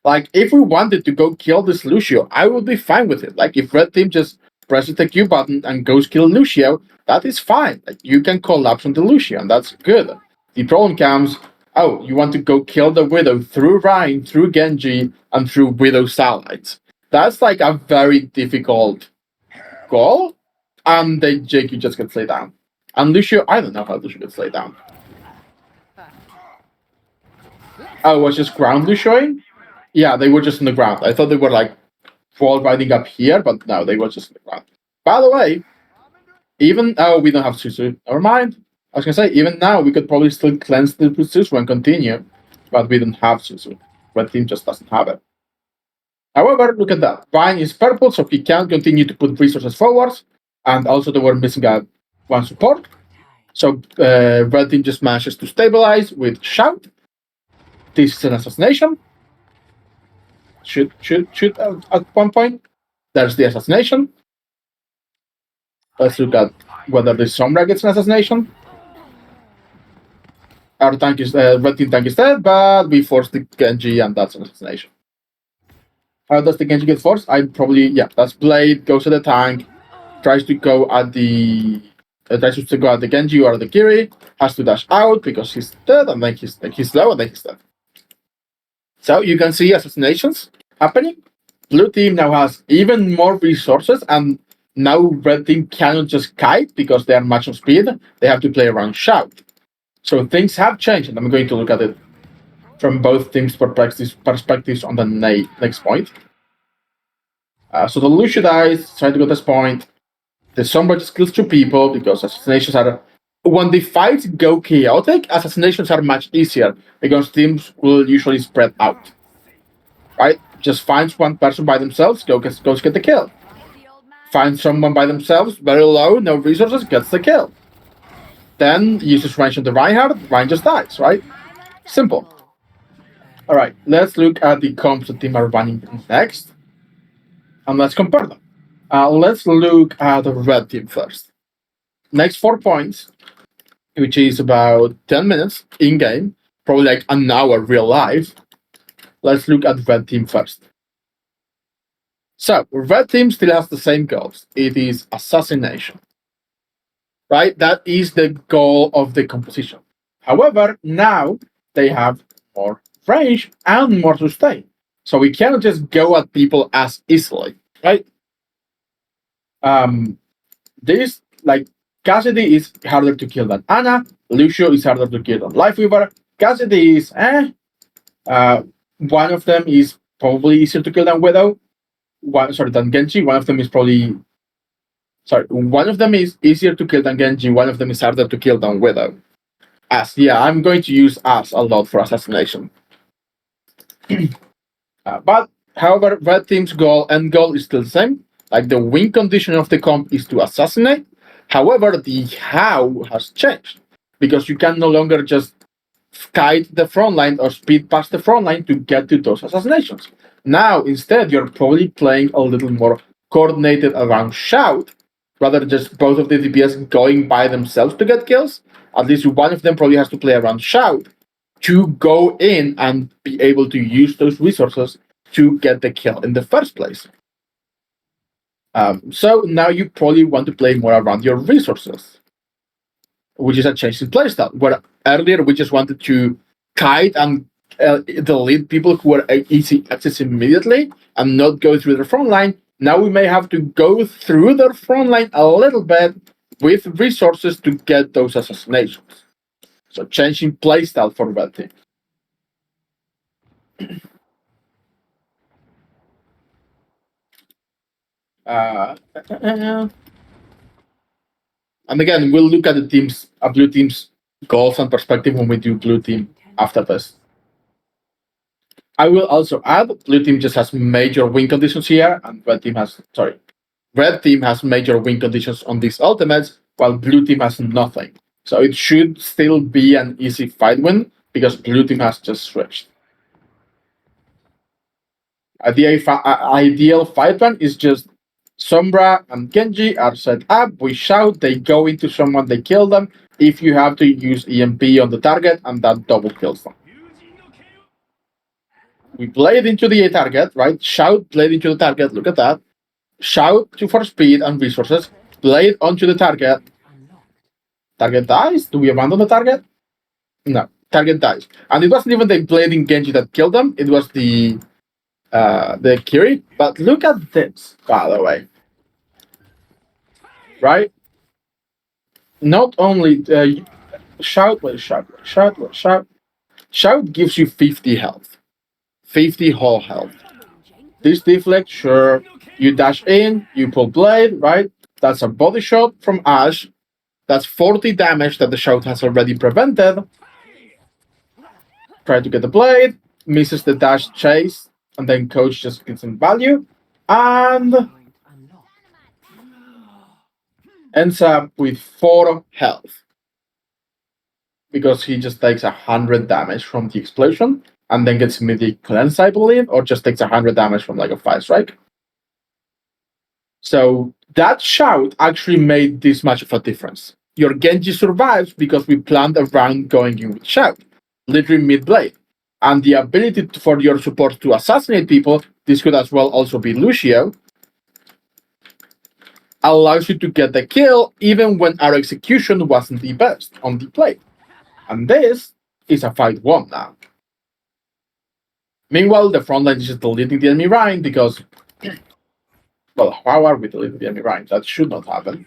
Like, if we wanted to go kill this Lucio, I would be fine with it. Like, if red team just presses the Q button and goes kill Lucio, that is fine. Like, you can collapse on the Lucio, and that's good. The problem comes, oh, you want to go kill the Widow through Rhine, through Genji, and through Widow's satellites. That's like a very difficult goal, and the JQ just gets laid down. And Lucio, I don't know how Lucio gets laid down. Oh, it was just ground Lucioing? Yeah, they were just on the ground. I thought they were like wall riding up here, but no, they were just on the ground. By the way, even we don't have Susu. Never mind. I was gonna say, even now we could probably still cleanse the Susu and continue, but we don't have Susu. Red team just doesn't have it. However, look at that. Vine is purple, so he can continue to put resources forwards, and also they were missing one support. So red team just manages to stabilize with Shout. This is an assassination. Shoot at one point. There's the assassination. Let's look at whether the Sombra gets an assassination. Our tank is red team tank is dead, but we forced the Genji, and that's an assassination. How does the Genji get forced? That's Blade, goes to the tank, tries to go at the Genji or the Kiri, has to dash out because he's dead, and then he's low, and then he's dead. So you can see assassinations happening. Blue team now has even more resources, and now red team cannot just kite because they are much of speed. They have to play around Shout. So things have changed, and I'm going to look at it from both teams' perspectives on the next point. So the Lucio dies, trying to go to this point. The Sombra just kills 2 people because assassinations are... When the fights go chaotic, assassinations are much easier because teams will usually spread out. Right? Just finds one person by themselves, goes get the kill. Finds someone by themselves, very low, no resources, gets the kill. Then uses range on the Reinhardt, Ryan just dies, right? Simple. Alright, let's look at the comps the team are running next. And let's compare them. Let's look at the red team first. Next 4 points, which is about 10 minutes in game, probably like an hour real life. Let's look at red team first. So, red team still has the same goals. It is assassination, right? That is the goal of the composition. However, now they have more range and more sustain. So we cannot just go at people as easily, right? This, like, Cassidy is harder to kill than Anna. Lucio is harder to kill than Lifeweaver. Cassidy is one of them is probably easier to kill than Widow. Than Genji. One of them is probably one of them is easier to kill than Genji. One of them is harder to kill than Widow. I'm going to use As a lot for assassination. But however, red team's end goal is still the same. Like the win condition of the comp is to assassinate. However, the how has changed because you can no longer just kite the front line or speed past the front line to get to those assassinations. Now, instead, you're probably playing a little more coordinated around Shout, rather than just both of the DPS going by themselves to get kills. At least one of them probably has to play around Shout to go in and be able to use those resources to get the kill in the first place. So now you probably want to play more around your resources, which is a change in playstyle. Where earlier we just wanted to kite and delete people who are easy access immediately and not go through the front line. Now we may have to go through their front line a little bit with resources to get those assassinations. So changing playstyle for red team. And again, we'll look at the teams, blue team's goals and perspective when we do blue team after this. I will also add, blue team just has major win conditions here, and red team has major win conditions on these ultimates, while blue team has nothing. So it should still be an easy fight win because blue team has just switched. The ideal fight plan is just Sombra and Genji are set up, we shout, they go into someone, they kill them. If you have to use EMP on the target, and that double kills them. We blade into the target, right? Shout, blade into the target, look at that. Shout for speed and resources, blade onto the target. Target dies? Do we abandon the target? No, target dies. And it wasn't even the blading Genji that killed them, it was the Kiri. But look at this, by the way. Right? Not only Shout gives you 50 health. 50 whole health. This deflect, sure. You dash in, you pull blade, right? That's a body shot from Ash. That's 40 damage that the Shout has already prevented. Try to get the blade, misses the dash chase, and then Coach just gets some value. And ends up with 4 health. Because he just takes 100 damage from the explosion and then gets immediately cleansed, I believe, or just takes 100 damage from like a 5 strike. So that shout actually made this much of a difference. Your Genji survives because we planned around going in with shout, literally mid-blade. And the ability for your support to assassinate people, this could as well also be Lucio, allows you to get the kill even when our execution wasn't the best on the play. And this is a fight won now. Meanwhile, the front line is just deleting the enemy Rhine because, well, how are we deleting the enemy Rhine? That should not happen.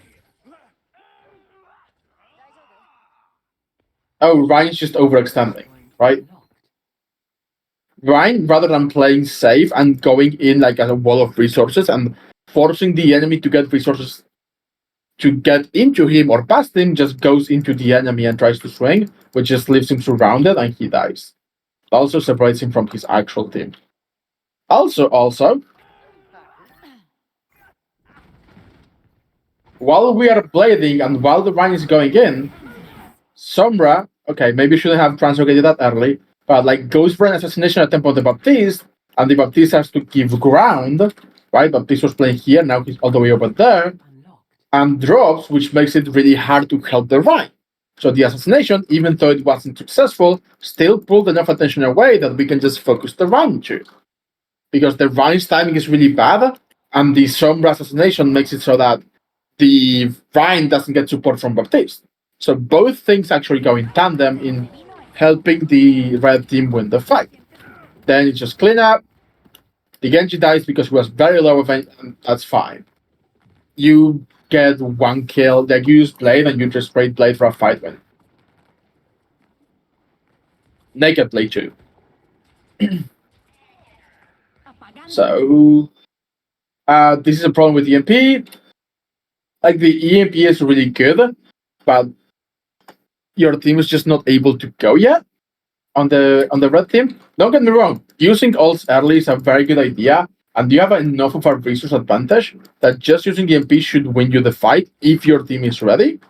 Oh, Rhine's just overextending, right? Rhine, rather than playing safe and going in like a wall of resources and forcing the enemy to get resources to get into him or past him, just goes into the enemy and tries to swing, which just leaves him surrounded and he dies. Also separates him from his actual team. Also, while we are blading and while the Rhine is going in, Sombra, okay, maybe shouldn't have translocated that early, but like goes for an assassination attempt on the Baptiste, and the Baptiste has to give ground right? Baptiste was playing here, now he's all the way over there, and drops, which makes it really hard to help the Rhine. So the assassination, even though it wasn't successful, still pulled enough attention away that we can just focus the Rhine to. Because the Rhine's timing is really bad, and the Sombra assassination makes it so that the Rhine doesn't get support from Baptiste. So both things actually go in tandem in helping the red team win the fight. Then it's just clean up. The Genji dies because he was very low event, and that's fine. You get one kill, like you use Blade and you just trade Blade for a fight win. Naked Blade too. So this is a problem with EMP. Like the EMP is really good, but your team is just not able to go yet on the red team. Don't get me wrong, using ults early is a very good idea, and you have enough of a resource advantage that just using EMP should win you the fight if your team is ready.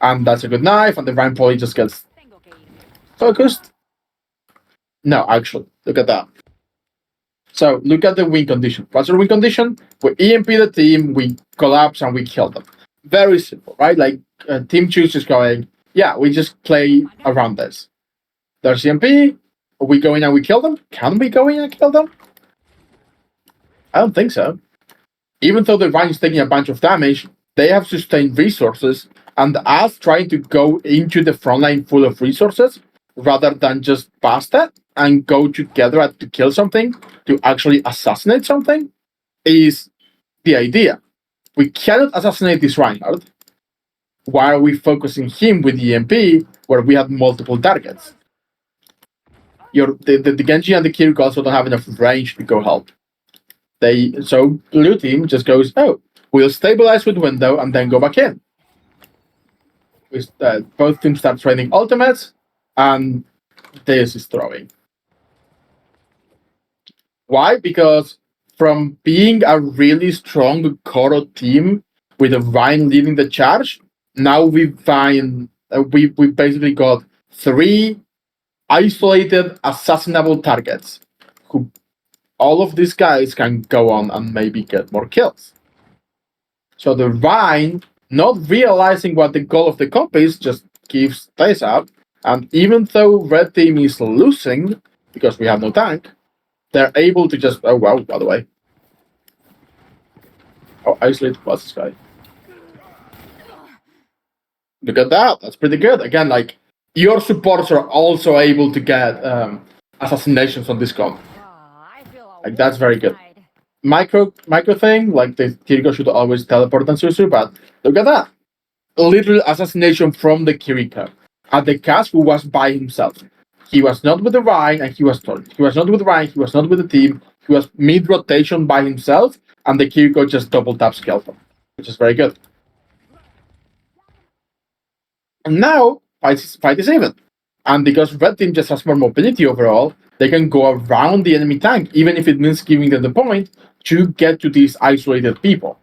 And that's a good knife, and the Rhine probably just gets focused. No, actually, look at that. So look at the win condition. What's the win condition? We EMP the team, we collapse, and we kill them. Very simple, right? Like team choose is going, yeah, we just play around this. There's EMP, we go in and we kill them? Can we go in and kill them? I don't think so. Even though the Rhine is taking a bunch of damage, they have sustained resources, and us trying to go into the front line full of resources rather than just past it and go together to kill something, to actually assassinate something, is the idea. We cannot assassinate this Reinhardt. Why are we focusing him with EMP where we have multiple targets? The Genji and the Kiriko also don't have enough range to go help. So blue team just goes, oh, we'll stabilize with window and then go back in. Both teams start trading ultimates, and this is throwing. Why? Because from being a really strong Koro team with a Rhine leading the charge, now we basically got 3 isolated assassinable targets who all of these guys can go on and maybe get more kills. So the Rhine, not realizing what the goal of the comp is, just gives stays up. And even though red team is losing because we have no tank, they're able to just, oh wow, by the way. Oh, isolate plus this guy. Look at that, that's pretty good. Again, like, your supports are also able to get assassinations on this comp. Like, that's very good. Micro thing, like the Kiriko should always teleport on Susu, but look at that. Literal assassination from the Kiriko. At the cast who was by himself. He was not with the Rhine and he was told. He was not with the Rhine, he was not with the team, he was mid-rotation by himself, and the Kiriko just double tap scaled him, which is very good. And now, fight is even. And because red team just has more mobility overall, they can go around the enemy tank, even if it means giving them the point, to get to these isolated people.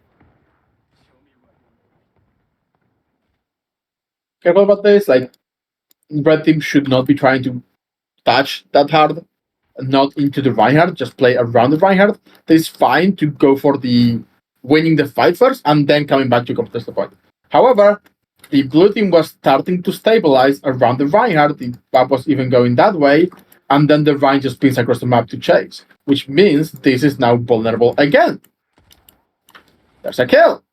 Careful about this, like, red team should not be trying to touch that hard, not into the Reinhardt, just play around the Reinhardt. It's fine to go for the winning the fight first and then coming back to contest the point. However, the blue team was starting to stabilize around the Reinhardt, the map was even going that way, and then the Rhine just spins across the map to chase, which means this is now vulnerable again. There's a kill.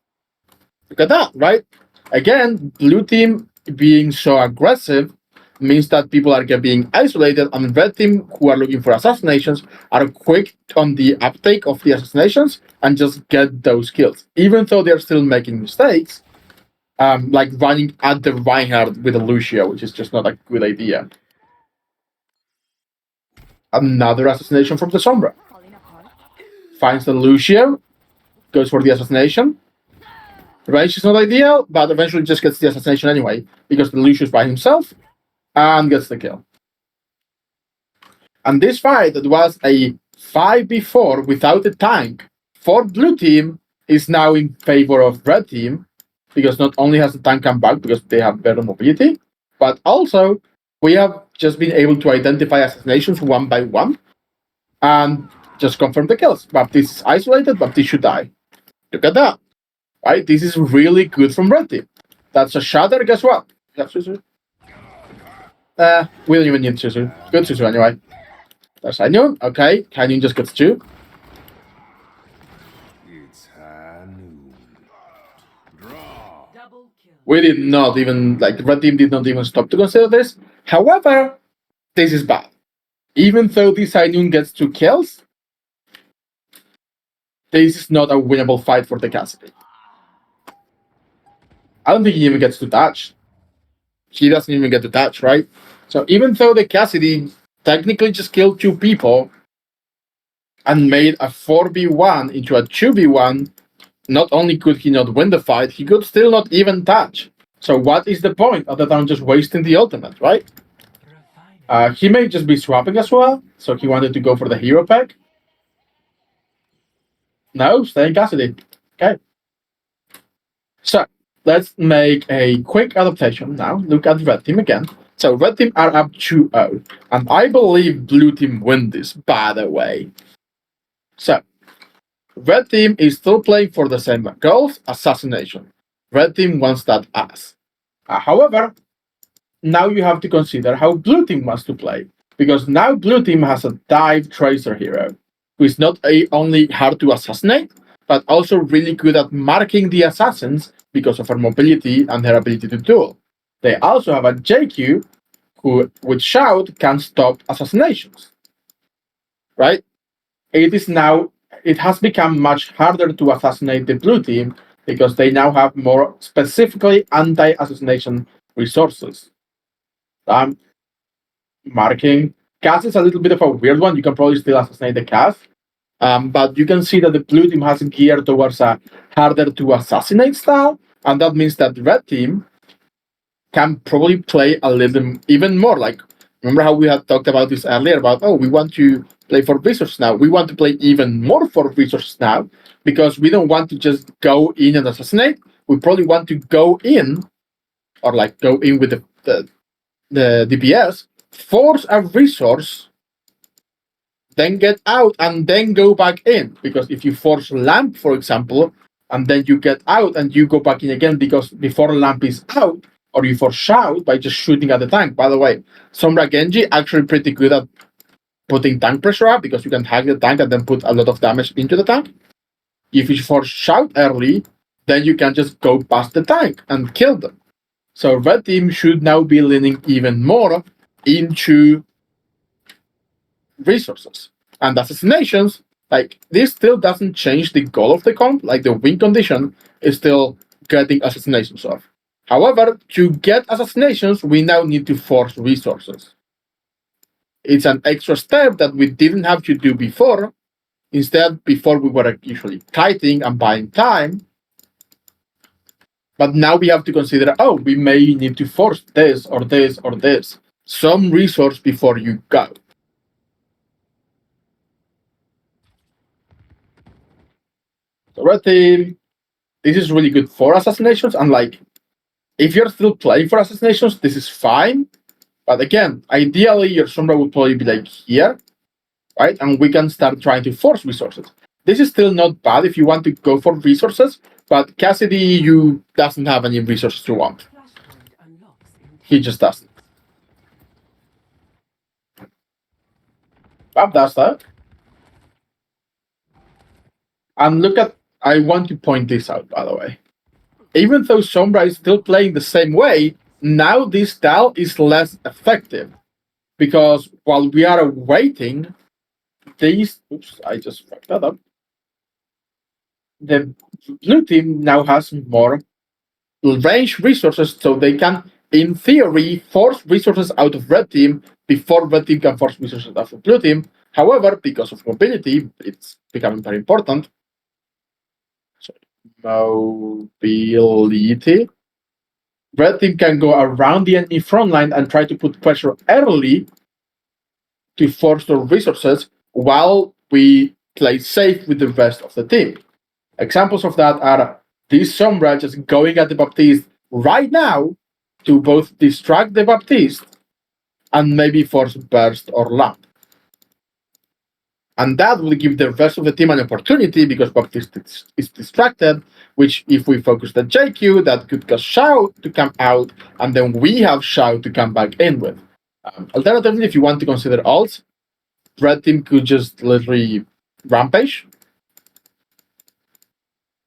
Look at that, right? Again, blue team being so aggressive means that people are being isolated, and red team who are looking for assassinations are quick on the uptake of the assassinations and just get those kills, even though they're still making mistakes, like running at the Reinhardt with a Lucio, which is just not a good idea. Another assassination from the Sombra. Finds the Lucio, goes for the assassination. Range is not ideal, but eventually just gets the assassination anyway, because the Lucio is by himself, and gets the kill. And this fight that was a 5v4 without a tank for blue team is now in favor of red team, because not only has the tank come back because they have better mobility, but also we have just been able to identify assassinations one by one. And just confirm the kills. Baptiste is isolated, Baptiste should die. Look at that. Right? This is really good from red team. That's a shatter, guess what? You have Susu? We don't even need Susu. Good Susu anyway. There's Hanyun. Okay, Hanyun just gets 2. It's high noon. Draw. Double kill. We did not even, like, red team did not even stop to consider this. However, this is bad. Even though this Hanyun gets 2 kills, this is not a winnable fight for the Cassidy. I don't think he even gets to touch. He doesn't even get to touch, right? So even though the Cassidy technically just killed 2 people and made a 4v1 into a 2v1, not only could he not win the fight, he could still not even touch. So what is the point other than just wasting the ultimate, right? He may just be swapping as well, so he wanted to go for the hero pack. No, staying Cassidy. Okay. So let's make a quick adaptation now. Look at red team again. So red team are up 2-0, and I believe blue team win this, by the way. So red team is still playing for the same goals, assassination. Red team wants that ass. However, now you have to consider how blue team wants to play, because now blue team has a dive tracer hero, who is not only hard to assassinate, but also really good at marking the assassins because of her mobility and her ability to duel. They also have a JQ who, with Shout, can stop assassinations. Right? It has become much harder to assassinate the blue team because they now have more specifically anti-assassination resources. Marking. Cass is a little bit of a weird one. You can probably still assassinate the Cass. But you can see that the blue team has geared towards a harder to assassinate style, and that means that the red team can probably play a little even more. Like, remember how we had talked about this earlier about, oh, we want to play for resources now. We want to play even more for resources now because we don't want to just go in and assassinate. We probably want to go in, or like go in with the DPS, force a resource, then get out and then go back in. Because if you force lamp, for example, and then you get out and you go back in again because before lamp is out, or you force shout by just shooting at the tank. By the way, Sombra Genji actually pretty good at putting tank pressure up because you can hack the tank and then put a lot of damage into the tank. If you force shout early, then you can just go past the tank and kill them. So red team should now be leaning even more into resources. And assassinations, like, this still doesn't change the goal of the comp. Like, the win condition is still getting assassinations off. However, to get assassinations, we now need to force resources. It's an extra step that we didn't have to do before. Instead, before we were usually kiting and buying time. But now we have to consider, oh, we may need to force this or this or this. Some resource before you go. So red team, this is really good for assassinations. And like, if you're still playing for assassinations, this is fine. But again, ideally, your Sombra would probably be like here, right? And we can start trying to force resources. This is still not bad if you want to go for resources, but Cassidy, you doesn't have any resources to want. He just doesn't. Bob does that. And look at, I want to point this out, by the way. Even though Sombra is still playing the same way, now this style is less effective. Because while we are waiting, oops, I just fucked that up. The blue team now has more range resources, so they can, in theory, force resources out of red team before red team can force resources out of blue team. However, because of mobility, it's becoming very important. So, mobility. Red team can go around the enemy front line and try to put pressure early to force the resources while we play safe with the rest of the team. Examples of that are this Sombra just going at the Baptiste right now to both distract the Baptiste and maybe force burst or lamp. And that will give the rest of the team an opportunity because Bob is distracted, which if we focus the JQ, that could cause Shao to come out, and then we have Shao to come back in with. Alternatively, if you want to consider alts, red team could just literally rampage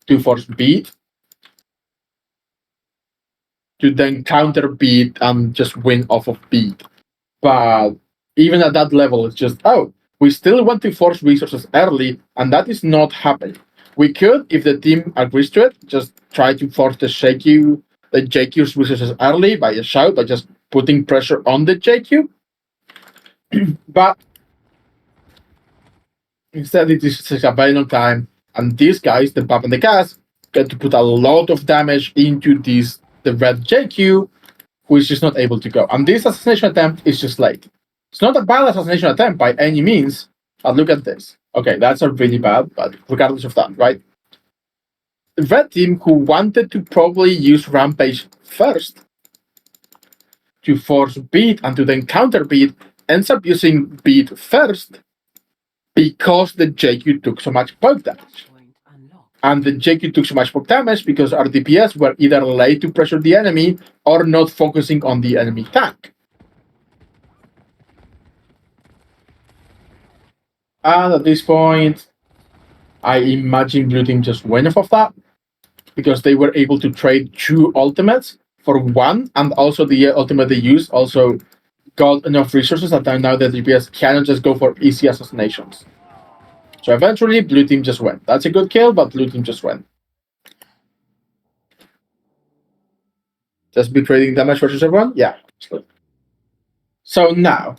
to force beat, to then counter beat and just win off of beat. But even at that level, it's just, oh, we still want to force resources early, and that is not happening. We could, if the team agrees to it, just try to force the JQ's resources early by a shout, by just putting pressure on the JQ. But instead, it is a very long time, and these guys, the Pap and the Gas, get to put a lot of damage into the red JQ, who is just not able to go. And this assassination attempt is just late. It's not a bad assassination attempt by any means, but look at this. Okay, that's a really bad, but regardless of that, right? The red team, who wanted to probably use Rampage first to force beat and to then counter beat, ends up using beat first because the JQ took so much poke damage. And the JQ took so much poke damage because our DPS were either late to pressure the enemy or not focusing on the enemy tank. And at this point, I imagine Blue Team just went off of that because they were able to trade 2 ultimates for 1, and also the ultimate they used also got enough resources that now the DPS cannot just go for easy assassinations. So eventually, Blue Team just went. That's a good kill, but Blue Team just went. Just be trading damage versus everyone? Yeah, absolutely. So now,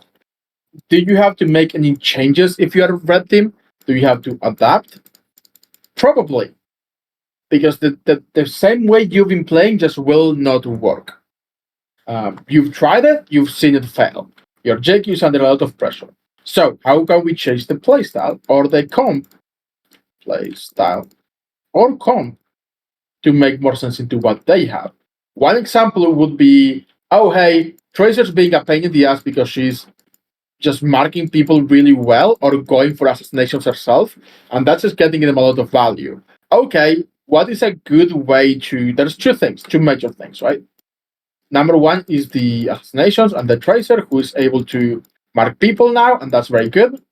do you have to make any changes if you are a red team? Do you have to adapt? Probably. Because the same way you've been playing just will not work. You've tried it, you've seen it fail. Your JQ is under a lot of pressure. So how can we change the playstyle or the comp to make more sense into what they have? One example would be, oh hey, Tracer's being a pain in the ass because she's just marking people really well or going for assassinations herself, and that's just getting them a lot of value. Okay, what is a good way to... There's two major things, right? Number one is the assassinations and the Tracer, who is able to mark people now, and that's very good.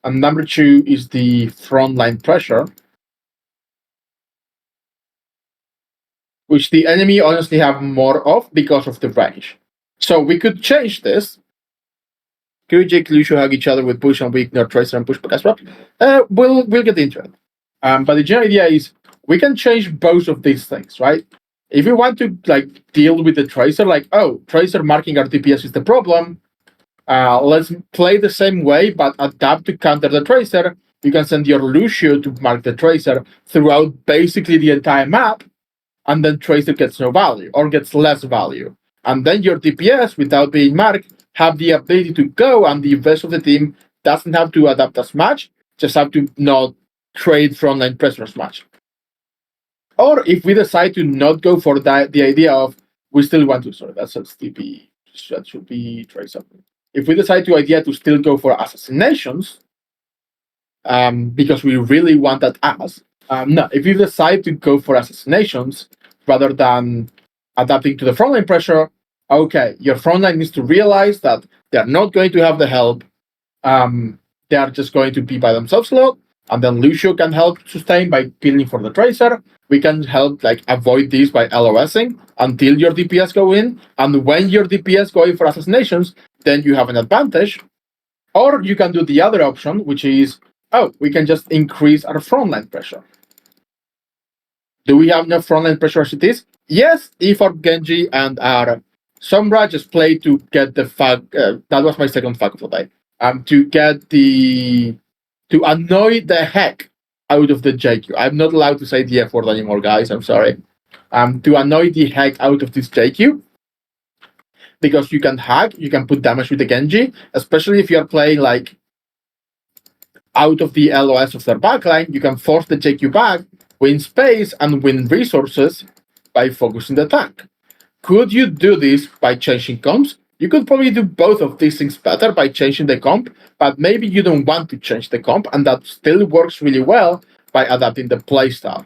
And number two is the frontline pressure, which the enemy honestly have more of because of the range. So we could change this. Could Jake Lucio hug each other with push and we ignore Tracer and push as well? We'll get into it. But the general idea is we can change both of these things, right? If we want to deal with the Tracer, Tracer marking our DPS is the problem, let's play the same way but adapt to counter the Tracer. You can send your Lucio to mark the Tracer throughout basically the entire map, and then Tracer gets no value or gets less value. And then your DPS, without being marked, have the ability to go, and the rest of the team doesn't have to adapt as much, just have to not trade frontline pressure as much. Or if we decide to not go for that, the idea of we still want to, sorry, that's a TP, that should be Tracer. If we decide to still go for assassinations, because we really want that no, if you decide to go for assassinations rather than adapting to the frontline pressure, okay, your frontline needs to realize that they're not going to have the help. They are just going to be by themselves a lot, and then Lucio can help sustain by peeling for the Tracer. We can help avoid this by LOSing until your DPS go in, and when your DPS go in for assassinations, then you have an advantage. Or you can do the other option, which is, we can just increase our frontline pressure. Do we have enough frontline pressure as it is? Yes, if our Genji and our Sombra just play to get the fuck. That was my second fuck of the day. To annoy the heck out of the JQ. I'm not allowed to say the F word anymore, guys. I'm sorry. To annoy the heck out of this JQ. Because you can hack, you can put damage with the Genji, especially if you're playing out of the LOS of their backline. You can force the JQ back, win space, and win resources by focusing the tank. Could you do this by changing comps? You could probably do both of these things better by changing the comp, but maybe you don't want to change the comp, and that still works really well by adapting the playstyle.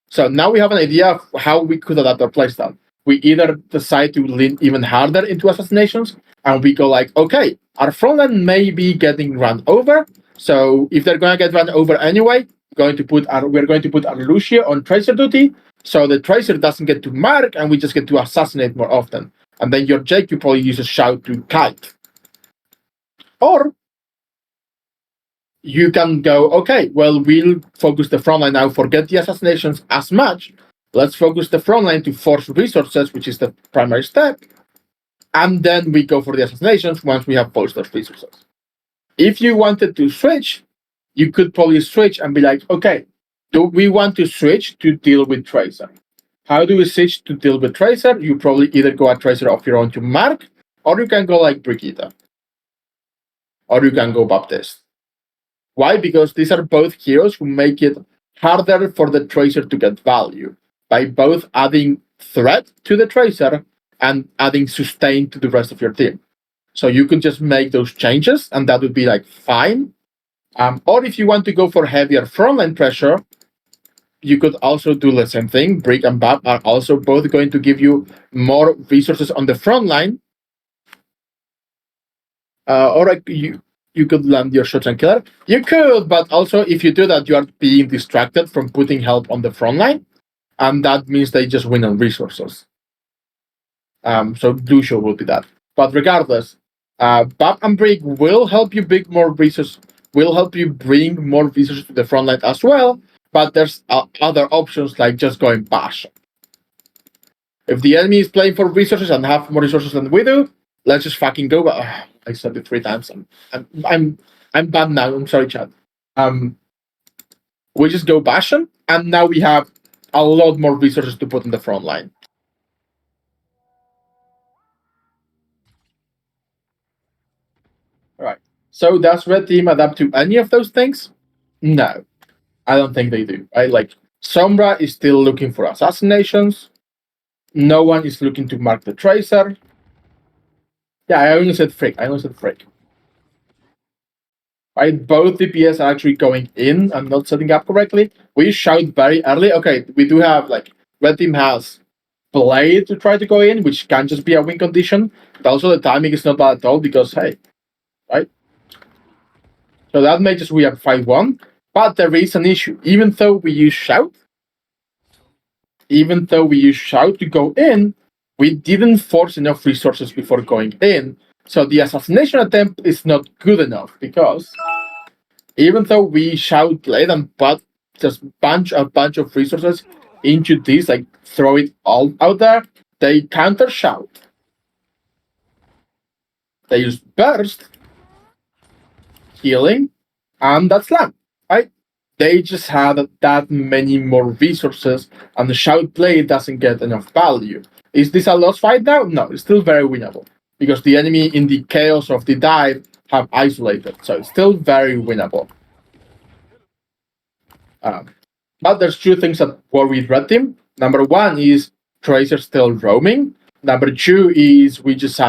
So now we have an idea of how we could adapt our playstyle. We either decide to lean even harder into assassinations, and we go like, okay, our frontline may be getting run over. So if they're going to get run over anyway, we're going to put our Lucia on tracer duty, so the tracer doesn't get to mark, and we just get to assassinate more often. And then your Jake, you probably use a shout to kite. Or you can go, okay, well, we'll focus the frontline now, forget the assassinations as much. Let's focus the frontline to force resources, which is the primary step. And then we go for the assassinations once we have forced those resources. If you wanted to switch, you could probably switch and be like, okay, do we want to switch to deal with Tracer? How do we switch to deal with Tracer? You probably either go a Tracer of your own to Mark, or you can go like Brigitte, or you can go Baptiste. Why? Because these are both heroes who make it harder for the Tracer to get value by both adding threat to the Tracer and adding sustain to the rest of your team. So you could just make those changes, and that would be like fine. Or if you want to go for heavier frontline pressure, you could also do the same thing. Brick and Bab are also both going to give you more resources on the front line. Or you could land your shots and killer. You could, but also if you do that, you are being distracted from putting help on the front line, and that means they just win on resources. So Lucio will be that. But regardless, Bab and Brick will help you bring more resources. Will help you bring more resources to the front line as well. But there's other options like just going bash. If the enemy is playing for resources and have more resources than we do, let's just fucking go. I said it 3 times. I'm bad now. I'm sorry, Chad. We just go Bastion, and now we have a lot more resources to put on the front line. All right. So does Red Team adapt to any of those things? No, I don't think they do. Like Sombra is still looking for assassinations. No one is looking to mark the Tracer. Yeah, I only said Frick. Right, both DPS are actually going in and not setting up correctly. We shout very early. Okay, we do have like Red Team has Blade to try to go in, which can just be a win condition. But also the timing is not bad at all because hey, right? So that makes us we have 5-1. But there is an issue. Even though we use shout to go in, we didn't force enough resources before going in. So the assassination attempt is not good enough because even though we shout Blade and but just a bunch of resources into this, like throw it all out there, they counter shout. They use burst, healing, and that's slam. Right? They just had that many more resources, and the shout Blade doesn't get enough value. Is this a lost fight now? No, it's still very winnable because the enemy in the chaos of the dive have isolated, so it's still very winnable. But there's 2 things that worry Red Team. Number 1 is Tracer still roaming. Number 2 is we just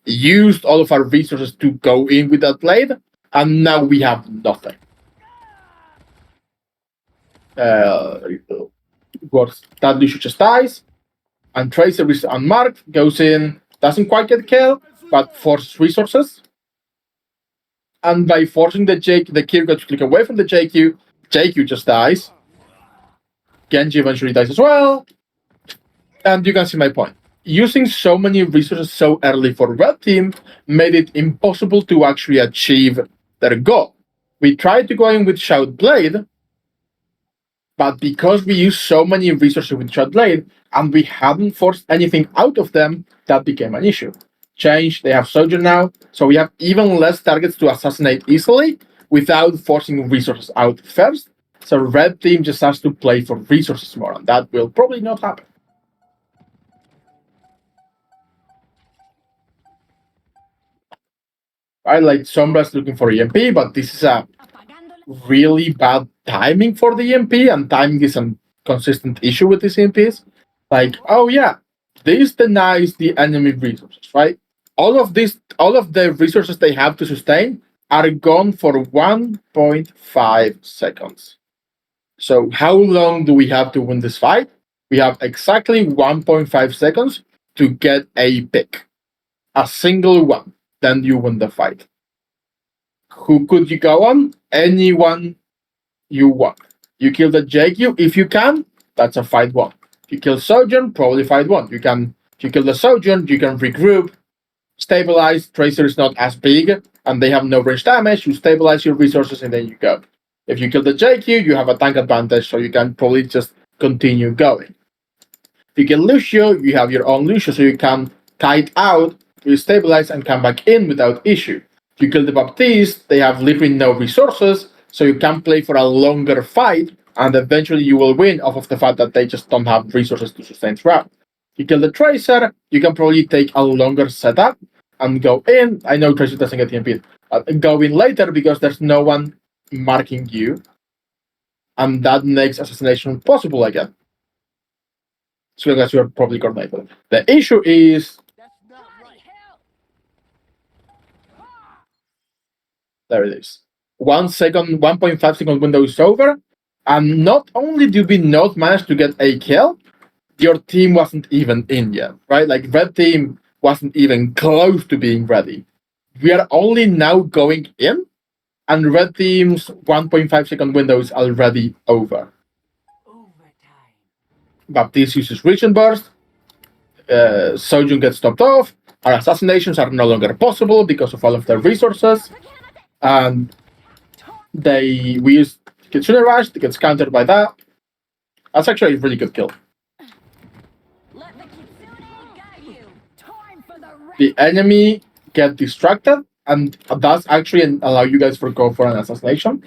used all of our resources to go in with that Blade, and now we have nothing. That Lucio just dies, and Tracer is unmarked, goes in, doesn't quite get killed, but forces resources. And by forcing the Kiriko to click away from the JQ just dies. Genji eventually dies as well. And you can see my point. Using so many resources so early for Red Team made it impossible to actually achieve their goal. We tried to go in with Shout Blade, but because we used so many resources with Shout Blade and we hadn't forced anything out of them, that became an issue. Change, they have Soldier now, so we have even less targets to assassinate easily without forcing resources out first. So Red Team just has to play for resources more, and that will probably not happen. Right, like Sombra's looking for EMP, but this is a really bad timing for the EMP, and timing is a consistent issue with these EMPs. Like, oh yeah, this denies the enemy resources, right? All of the resources they have to sustain are gone for 1.5 seconds. So how long do we have to win this fight? We have exactly 1.5 seconds to get a pick. A single one. Then you win the fight. Who could you go on? Anyone you want. You kill the JQ if you can, that's a fight one. If you kill Sojourn, probably fight one. If you kill the Sojourn, you can regroup, stabilize. Tracer is not as big and they have no range damage. You stabilize your resources and then you go. If you kill the JQ, you have a tank advantage, so you can probably just continue going. If you kill Lucio, you have your own Lucio, so you can kite out, stabilize, and come back in without issue. If you kill the Baptiste, they have literally no resources, so you can play for a longer fight, and eventually you will win off of the fact that they just don't have resources to sustain throughout. You kill the Tracer, you can probably take a longer setup and go in. I know Tracer doesn't get TMP. Go in later because there's no one marking you, and that makes assassination possible again. So long as you're properly coordinated. The issue is there it is. 1 second, 1.5 second window is over, and not only did we not manage to get a kill, your team wasn't even in yet, right? Like red team wasn't even close to being ready. We are only now going in, and red team's 1.5 second window is already over. Baptiste uses Reach and Burst. Sojun gets stopped off. Our assassinations are no longer possible because of all of their resources. And we use Kitsune Rush, it gets countered by that. That's actually a really good kill. The enemy get distracted, and that's actually allow you guys to go for an assassination.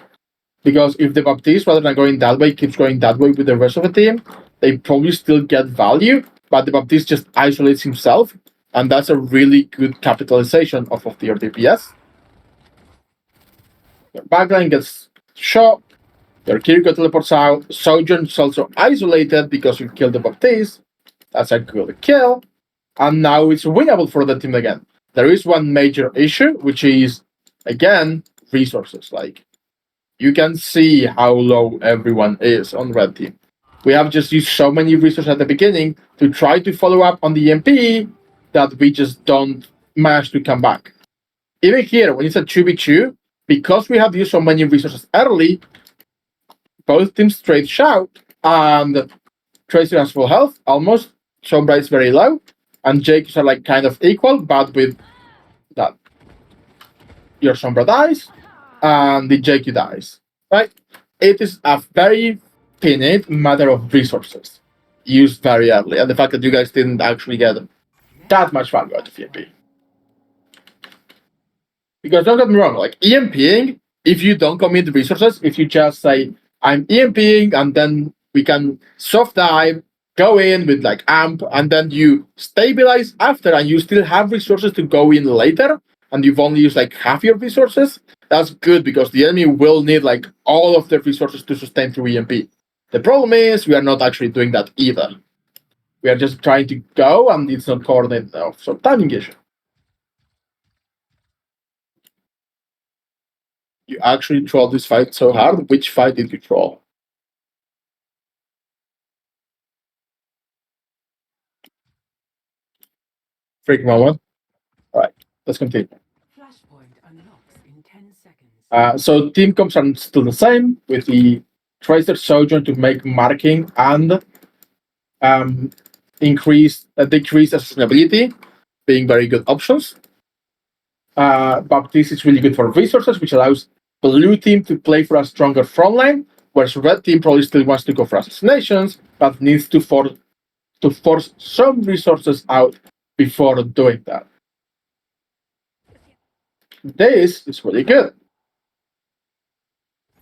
Because if the Baptiste, rather than going that way, keeps going that way with the rest of the team, they probably still get value, but the Baptiste just isolates himself, and that's a really good capitalization of their DPS. Their backline gets shot, their Kiriko teleports out, Sojourn is also isolated because we killed the Baptiste. That's a good kill, and now it's winnable for the team again. There is one major issue, which is, again, resources. Like, you can see how low everyone is on red team. We have just used so many resources at the beginning to try to follow up on the EMP that we just don't manage to come back. Even here, when it's a 2v2, because we have used so many resources early, both teams straight shout, and Tracer has full health, almost. Sombra is very low, and Jake are like kind of equal, but with that. Your Sombra dies, and the JQ dies, right? It is a very finite matter of resources used very early, and the fact that you guys didn't actually get that much value out of EMP. Because don't get me wrong, like EMPing, if you don't commit resources, if you just say, I'm EMPing, and then we can soft dive, go in with like amp, and then you stabilize after, and you still have resources to go in later, and you've only used like half your resources, that's good because the enemy will need like all of their resources to sustain through EMP. The problem is we are not actually doing that either. We are just trying to go and it's not coordinated enough. So timing issue. You actually trolled this fight so hard. Which fight did you troll? Freak moment. All right, let's continue. So team comps are still the same with the Tracer Sojourn to make marking and decrease accessibility being very good options. Baptiste is really good for resources, which allows blue team to play for a stronger front line, whereas red team probably still wants to go for assassinations, but needs to force some resources out before doing that. This is really good.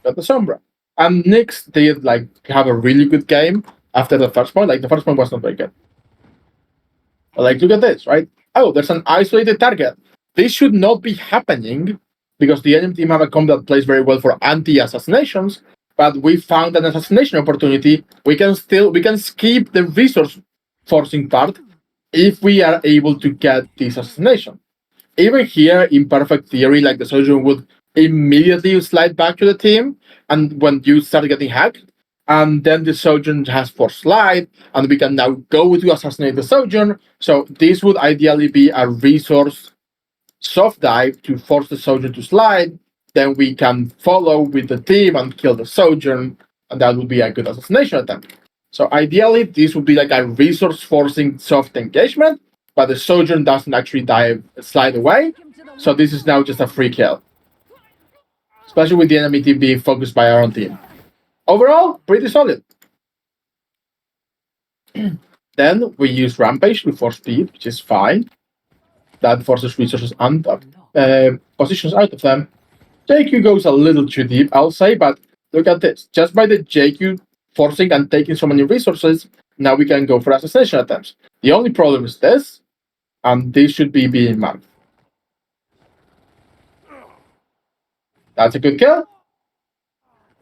Got the Sombra. And Nyx did like have a really good game after the first point. Like the first point was not very good. But like look at this, right? Oh, there's an isolated target. This should not be happening because the enemy team have a comp that plays very well for anti-assassinations, but we found an assassination opportunity. We can skip the resource forcing part if we are able to get this assassination. Even here, in perfect theory, like the soldier would immediately slide back to the team, and when you start getting hacked, and then the soldier has forced slide, and we can now go to assassinate the soldier. So this would ideally be a resource soft dive to force the soldier to slide. Then we can follow with the team and kill the soldier, and that would be a good assassination attempt. So ideally, this would be like a resource forcing soft engagement, but the soldier doesn't actually slide away. So this is now just a free kill, especially with the enemy team being focused by our own team. Overall, pretty solid. Then we use Rampage to force speed, which is fine. That forces resources and positions out of them. JQ goes a little too deep, I'll say, but look at this. Just by the JQ forcing and taking so many resources, now we can go for assassination attempts. The only problem is this, and this should be being marked. That's a good kill.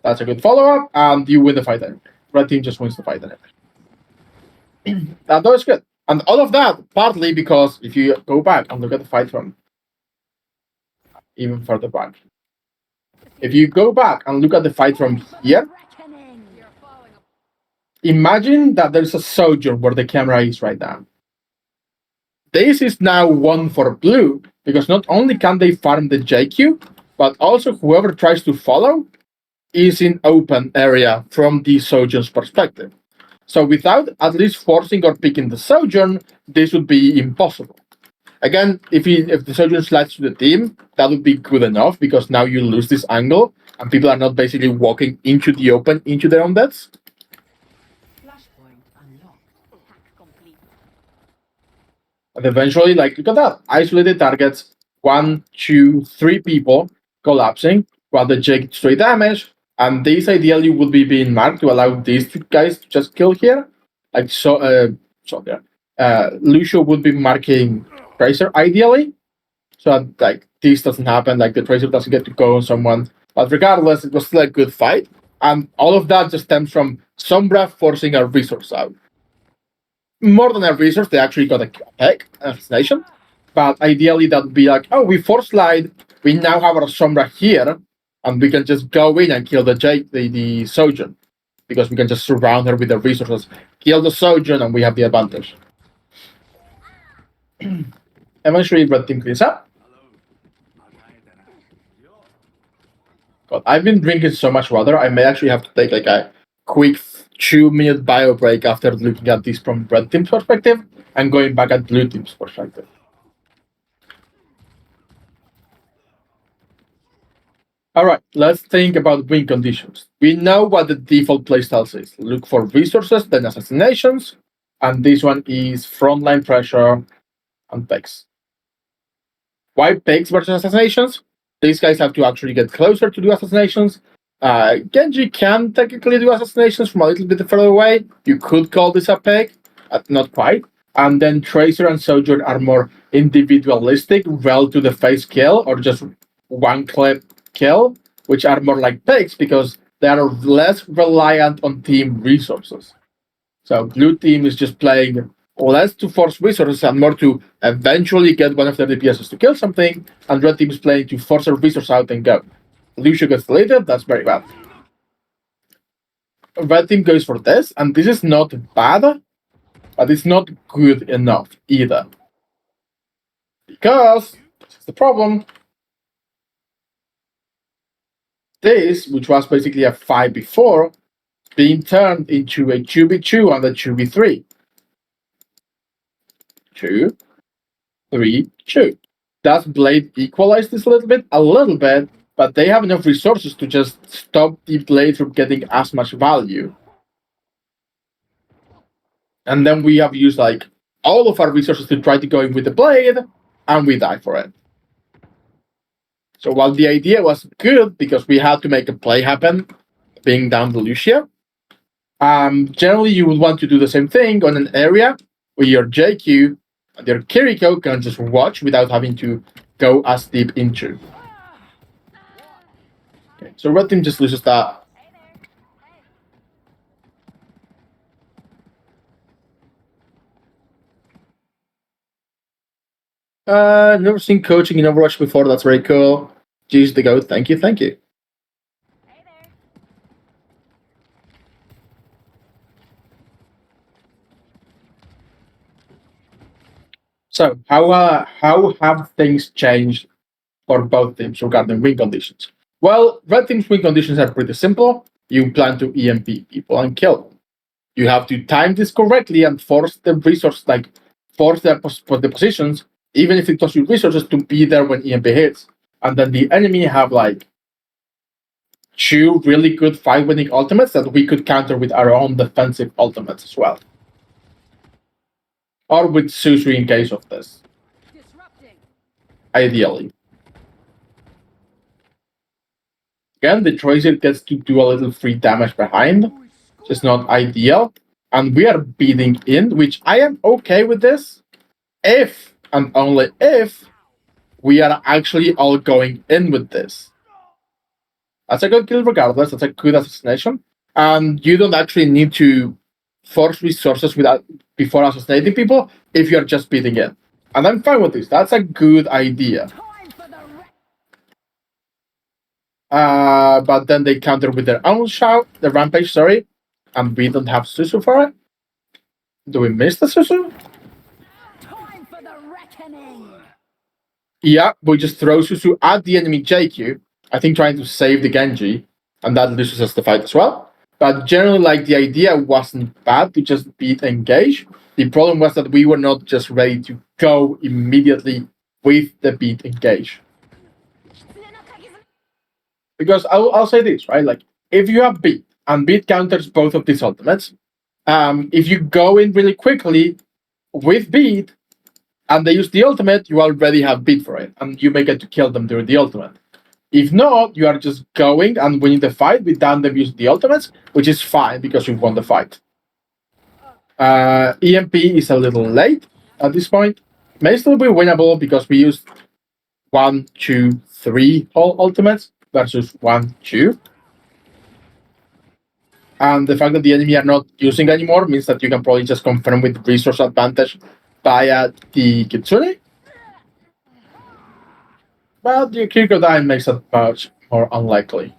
That's a good follow-up, and you win the fight anyway. Red team just wins the fight anyway. That was good. And all of that, partly because if you go back and look at the fight from even further back, if you go back and look at the fight from here, imagine that there's a soldier where the camera is right now. This is now one for blue, because not only can they farm the JQ, but also whoever tries to follow is in open area from the sojourn's perspective. So without at least forcing or picking the sojourn, this would be impossible. Again, if the sojourn slides to the team, that would be good enough, because now you lose this angle and people are not basically walking into the open into their own deaths. And eventually, like, look at that. Isolated targets, 1, 2, 3 people collapsing, while the Jake gets 3 damage. And this ideally would be being marked to allow these 2 guys to just kill here. Like, Lucio would be marking Tracer ideally. So, like, this doesn't happen. Like, the Tracer doesn't get to go on someone. But regardless, it was still a good fight. And all of that just stems from Sombra forcing a resource out. More than a resource, they actually got a peg, an assassination. But ideally, that would be like, oh, we force slide, we now have our Sombra here, and we can just go in and kill the Sojourn, because we can just surround her with the resources, kill the Sojourn, and we have the advantage. Eventually, red team cleans up. God, I've been drinking so much water, I may actually have to take like a quick 2-minute bio break after looking at this from red team's perspective and going back at blue team's perspective. All right, let's think about win conditions. We know what the default playstyle is. Look for resources, then assassinations, and this one is frontline pressure and pegs. Why pegs versus assassinations? These guys have to actually get closer to do assassinations. Genji can technically do assassinations from a little bit further away. You could call this a peg, not quite. And then Tracer and Sojourn are more individualistic, well to the face kill, or just one clip kill, which are more like pegs because they are less reliant on team resources. So blue team is just playing less to force resources and more to eventually get one of their DPSs to kill something, and red team is playing to force a resource out and go. Lucio gets deleted, that's very bad. Red team goes for this, and this is not bad, but it's not good enough either. Because, this is the problem, this, which was basically a 5 before, being turned into a 2v2 and a 2v3. 2, 3, 2. Does Blade equalize this a little bit, but they have enough resources to just stop the Blade from getting as much value. And then we have used like all of our resources to try to go in with the Blade, and we die for it. So while the idea was good because we had to make a play happen, being down the Lucia, generally you would want to do the same thing on an area where your JQ and your Kiriko can just watch without having to go as deep into. Okay, so red team just loses that. Never seen coaching in Overwatch before. That's very cool. Jeez, the goat. Thank you, thank you. So, how have things changed for both teams regarding win conditions? Well, red team's win conditions are pretty simple. You plan to EMP people and kill them. You have to time this correctly and force the resource, like force the positions, even if it costs you resources, to be there when EMP hits. And then the enemy have like two really good fight-winning ultimates that we could counter with our own defensive ultimates as well, or with Suzu in case of this. Ideally. Again, the Tracer gets to do a little free damage behind, which is not ideal. And we are beating in, which I am okay with this, if and only if we are actually all going in with this. That's a good kill regardless, that's a good assassination. And you don't actually need to force resources without before assassinating people if you're just beating in. And I'm fine with this. That's a good idea. But then they counter with their own shout, the rampage, sorry, and we don't have Susu for it. Do we miss the Susu? Time for the reckoning. Yeah, we just throw Susu at the enemy JQ, I think trying to save the Genji, and that loses us the fight as well. But generally, like, the idea wasn't bad to just beat engage. The problem was that we were not just ready to go immediately with the beat engage. Because I'll say this, right? Like, if you have beat, and beat counters both of these ultimates, if you go in really quickly with beat, and they use the ultimate, you already have beat for it, and you may get to kill them during the ultimate. If not, you are just going and winning the fight without them using the ultimates, which is fine because you've won the fight. EMP is a little late at this point. May still be winnable because we used 1, 2, 3 all ultimates versus 1, 2. And the fact that the enemy are not using anymore means that you can probably just confirm with resource advantage via the Kitsune. But the Kiriko makes it much more unlikely.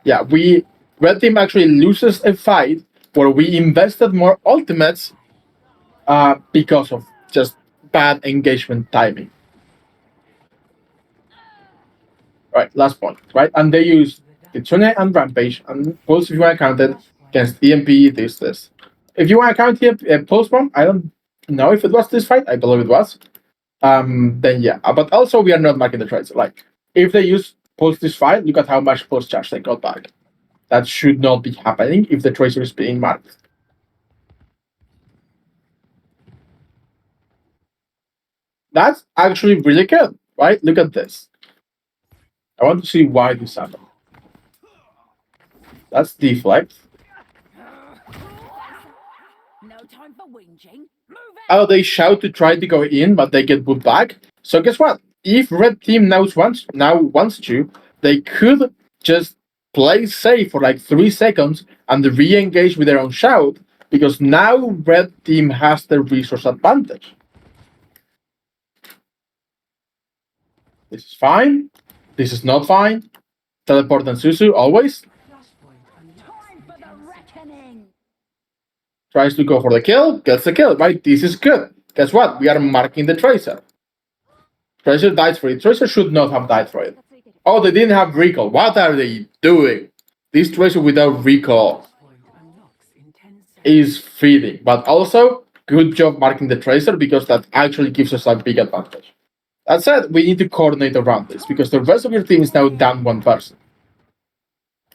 Yeah, red team actually loses a fight where we invested more ultimates because of just bad engagement timing. Right, last point, right? And they use Kitsune and Rampage, and Pulse, if you want to count it, against EMP, this. If you want to count here Pulse Bomb, I don't know if it was this fight, I believe it was. Then yeah, but also we are not marking the trades. Like, if they use Pulse this fight, look at how much Pulse charge they got back. That should not be happening if the Tracer is being marked. That's actually really good, right? Look at this. I want to see why this happened. That's deflect. No time for whinging. Move Oh, they shout to try to go in, but they get put back. So guess what? If red team now wants to, they could just play safe for like 3 seconds and re-engage with their own shout, because now red team has the resource advantage. This is fine. This is not fine. Teleport and Susu always. Time for the reckoning. Tries to go for the kill, gets the kill, right? This is good. Guess what? We are marking the Tracer. Tracer dies for it. Tracer should not have died for it. Oh, they didn't have recall. What are they doing? This Tracer without recall is feeding. But also, good job marking the Tracer, because that actually gives us a big advantage. That said, we need to coordinate around this because the rest of your team is now down one person.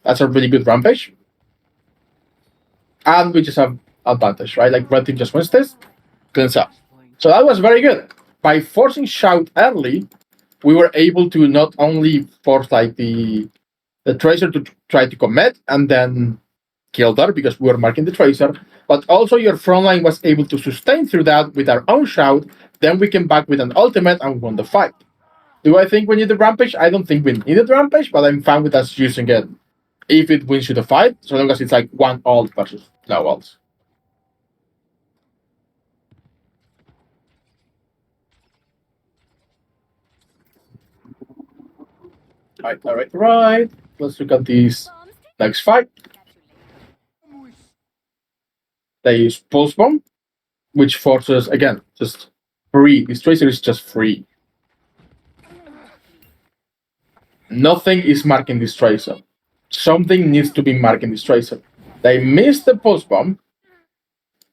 That's a really good rampage. And we just have advantage, right? Like, red team just wins this, cleans up. So that was very good. By forcing shout early, we were able to not only force like the Tracer to try to commit and then kill her because we were marking the Tracer, but also your front line was able to sustain through that with our own shout. Then we came back with an ultimate and won the fight. Do I think we need the Rampage? I don't think we needed Rampage, but I'm fine with us using it if it wins you the fight, so long as it's like one ult versus no ults. Right. Let's look at this next fight. They use Pulse Bomb, which forces, again, just free. This Tracer is just free. Nothing is marking this Tracer. Something needs to be marking this Tracer. They miss the Pulse Bomb,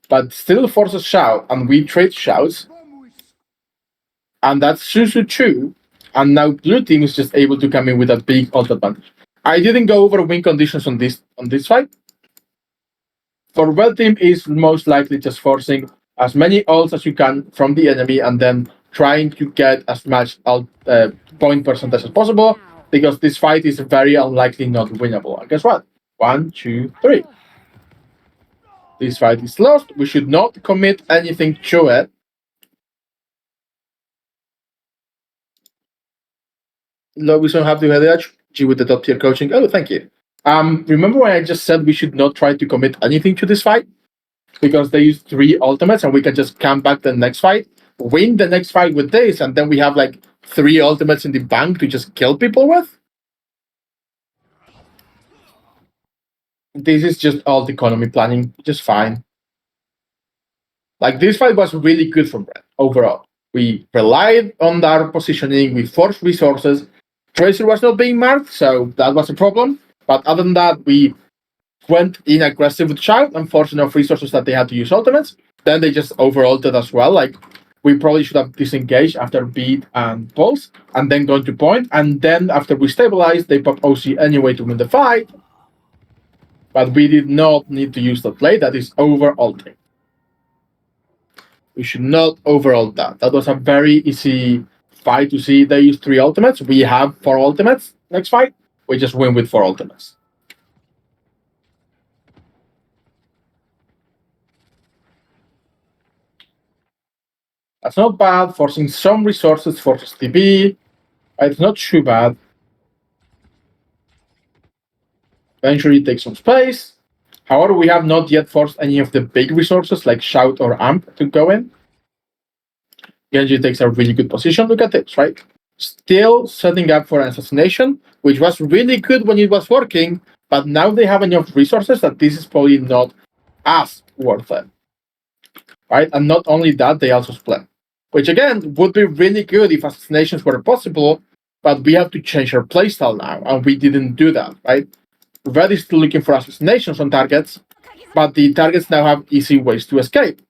but still forces Shout, and we trade Shouts, and that's Susu 2, and now blue team is just able to come in with a big ult advantage. I didn't go over win conditions on this fight. For red team is most likely just forcing as many ults as you can from the enemy and then trying to get as much ult point percentage as possible, because this fight is very unlikely not winnable. And guess what? 1, 2, 3. This fight is lost. We should not commit anything to it. No, we don't have to head edge. G with the top tier coaching. Oh, thank you. Remember when I just said we should not try to commit anything to this fight? Because they use 3 ultimates and we can just come back the next fight, win the next fight with this, and then we have like 3 ultimates in the bank to just kill people with. This is just alt economy planning, just fine. Like this fight was really good for Brett overall. We relied on our positioning, we forced resources. Tracer was not being marked, so that was a problem. But other than that, we went in aggressive with Shout and forced enough resources that they had to use ultimates. Then they just overulted as well. Like we probably should have disengaged after beat and pulse, and then gone to point. And then after we stabilized, they pop OC anyway to win the fight. But we did not need to use the play. That is overulting. We should not overult that. That was a very easy fight to see. They use 3 ultimates. We have 4 ultimates next fight. We just win with 4 ultimates. That's not bad. Forcing some resources forces TB. It's not too bad. Eventually take some space. However, we have not yet forced any of the big resources like Shout or Amp to go in. Genji takes a really good position. Look at this, right? Still setting up for an assassination, which was really good when it was working, but now they have enough resources that this is probably not as worth it. Right? And not only that, they also split. Which again would be really good if assassinations were possible, but we have to change our playstyle now, and we didn't do that, right? Red is still looking for assassinations on targets, but the targets now have easy ways to escape.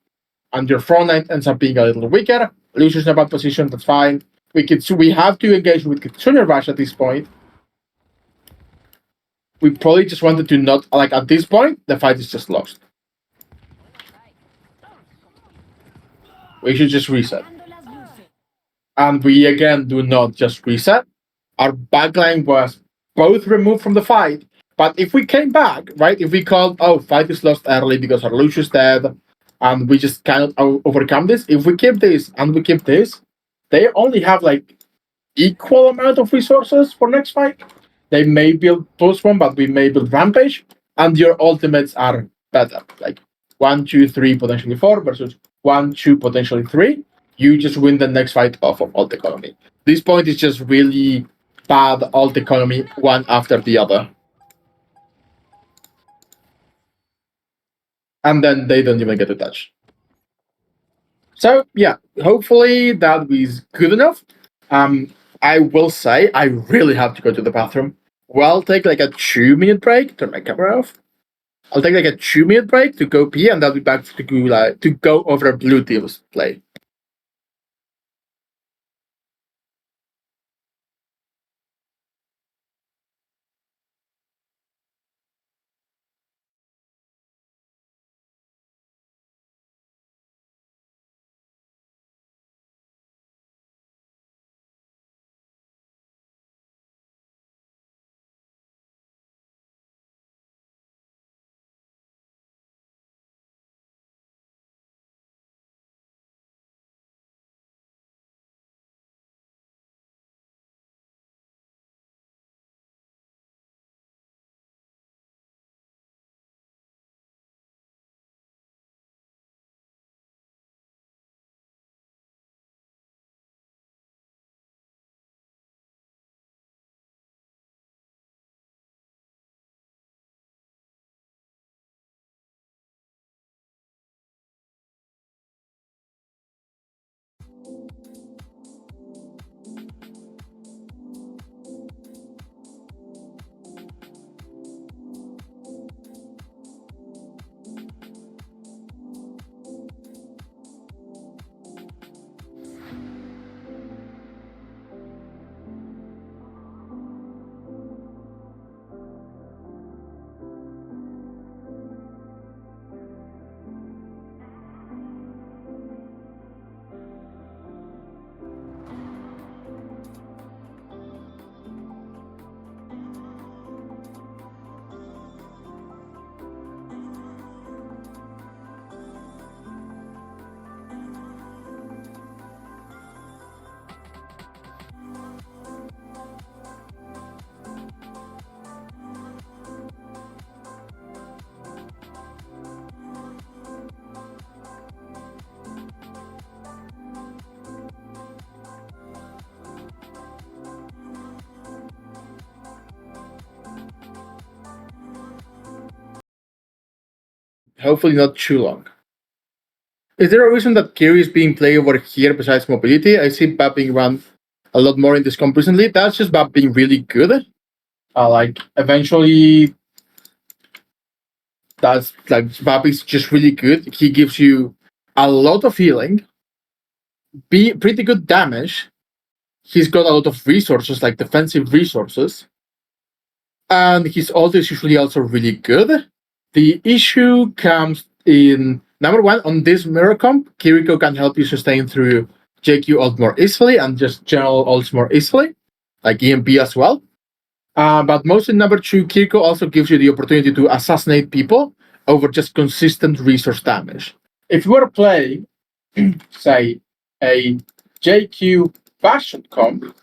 And your front line ends up being a little weaker. Lucius in a bad position, that's fine. We have to engage with Kitsune Rush at this point. We probably just wanted to not, like at this point, the fight is just lost. We should just reset. And we again do not just reset. Our backline was both removed from the fight. But if we came back, right, if we called, oh, fight is lost early because our Lucius dead, and we just cannot overcome this, if we keep this and we keep this, they only have like equal amount of resources for next fight. They may build Pulse Bomb, but we may build Rampage, and your ultimates are better. Like 1, 2, 3, potentially 4 versus 1, 2, potentially 3. You just win the next fight off of alt economy. This point is just really bad alt economy, one after the other. And then they don't even get a touch. So yeah, hopefully that is good enough. I will say I really have to go to the bathroom. Well, I'll take like a 2-minute break. Turn my camera off. I'll take like a 2-minute break to go pee, and I'll be back to go over Blue Team's play. hopefully not too long. Is there a reason that Kiri is being played over here besides mobility? I see Bab being run a lot more in this comp recently. That's just Bab being really good. Like eventually, that's like Bab is just really good. He gives you a lot of healing, be pretty good damage. He's got a lot of resources, like defensive resources, and his ult is usually also really good. The issue comes in number one on this mirror comp. Kiriko can help you sustain through JQ ult more easily and just general ults more easily, like EMP as well. But mostly number two, Kiriko also gives you the opportunity to assassinate people over just consistent resource damage. If you were playing, say, a JQ Bastion comp,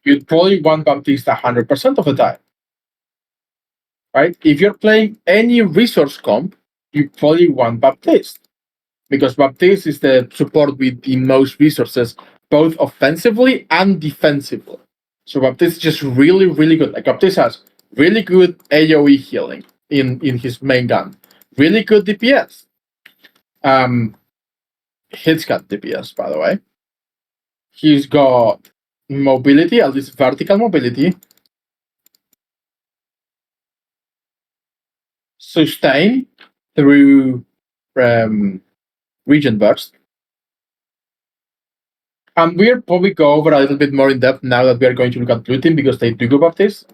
you'd probably want Baptiste 100% of the time. Right? If you're playing any resource comp, you probably want Baptiste. Because Baptiste is the support with the most resources, both offensively and defensively. So Baptiste is just really, really good. Like Baptiste has really good AoE healing in his main gun. Really good DPS. Hits got DPS, by the way. He's got mobility, at least vertical mobility. Sustain through region burst. And we'll probably go over a little bit more in depth now that we are going to look at blue team because they do go about this.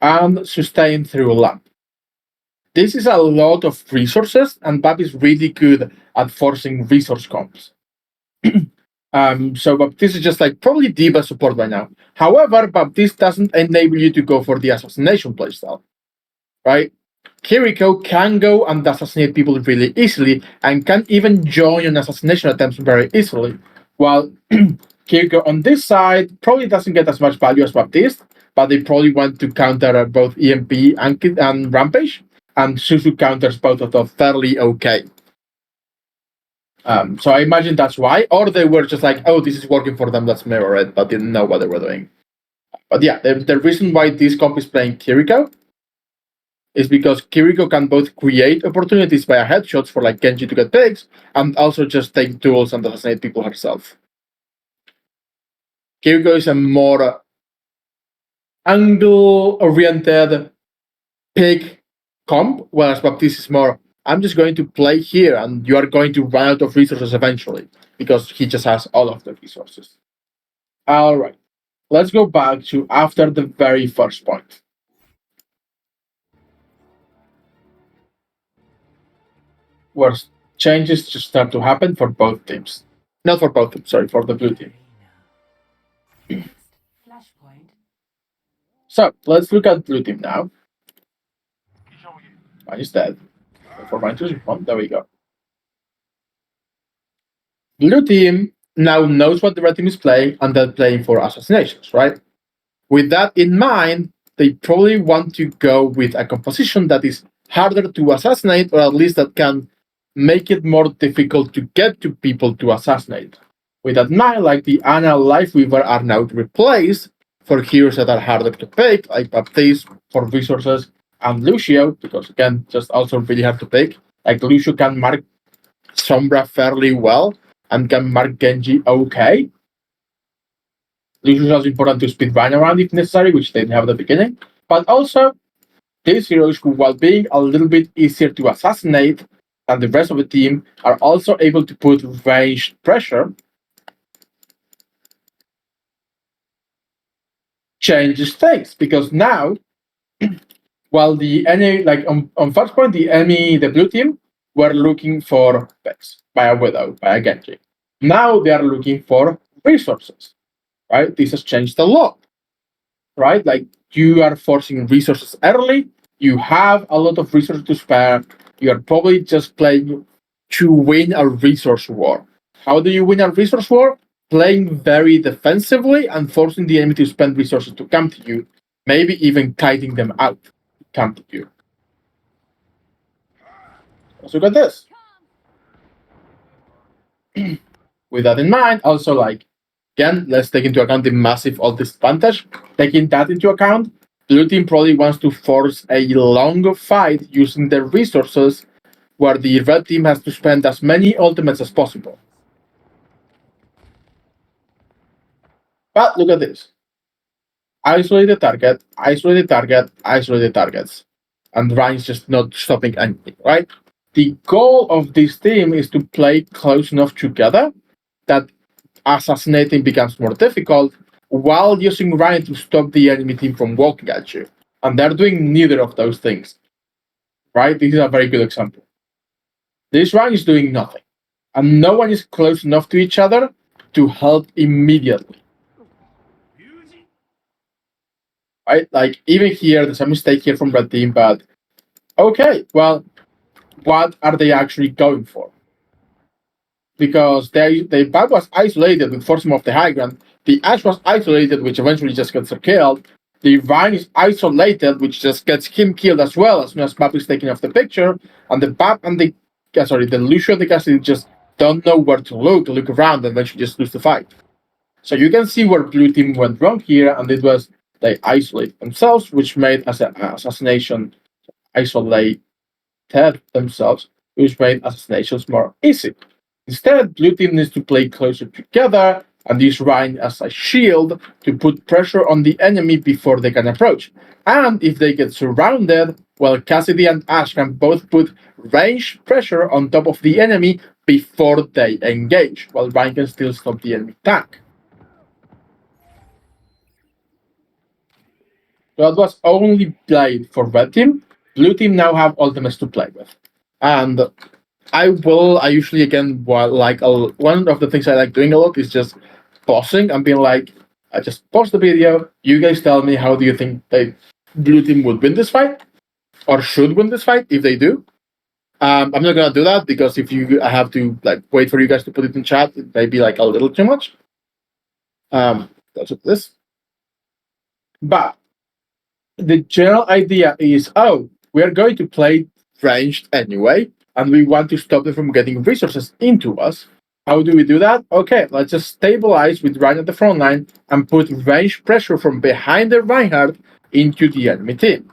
And sustain through lamp. This is a lot of resources, and Bab is really good at forcing resource comps. So Baptiste is just like probably the best support right now. However, Baptiste doesn't enable you to go for the assassination playstyle, right? Kiriko can go and assassinate people really easily and can even join on assassination attempts very easily. While Kiriko on this side probably doesn't get as much value as Baptiste, but they probably want to counter both EMP and Rampage, and Suzu counters both of them fairly okay. So I imagine that's why, or they were just like, oh, this is working for them, let's mirror it, but didn't know what they were doing. But yeah, the reason why this comp is playing Kiriko is because Kiriko can both create opportunities via headshots for like Genji to get picks, and also just take tools and assassinate people herself. Kiriko is a more angle-oriented pick comp, whereas Baptiste is more, I'm just going to play here and you are going to run out of resources eventually, because he just has all of the resources. All right, let's go back to after the very first point. Where changes just start to happen for both teams. Not for both teams, sorry, for the blue team. So let's look at blue team now. Mine is dead. For mine to respond, there we go. Blue team now knows what the red team is playing, and they're playing for assassinations, right? With that in mind, they probably want to go with a composition that is harder to assassinate, or at least that can make it more difficult to get to people to assassinate. With that in mind, like the Ana Lifeweaver are now replaced for heroes that are harder to pick, like Baptiste for resources, and Lucio, because again, just also really hard to pick. Like Lucio can mark Sombra fairly well and can mark Genji okay. Lucio is also important to speed run around if necessary, which they didn't have at the beginning. But also, these heroes who, while being a little bit easier to assassinate than the rest of the team, are also able to put ranged pressure. Changes things, because now, while the enemy, like on first point, the blue team were looking for picks by a Widow, by a Genji. Now they are looking for resources, right? This has changed a lot, right? Like you are forcing resources early, you have a lot of resources to spare, you are probably just playing to win a resource war. How do you win a resource war? Playing very defensively and forcing the enemy to spend resources to come to you, maybe even kiting them out to come to you. Let's look at this. With that in mind, also like again, let's take into account the massive ult disadvantage. Taking that into account, Blue team probably wants to force a long fight using their resources, where the red team has to spend as many ultimates as possible. But look at this. Isolate the target, isolate the target, isolate the targets. And Ryan's just not stopping anything, right? The goal of this team is to play close enough together that assassinating becomes more difficult while using Ryan to stop the enemy team from walking at you. And they're doing neither of those things, right? This is a very good example. This Ryan is doing nothing, and no one is close enough to each other to help immediately. Right? Like, even here, there's a mistake here from red team, but okay, well, what are they actually going for? Because the bad was isolated with forcing him off the high ground. The Ash was isolated, which eventually just gets her killed. The Vine is isolated, which just gets him killed as well as soon as Bap is taken off the picture. And the Bap and the Lucio and the Cassidy just don't know where to look around, and eventually just lose the fight. So you can see where blue team went wrong here, and it was they isolate themselves, which made assassination isolate themselves, which made assassinations more easy. Instead, blue team needs to play closer together and use Ryan as a shield to put pressure on the enemy before they can approach. And if they get surrounded, well, Cassidy and Ash can both put range pressure on top of the enemy before they engage, while Ryan can still stop the enemy attack. So that was only played for red team. Blue team now have ultimates to play with. And I usually, again, one of the things I like doing a lot is just pausing and being like, I just pause the video. You guys tell me, how do you think blue team would win this fight, or should win this fight if they do? I'm not gonna do that because if I have to wait for you guys to put it in chat, it may be a little too much. That's what this. But the general idea is, we are going to play ranged anyway, and we want to stop them from getting resources into us. How do we do that? Okay, let's just stabilize with Ryan at the front line and put range pressure from behind the Reinhardt into the enemy team.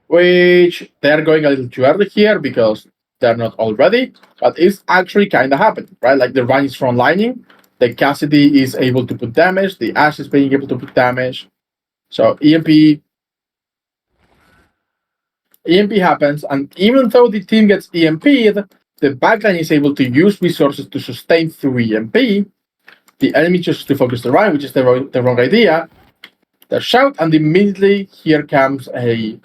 Which they're going a little too early here because they're not all ready, but it's actually kind of happening, right? Like the Ryan is front lining, the Cassidy is able to put damage, the Ash is being able to put damage. So EMP happens, and even though the team gets EMP'd, the backline is able to use resources to sustain through EMP. The enemy chooses to focus the Ryan, which is the wrong idea. They shout, and immediately here comes a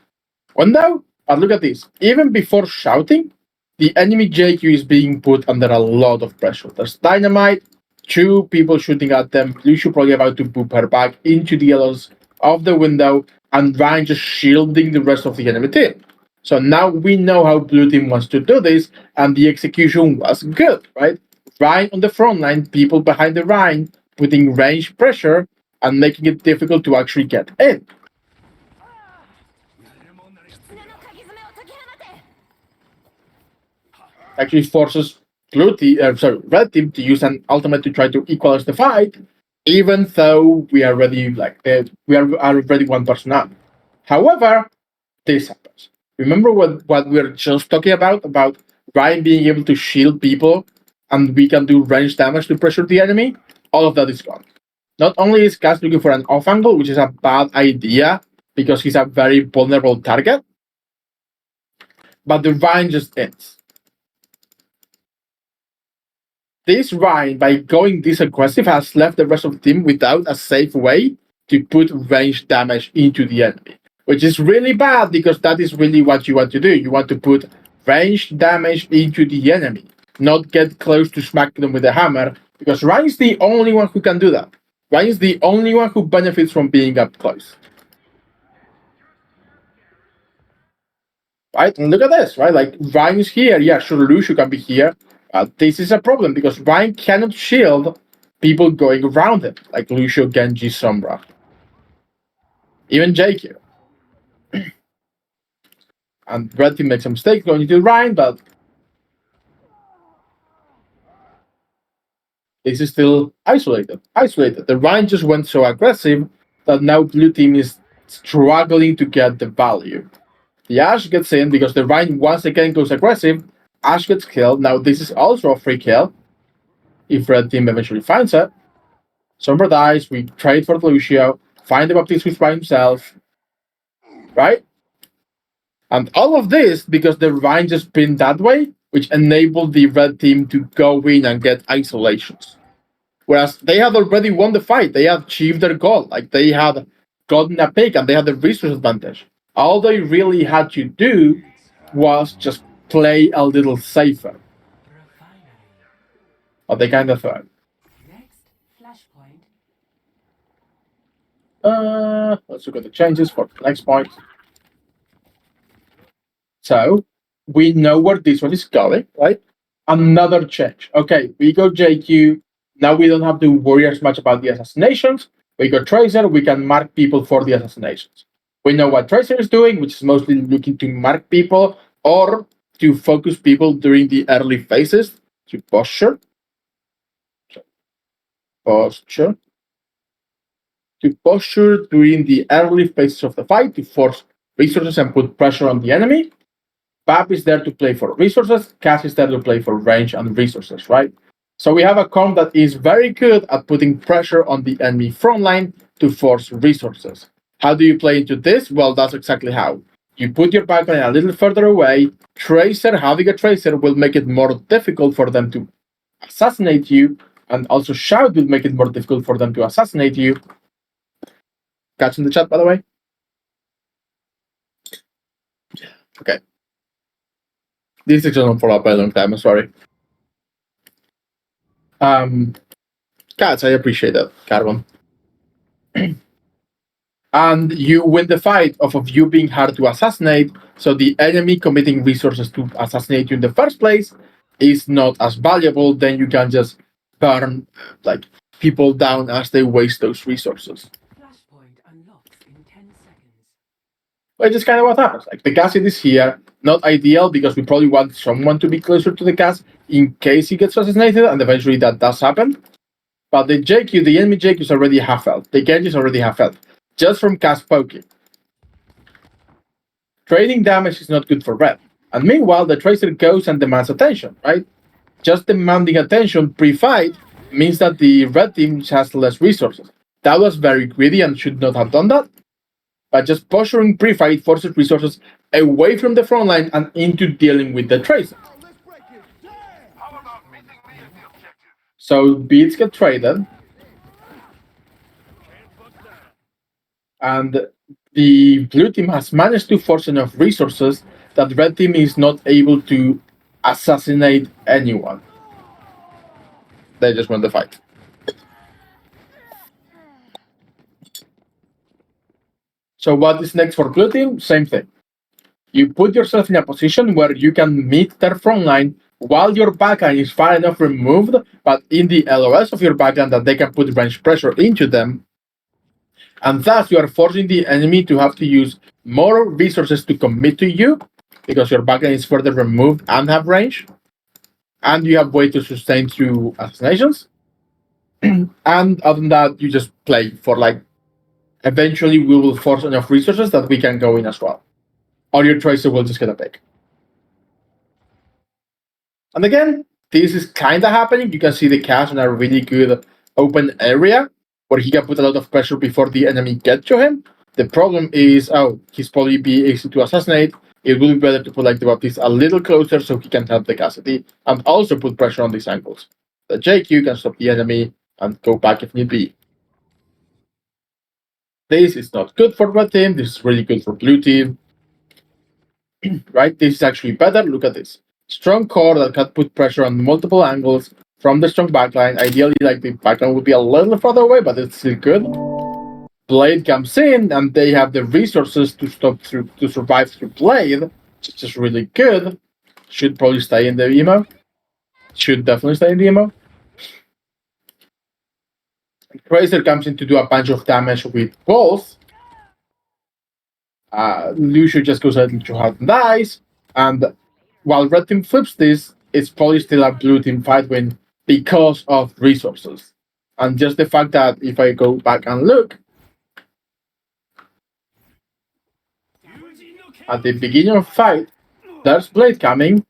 window. But look at this. Even before shouting, the enemy JQ is being put under a lot of pressure. There's dynamite, two people shooting at them. Lucio probably about to boop her back into the yellows of the window, and Ryan just shielding the rest of the enemy team. So now we know how blue team wants to do this, and the execution was good, right? Ryan on the front line, people behind the Ryan, putting range pressure and making it difficult to actually get in. Actually forces red team to use an ultimate to try to equalize the fight, even though we are already we are already one person up. However, this happens. Remember what we were just talking about Ryan being able to shield people, and we can do range damage to pressure the enemy? All of that is gone. Not only is Cass looking for an off angle, which is a bad idea because he's a very vulnerable target, but the Ryan just ends. This Ryan, by going this aggressive, has left the rest of the team without a safe way to put range damage into the enemy, which is really bad because that is really what you want to do. You want to put range damage into the enemy, not get close to smack them with a hammer, because Ryan is the only one who can do that. Ryan is the only one who benefits from being up close. Right? And look at this, right? Like, Ryan is here. Yeah, sure, Lucio can be here. This is a problem because Ryan cannot shield people going around him, like Lucio, Genji, Sombra, even JQ. And red team makes a mistake going into Ryan, but This is still isolated. Isolated. The Rhine just went so aggressive that now blue team is struggling to get the value. The Ash gets in because the Rhine once again goes aggressive. Ash gets killed. Now this is also a free kill if red team eventually finds it. Sombra dies. We trade for Lucio. Find the Baptiste who's by himself. Right? And all of this because the Rhine just pinned that way, which enabled the red team to go in and get isolations. Whereas they had already won the fight. They had achieved their goal. Like they had gotten a pick and they had the resource advantage. All they really had to do was just play a little safer. But they kind of thought. Next flashpoint. Let's look at the changes for the next point. So we know where this one is going, right? Another change. Okay, we go JQ. Now we don't have to worry as much about the assassinations. We go Tracer. We can mark people for the assassinations. We know what Tracer is doing, which is mostly looking to mark people or to focus people during the early phases to posture. Posture. To posture during the early phases of the fight to force resources and put pressure on the enemy. Pap is there to play for resources, Cass is there to play for range and resources, right? So we have a comp that is very good at putting pressure on the enemy front line to force resources. How do you play into this? Well, that's exactly how. You put your backline a little further away. Tracer, having a Tracer will make it more difficult for them to assassinate you, and also Shout will make it more difficult for them to assassinate you. Catch in the chat, by the way. Okay. This is just for a very long time, I'm sorry. Cats, I appreciate that, Carbon. And you win the fight off of you being hard to assassinate, so the enemy committing resources to assassinate you in the first place is not as valuable. Then you can just burn like people down as they waste those resources. Flashpoint unlocks in 10 seconds. Which is kind of what happens. Like the gas is here, not ideal because we probably want someone to be closer to the gas in case he gets assassinated, and eventually that does happen. But the JQ, the enemy JQ is already half health. The Genji is already half health. Just from cast poking. Trading damage is not good for red. And meanwhile, the Tracer goes and demands attention, right? Just demanding attention pre-fight means that the red team has less resources. That was very greedy and should not have done that. But just posturing pre-fight forces resources away from the front line and into dealing with the Tracer. So beats get traded. And the blue team has managed to force enough resources that red team is not able to assassinate anyone. They just won the fight. So what is next for blue team? Same thing. You put yourself in a position where you can meet their front line while your backline is far enough removed, but in the LOS of your backline that they can put range pressure into them. And thus you are forcing the enemy to have to use more resources to commit to you because your backline is further removed and have range. And you have way to sustain through assassinations. And other than that, you just play for like, eventually we will force enough resources that we can go in as well. Or your Tracer will just get a pick. And again, this is kind of happening. You can see the Cash in a really good open area where he can put a lot of pressure before the enemy gets to him. The problem is, he's probably be easy to assassinate. It would be better to put like the Baptiste a little closer so he can help the Cassidy and also put pressure on these angles. The JQ can stop the enemy and go back if need be. This is not good for red team. This is really good for blue team. Right? This is actually better. Look at this. Strong core that can put pressure on multiple angles from the strong backline. Ideally, like the backline would be a little further away, but it's still good. Blade comes in, and they have the resources to survive through Blade, which is really good. Should probably stay in the emo. Should definitely stay in the emo. Tracer comes in to do a bunch of damage with both. Lucio just goes ahead to hard and dies, and while red team flips this, it's probably still a blue team fight when because of resources. And just the fact that if I go back and look at the beginning of the fight, there's Blade coming.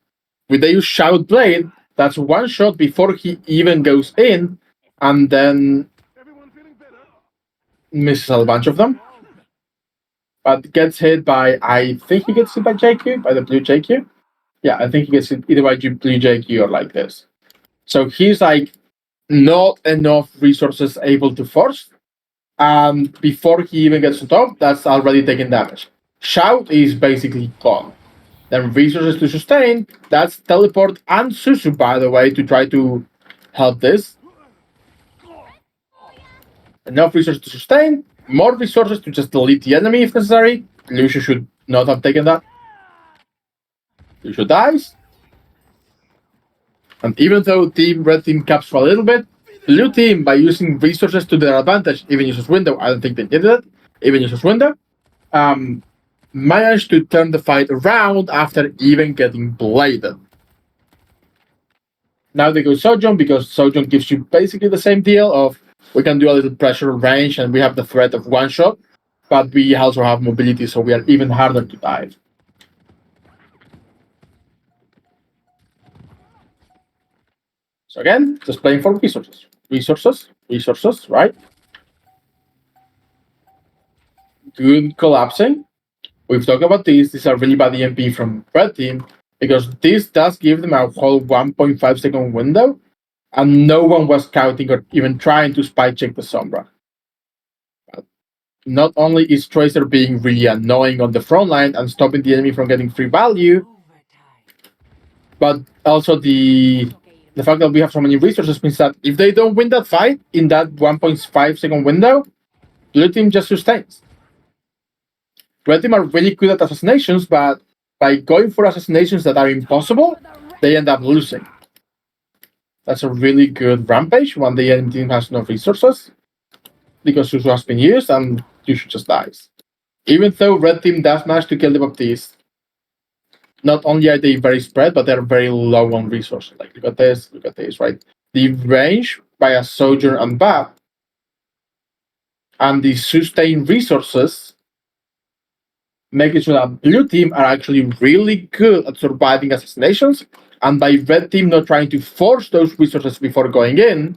With the use Shout Blade, that's one shot before he even goes in, and then misses a bunch of them. But gets hit by, I think he gets hit by JQ, by the blue JQ. Yeah, I think he gets hit either by blue JQ or like this. So he's like not enough resources able to force. And before he even gets on top, that's already taking damage. Shout is basically gone. Then resources to sustain, that's teleport and Susu, by the way, to try to help this. Enough resources to sustain, more resources to just delete the enemy if necessary. Lucio should not have taken that. Lucio dies. And even though red team caps for a little bit, blue team, by using resources to their advantage, even uses window, I don't think they did it, even uses window, managed to turn the fight around after even getting bladed. Now they go Sojourn because Sojourn gives you basically the same deal of we can do a little pressure range and we have the threat of one shot, but we also have mobility, so we are even harder to dive. So again, just playing for resources. Resources, right? Good collapsing. We've talked about this. These are really bad EMP from red team because this does give them a whole 1.5 second window, and no one was scouting or even trying to spy check the Sombra. But not only is Tracer being really annoying on the front line and stopping the enemy from getting free value, but also the fact that we have so many resources means that if they don't win that fight in that 1.5 second window, blue team just sustains. Red team are really good at assassinations, but by going for assassinations that are impossible, they end up losing. That's a really good rampage when the enemy team has no resources, because Susu has been used and Yushu just dies. Even though red team does manage to kill the Baptiste, not only are they very spread, but they're very low on resources. Like, look at this, right? The range by a Sojourn and Bap and the sustain resources make it so that blue team are actually really good at surviving assassinations, and by red team not trying to force those resources before going in,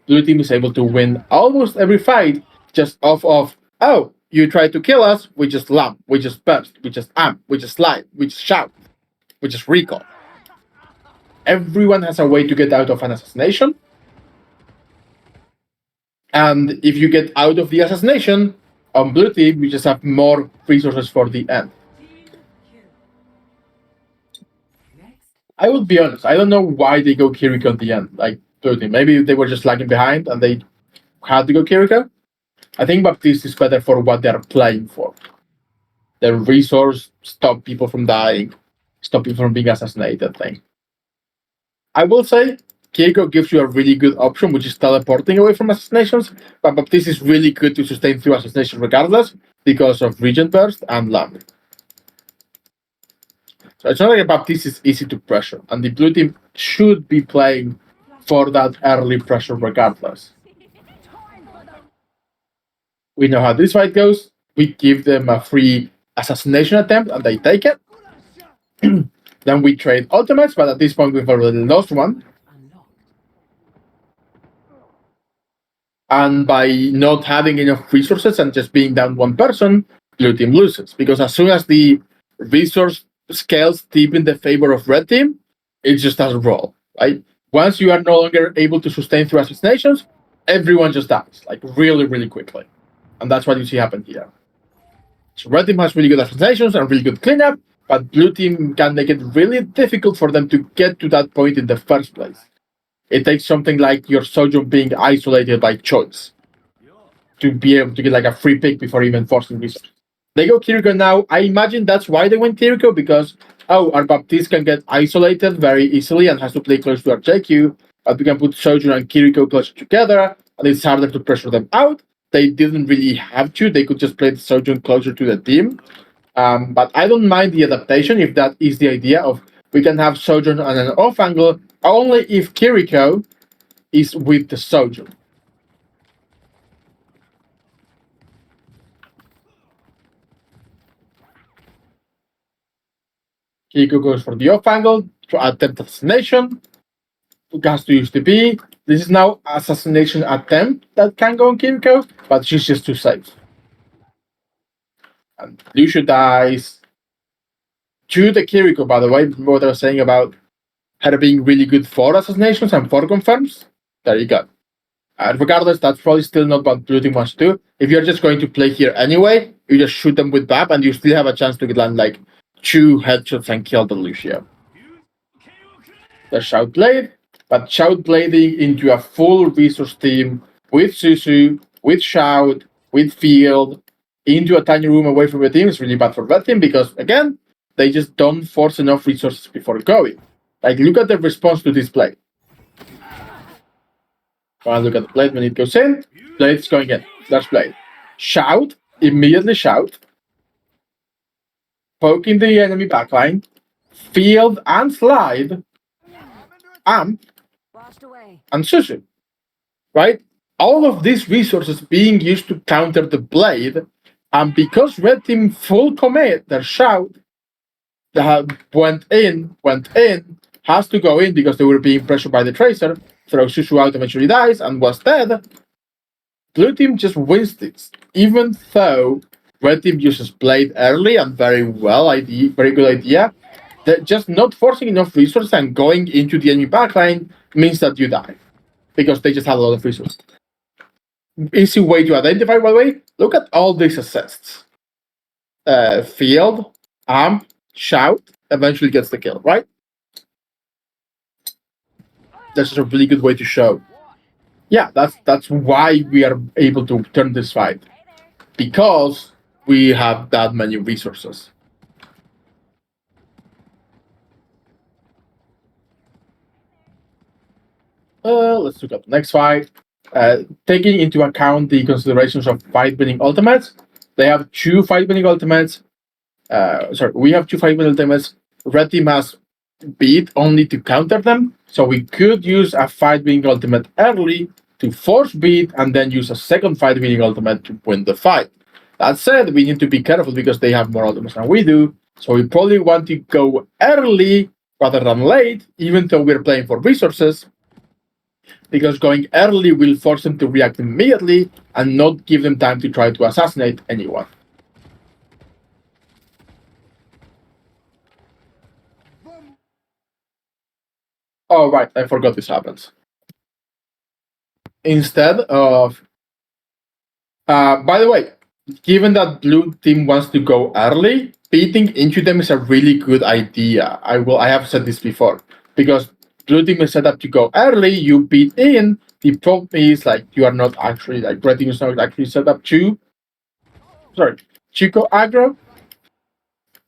blue team is able to win almost every fight just off of, oh, you try to kill us, we just lump, we just burst, we just amp, we just slide, we just shout, we just recall. Everyone has a way to get out of an assassination. And if you get out of the assassination, on blue team, you just have more resources for the end. I would be honest, I don't know why they go Kiriko at the end, like blue team. Maybe they were just lagging behind and they had to go Kiriko. I think Baptiste is better for what they're playing for. The resource, stop people from dying, stop people from being assassinated thing. I will say Kiriko gives you a really good option, which is teleporting away from assassinations, but Baptiste is really good to sustain through assassination regardless because of Regent Burst and Lamp. So it's not like Baptiste is easy to pressure, and the blue team should be playing for that early pressure regardless. We know how this fight goes. We give them a free assassination attempt, and they take it. Then we trade ultimates, but at this point we've already lost one. And by not having enough resources and just being down one person, blue team loses. Because as soon as the resource scales deep in the favor of red team, it just doesn't roll, right? Once you are no longer able to sustain through assassinations, everyone just dies, like really, really quickly. And that's what you see happen here. So red team has really good assassinations and really good cleanup, but blue team can make it really difficult for them to get to that point in the first place. It takes something like your Sojourn being isolated by choice to be able to get like a free pick before even forcing resources. They go Kiriko now. I imagine that's why they went Kiriko, because, oh, our Baptiste can get isolated very easily and has to play close to our JQ, but we can put Sojourn and Kiriko closer together, and it's harder to pressure them out. They didn't really have to. They could just play the Sojourn closer to the team. But I don't mind the adaptation if that is the idea of we can have Sojourn on an off angle only if Kiriko is with the soldier. Kiriko goes for the off angle to attempt assassination. Has to use the B. This is now assassination attempt that can go on Kiriko, but she's just too safe. And Lucio dies to the Kiriko, by the way. What I was saying about her being really good for assassinations and for confirms. There you go. Regardless, that's probably still not what Blue Team wants to do. If you're just going to play here anyway, you just shoot them with BAP and you still have a chance to land like 2 headshots and kill the Lucio. The Shout Blade, but Shout Blading into a full resource team with Susu, with Shout, with Field, into a tiny room away from the team is really bad for that team because, again, they just don't force enough resources before going. Like, look at the response to this blade. Look at the blade when it goes in. Blade's going in. That's blade. Shout. Immediately shout. Poking the enemy backline. Field and slide. Amp. And Susu. Right? All of these resources being used to counter the blade. And because red team full commit their shout, that went in, has to go in because they were being pressured by the tracer. Throws Susu out, eventually dies, and was dead. Blue team just wins this, even though red team uses blade early and very good idea. That just not forcing enough resources and going into the enemy backline means that you die because they just have a lot of resources. Easy way to identify, by the way. Look at all these assists. Field, amp, shout, eventually gets the kill, right? That's just a really good way to show. Yeah, that's why we are able to turn this fight. Because we have that many resources. Let's look at the next fight. Taking into account the considerations of fight-winning ultimates, they have 2 fight-winning ultimates. We have 2 fight-winning ultimates. Red team has beat only to counter them, so we could use a fight-winning ultimate early to force beat and then use a second fight-winning ultimate to win the fight. That said, we need to be careful because they have more ultimates than we do, so we probably want to go early rather than late, even though we're playing for resources, because going early will force them to react immediately and not give them time to try to assassinate anyone. Oh, right, I forgot this happens. Instead of... by the way, given that blue team wants to go early, beating into them is a really good idea. I have said this before, because blue team is set up to go early, you beat in, the problem is like you are not actually, like red team is not actually set up to go aggro.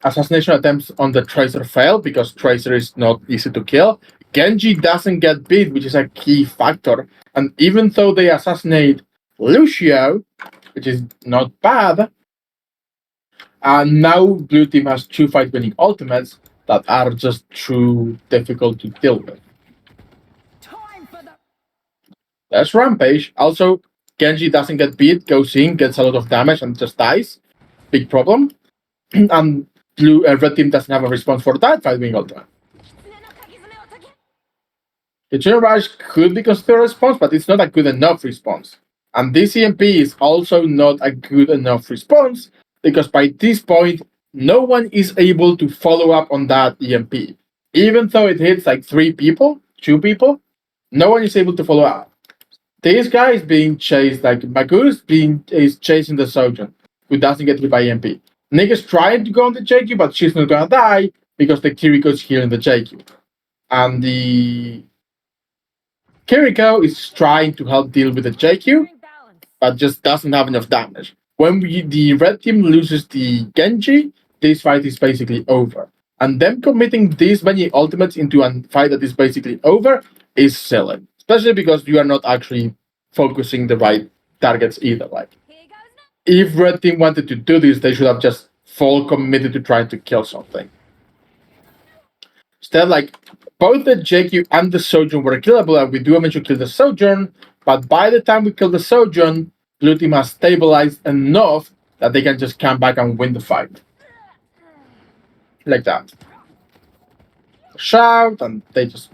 Assassination attempts on the Tracer fail because Tracer is not easy to kill. Genji doesn't get beat, which is a key factor. And even though they assassinate Lucio, which is not bad, and now Blue Team has 2 fight-winning ultimates that are just too difficult to deal with. There's Rampage. Also, Genji doesn't get beat, goes in, gets a lot of damage, and just dies. Big problem. And red team doesn't have a response for that fight-winning ultimate. The Chain Rush could be considered a response, but it's not a good enough response. And this EMP is also not a good enough response, because by this point, no one is able to follow up on that EMP. Even though it hits like 2 people, no one is able to follow up. This guy is being chased, like Magus is chasing the Sojourn, who doesn't get hit by EMP. Nick is trying to go on the JQ, but she's not gonna die because the Kiriko is here in the JQ. And the Kiriko is trying to help deal with the JQ, but just doesn't have enough damage. When the red team loses the Genji, this fight is basically over. And them committing this many ultimates into a fight that is basically over is silly. Especially because you are not actually focusing the right targets either. Like, if red team wanted to do this, they should have just full committed to trying to kill something. Instead, like, both the JQ and the Sojourn were killable, and we do eventually kill the Sojourn, but by the time we kill the Sojourn, blue team has stabilized enough that they can just come back and win the fight. Like that. Shout, and they just,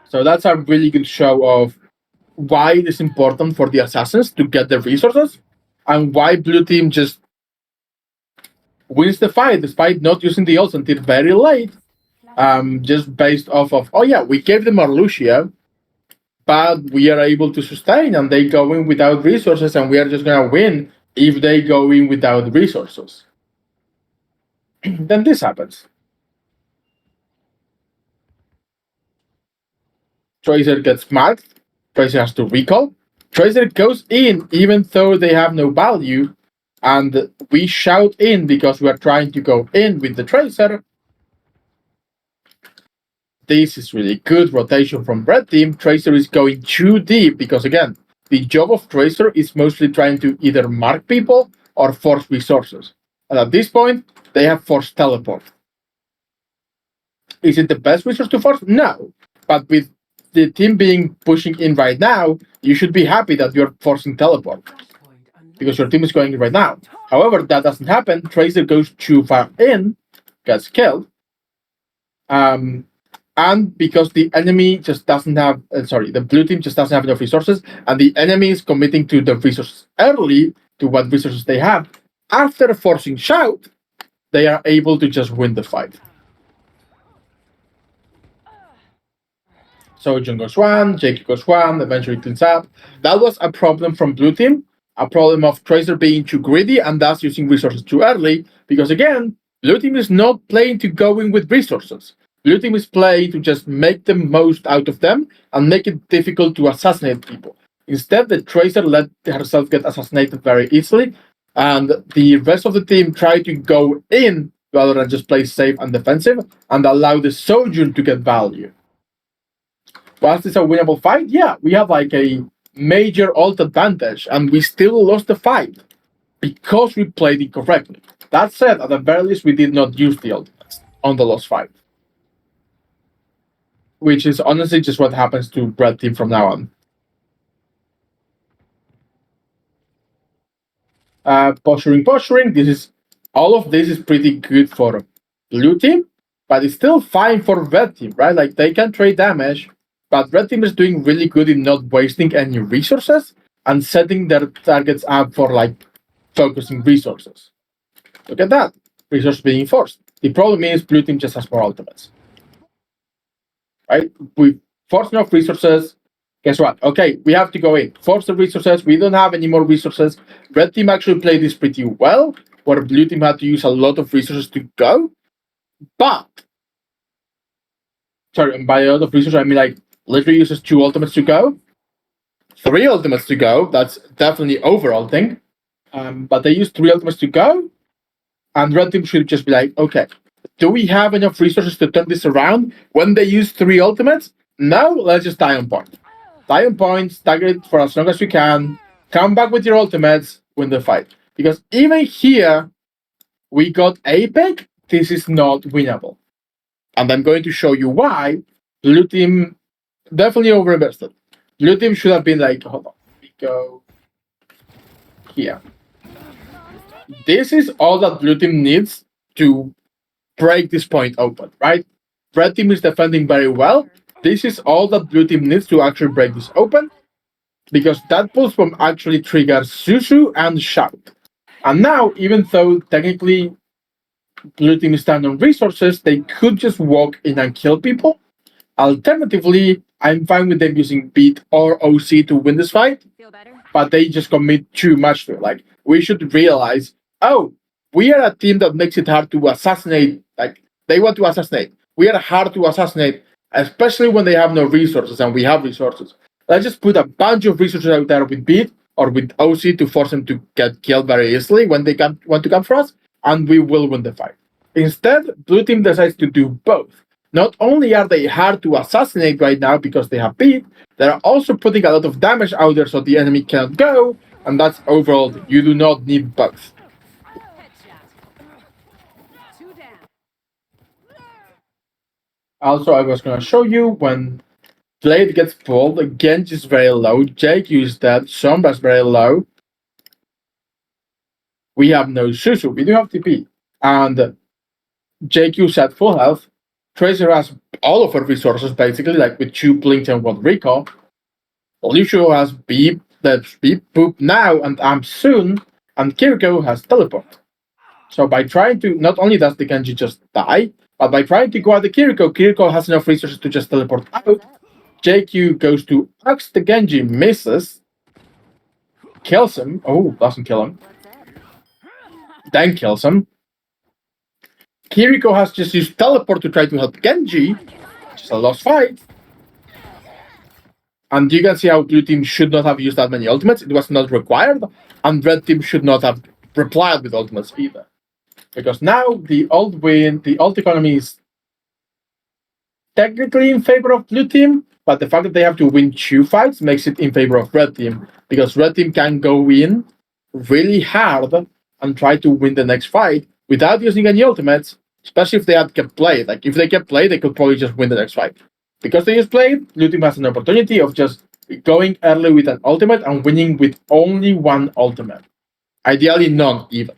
So that's a really good show of why it is important for the assassins to get the resources, and why blue team just wins the fight despite not using the ults until very late. Just based off of, oh yeah, we gave them our Lucio, but we are able to sustain, and they go in without resources, and we are just gonna win if they go in without resources. Then this happens. Tracer gets marked. Tracer has to recall. Tracer goes in even though they have no value, and we shout in because we are trying to go in with the Tracer. This is really good rotation from red team. Tracer is going too deep because, again, the job of Tracer is mostly trying to either mark people or force resources. And at this point, they have forced teleport. Is it the best resource to force? No. But with the team being pushing in right now, you should be happy that you're forcing teleport because your team is going in right now. However, that doesn't happen. Tracer goes too far in, gets killed. And because the enemy just doesn't have, the blue team just doesn't have enough resources, and the enemy is committing to the resources early, to what resources they have, after forcing shout, they are able to just win the fight. So Jun goes one, JQ goes one, eventually cleans up. That was a problem from blue team, a problem of Tracer being too greedy and thus using resources too early, because again, blue team is not playing to go in with resources. Blue team is playing to just make the most out of them and make it difficult to assassinate people. Instead, the Tracer let herself get assassinated very easily, and the rest of the team tried to go in rather than just play safe and defensive and allow the Sojourn to get value. Was this a winnable fight? Yeah, we have like a major ult advantage, and we still lost the fight because we played it correctly. That said, at the very least, we did not use the ultimates on the lost fight, which is honestly just what happens to red team from now on. Posturing. All of this is pretty good for blue team, but it's still fine for red team, right? Like they can trade damage, but red team is doing really good in not wasting any resources and setting their targets up for like focusing resources. Look at that, resource being forced. The problem is blue team just has more ultimates, right? We force enough resources. Guess what? Okay, we have to go in. Force the resources. We don't have any more resources. Red team actually played this pretty well, where blue team had to use a lot of resources to go. But, sorry, and by a lot of resources, I mean like literally uses 2 ultimates to go, 3 ultimates to go. That's definitely overall thing. But they used 3 ultimates to go, and red team should just be like, okay, do we have enough resources to turn this around when they use 3 ultimates? No, let's just die on point. Die on point, stagger it for as long as you can, come back with your ultimates, win the fight. Because even here, we got Apex, this is not winnable. And I'm going to show you why. Blue team definitely overinvested. Blue team should have been like, hold on, we go here. This is all that blue team needs to break this point open, right? Red team is defending very well. This is all that blue team needs to actually break this open, because that pulse bomb actually triggers Susu and Shout. And now, even though technically blue team is standing on resources, they could just walk in and kill people. Alternatively, I'm fine with them using beat or OC to win this fight, but they just commit too much to it. Like, we should realize, oh, we are a team that makes it hard to assassinate. Like, they want to assassinate. We are hard to assassinate, especially when they have no resources and we have resources. Let's just put a bunch of resources out there with beat or with OC to force them to get killed very easily when they want to come for us, and we will win the fight. Instead, blue team decides to do both. Not only are they hard to assassinate right now because they have beat, they're also putting a lot of damage out there so the enemy cannot go, and that's overall, you do not need both. Also, I was gonna show you when Blade gets pulled, Genji is very low, JQ is dead, Sombra's very low. We have no Susu, we do have TP. And JQ's at full health. Tracer has all of her resources basically, like with 2 Blink and 1 Recall. Lucio has Beep, that's Beep, Boop now, and Amp soon, and Kiriko has Teleport. So by trying to, not only does the Genji just die, but by trying to go at the Kiriko, Kiriko has enough resources to just teleport out. JQ goes to axe the Genji, misses, kills him. Oh, doesn't kill him. Then kills him. Kiriko has just used teleport to try to help Genji, which is a lost fight. And you can see how blue team should not have used that many ultimates. It was not required. And red team should not have replied with ultimates either. Because now the ult win, the ult economy is technically in favor of blue team, but the fact that they have to win 2 fights makes it in favor of red team. Because red team can go in really hard and try to win the next fight without using any ultimates, especially if they had kept play. Like if they kept play, they could probably just win the next fight. Because they use Blade, blue team has an opportunity of just going early with an ultimate and winning with only 1 ultimate. Ideally none even.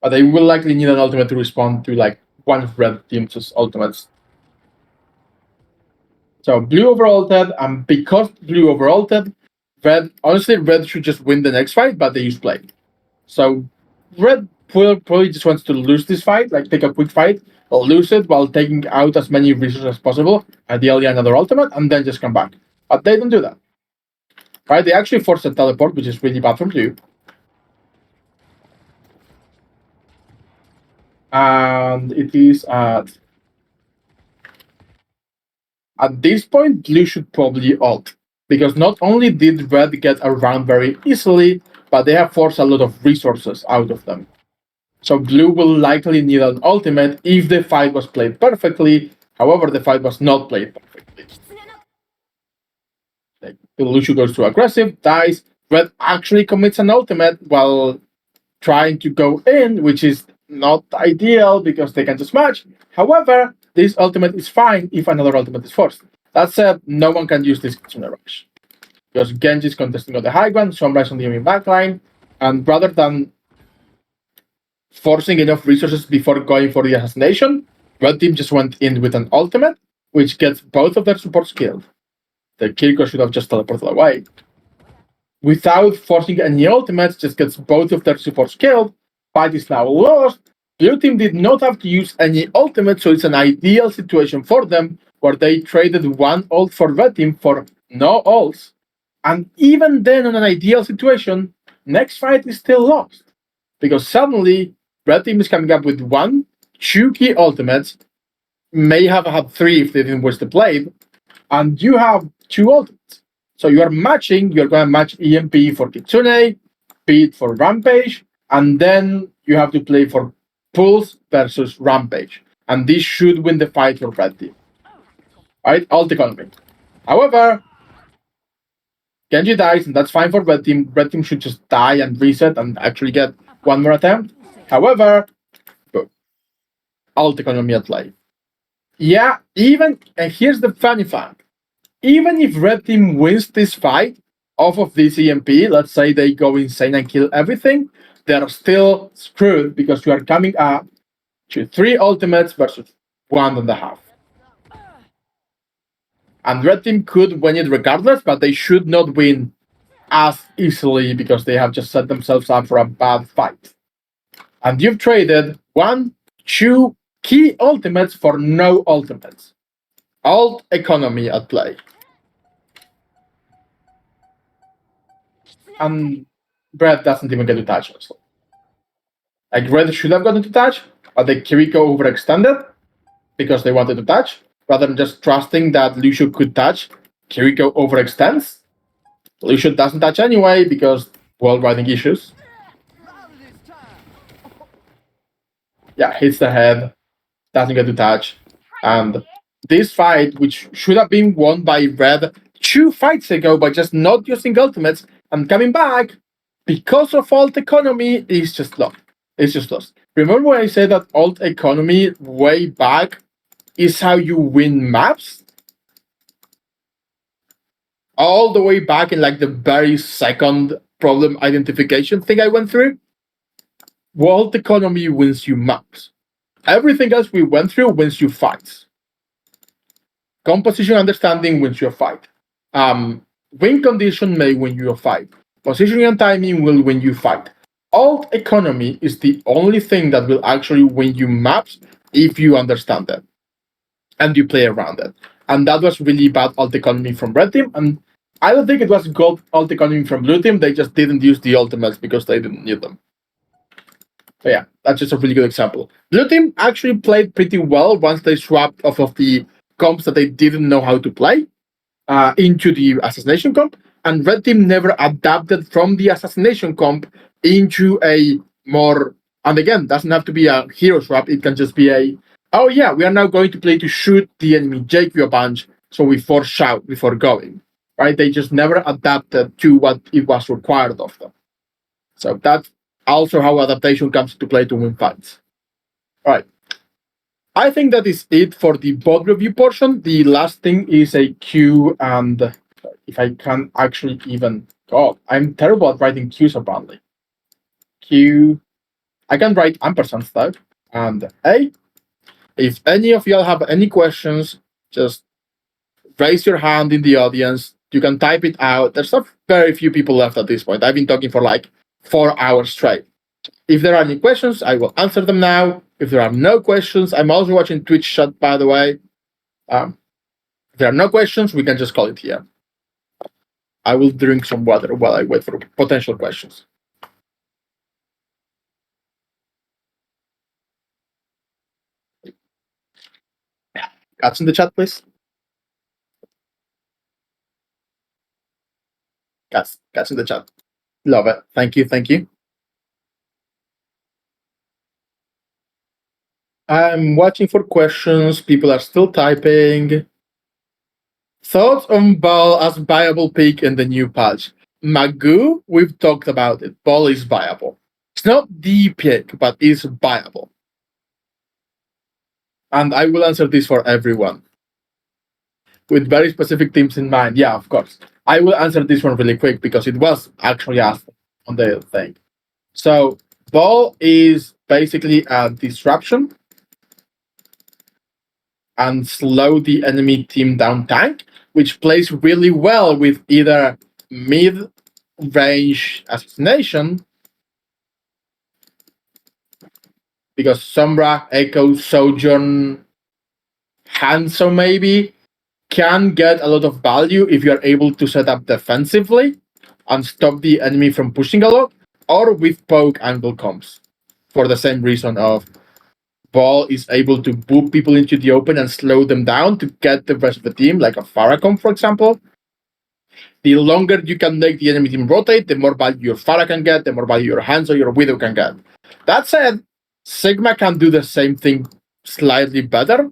But they will likely need an ultimate to respond to like one of red team's ultimates. So blue over ulted, and because blue over ulted, red should just win the next fight, but they use Blade. So red probably just wants to lose this fight, like take a quick fight, lose it while taking out as many resources as possible, ideally another ultimate, and then just come back. But they don't do that. Right? They actually force a teleport, which is really bad from blue. And it is at this point, blue should probably ult. Because not only did red get around very easily, but they have forced a lot of resources out of them. So blue will likely need an ultimate if the fight was played perfectly. However, the fight was not played perfectly. Like, Lucio goes too aggressive, dies. Red actually commits an ultimate while trying to go in, which is not ideal because they can just match. However, this ultimate is fine if another ultimate is forced. That said, no one can use this in a rush. Because Genji is contesting on the high ground, Sombra is on the enemy backline, and rather than forcing enough resources before going for the assassination, red team just went in with an ultimate, which gets both of their supports killed. The Kiriko should have just teleported away. Without forcing any ultimates, just gets both of their supports killed. Fight is now lost. Blue team did not have to use any ultimate, so it's an ideal situation for them, where they traded 1 ult for red team for no ults. And even then, on an ideal situation, next fight is still lost. Because suddenly, red team is coming up with 1, 2 key ultimates, may have had 3 if they didn't waste the blade, and you have 2 ultimates. So you're going to match EMP for Kitsune, Beat for Rampage, and then you have to play for Pulse versus Rampage. And this should win the fight for red team. Alright, ult economy. However, Genji dies, and that's fine for red team. Red team should just die and reset and actually get 1 more attempt. However, ult economy at play. Yeah, and here's the funny fact. Even if red team wins this fight off of this EMP, let's say they go insane and kill everything, they're still screwed because you are coming up to 3 ultimates versus 1.5. And red team could win it regardless, but they should not win as easily because they have just set themselves up for a bad fight. And you've traded 1, 2 key ultimates for no ultimates. Ult economy at play. And red doesn't even get to touch us. Like red should have gotten to touch, but the Kiriko overextended because they wanted to touch, rather than just trusting that Lucio could touch. Kiriko overextends. Lucio doesn't touch anyway because world riding issues. Yeah, hits the head, doesn't get to touch, and this fight, which should have been won by red 2 fights ago by just not using ultimates and coming back because of ult economy, is just lost. It's just us. Remember when I said that alt economy way back is how you win maps? All the way back in like the very second problem identification thing I went through? World economy wins you maps. Everything else we went through wins you fights. Composition understanding wins you a fight. Win condition may win you a fight. Positioning and timing will win you fight. Alt economy is the only thing that will actually win you maps if you understand them and you play around it. And that was really bad alt economy from red team. And I don't think it was good alt economy from blue team. They just didn't use the ultimates because they didn't need them. So yeah, that's just a really good example. Blue team actually played pretty well once they swapped off of the comps that they didn't know how to play into the assassination comp, and red team never adapted from the assassination comp into a more. And again, doesn't have to be a hero swap. It can just be a, oh yeah, we are now going to play to shoot the enemy JQ a bunch, so we force shout before going. Right? They just never adapted to what it was required of them. So that's also how adaptation comes into play to win fights. All right. I think that is it for the bot review portion. The last thing is a queue, and if I can actually even, oh, I'm terrible at writing queues apparently. Q, I can write ampersand though, and A. If any of y'all have any questions, just raise your hand in the audience. You can type it out. There's not very few people left at this point. I've been talking for like 4 hours straight. If there are any questions, I will answer them now. If there are no questions, I'm also watching Twitch chat, by the way. If there are no questions, we can just call it here. I will drink some water while I wait for potential questions. Cats in the chat, please. Cats in the chat. Love it. Thank you. Thank you. I'm watching for questions. People are still typing. Thoughts on Ball as viable pick in the new patch? Magoo, we've talked about it. Ball is viable. It's not the pick, but it's viable. And I will answer this for everyone with very specific teams in mind. Yeah, of course. I will answer this one really quick because it was actually asked on the thing. So, Ball is basically a disruption and slow the enemy team down tank, which plays really well with either mid-range assassination, because Sombra, Echo, Sojourn, Hanzo maybe can get a lot of value if you're able to set up defensively and stop the enemy from pushing a lot, or with poke angle comps. For the same reason of Ball is able to boop people into the open and slow them down to get the rest of the team, like a Farrakhan, for example. The longer you can make the enemy team rotate, the more value your Farah can get, the more value your Hanzo or your Widow can get. That said, Sigma can do the same thing slightly better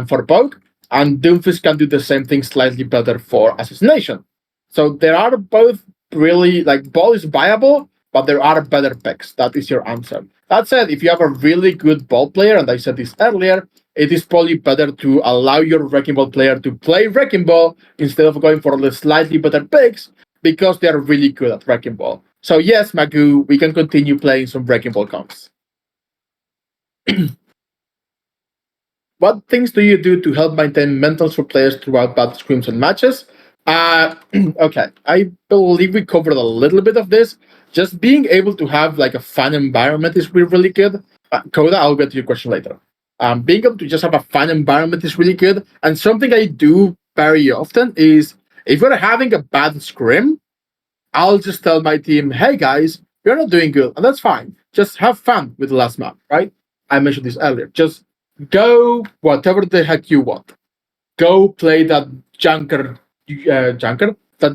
for poke, and Doomfist can do the same thing slightly better for assassination. So there are both really, like, Ball is viable, but there are better picks. That is your answer. That said, if you have a really good ball player, and I said this earlier, it is probably better to allow your Wrecking Ball player to play Wrecking Ball instead of going for the slightly better picks because they are really good at Wrecking Ball. So yes, Magoo, we can continue playing some Wrecking Ball comps. What things do you do to help maintain mentals for players throughout battle scrims and matches? Okay, I believe we covered a little bit of this. Just being able to have like a fun environment is really good. Coda, I'll get to your question later. Being able to just have a fun environment is really good. And something I do very often is if we're having a bad scrim, I'll just tell my team, hey guys, you're not doing good, and that's fine. Just have fun with the last map, right? I mentioned this earlier. Just go whatever the heck you want. Go play that that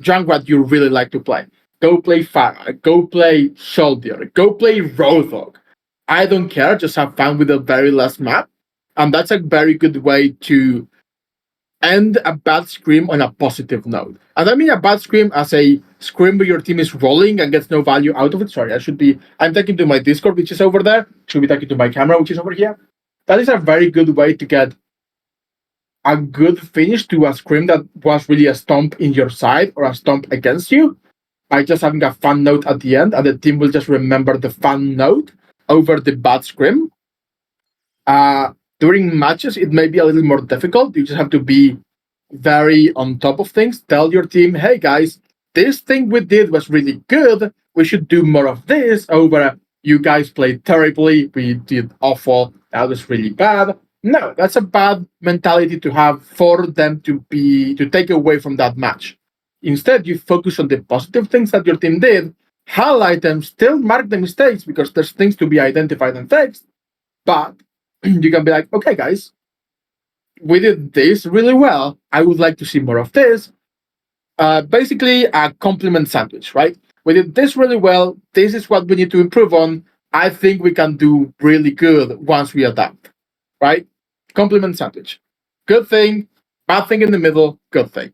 Junkrat you really like to play. Go play Farah. Go play Soldier. Go play Roadhog. I don't care. Just have fun with the very last map. And that's a very good way to end a bad scrim on a positive note. And I mean a bad scrim as a scrim where your team is rolling and gets no value out of it. Sorry, I'm talking to my Discord, which is over there. Should be talking to my camera, which is over here. That is a very good way to get a good finish to a scrim that was really a stomp in your side or a stomp against you by just having a fun note at the end, and the team will just remember the fun note over the bad scrim. Uh, During matches, it may be a little more difficult. You just have to be very on top of things. Tell your team, hey guys, this thing we did was really good. We should do more of this over you guys played terribly. We did awful. That was really bad. No, that's a bad mentality to have for them to take away from that match. Instead, you focus on the positive things that your team did, highlight them, still mark the mistakes because there's things to be identified and fixed. But you can be like, okay, guys, we did this really well. I would like to see more of this. Basically, a compliment sandwich, right? We did this really well. This is what we need to improve on. I think we can do really good once we adapt, right? Compliment sandwich. Good thing, bad thing in the middle, good thing.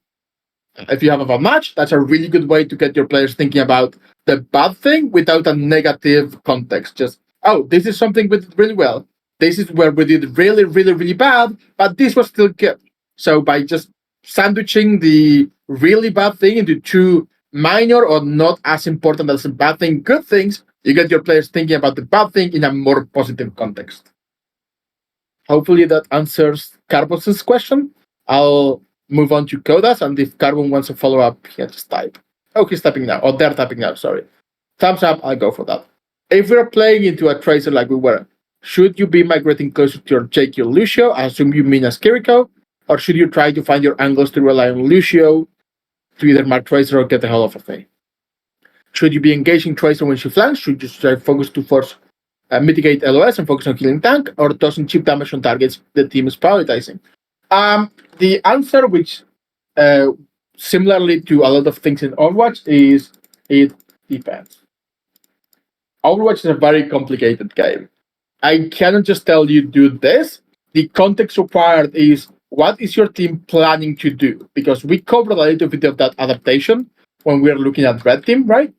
If you have a bad match, that's a really good way to get your players thinking about the bad thing without a negative context. Just, oh, this is something we did really well. This is where we did really, really, really bad, but this was still good. So by just sandwiching the really bad thing into two minor or not as important as a bad thing, good things, you get your players thinking about the bad thing in a more positive context. Hopefully that answers Carbos's question. I'll move on to Kodas, and if Carbon wants to follow up, he can just type. Oh, he's typing now. Oh, they're typing now, sorry. Thumbs up, I'll go for that. If we're playing into a tracer like we were, should you be migrating closer to your JQ Lucio? I assume you mean as Kiriko. Or should you try to find your angles to rely on Lucio to either mark Tracer or get the hell off of Faye? Should you be engaging Tracer when she flanks? Should you try focus to force mitigate LOS and focus on killing tank? Or tossing cheap damage on targets the team is prioritizing? The answer, which similarly to a lot of things in Overwatch, is it depends. Overwatch is a very complicated game. I cannot just tell you do this. The context required is what is your team planning to do? Because we covered a little bit of that adaptation when we were looking at Red Team, right?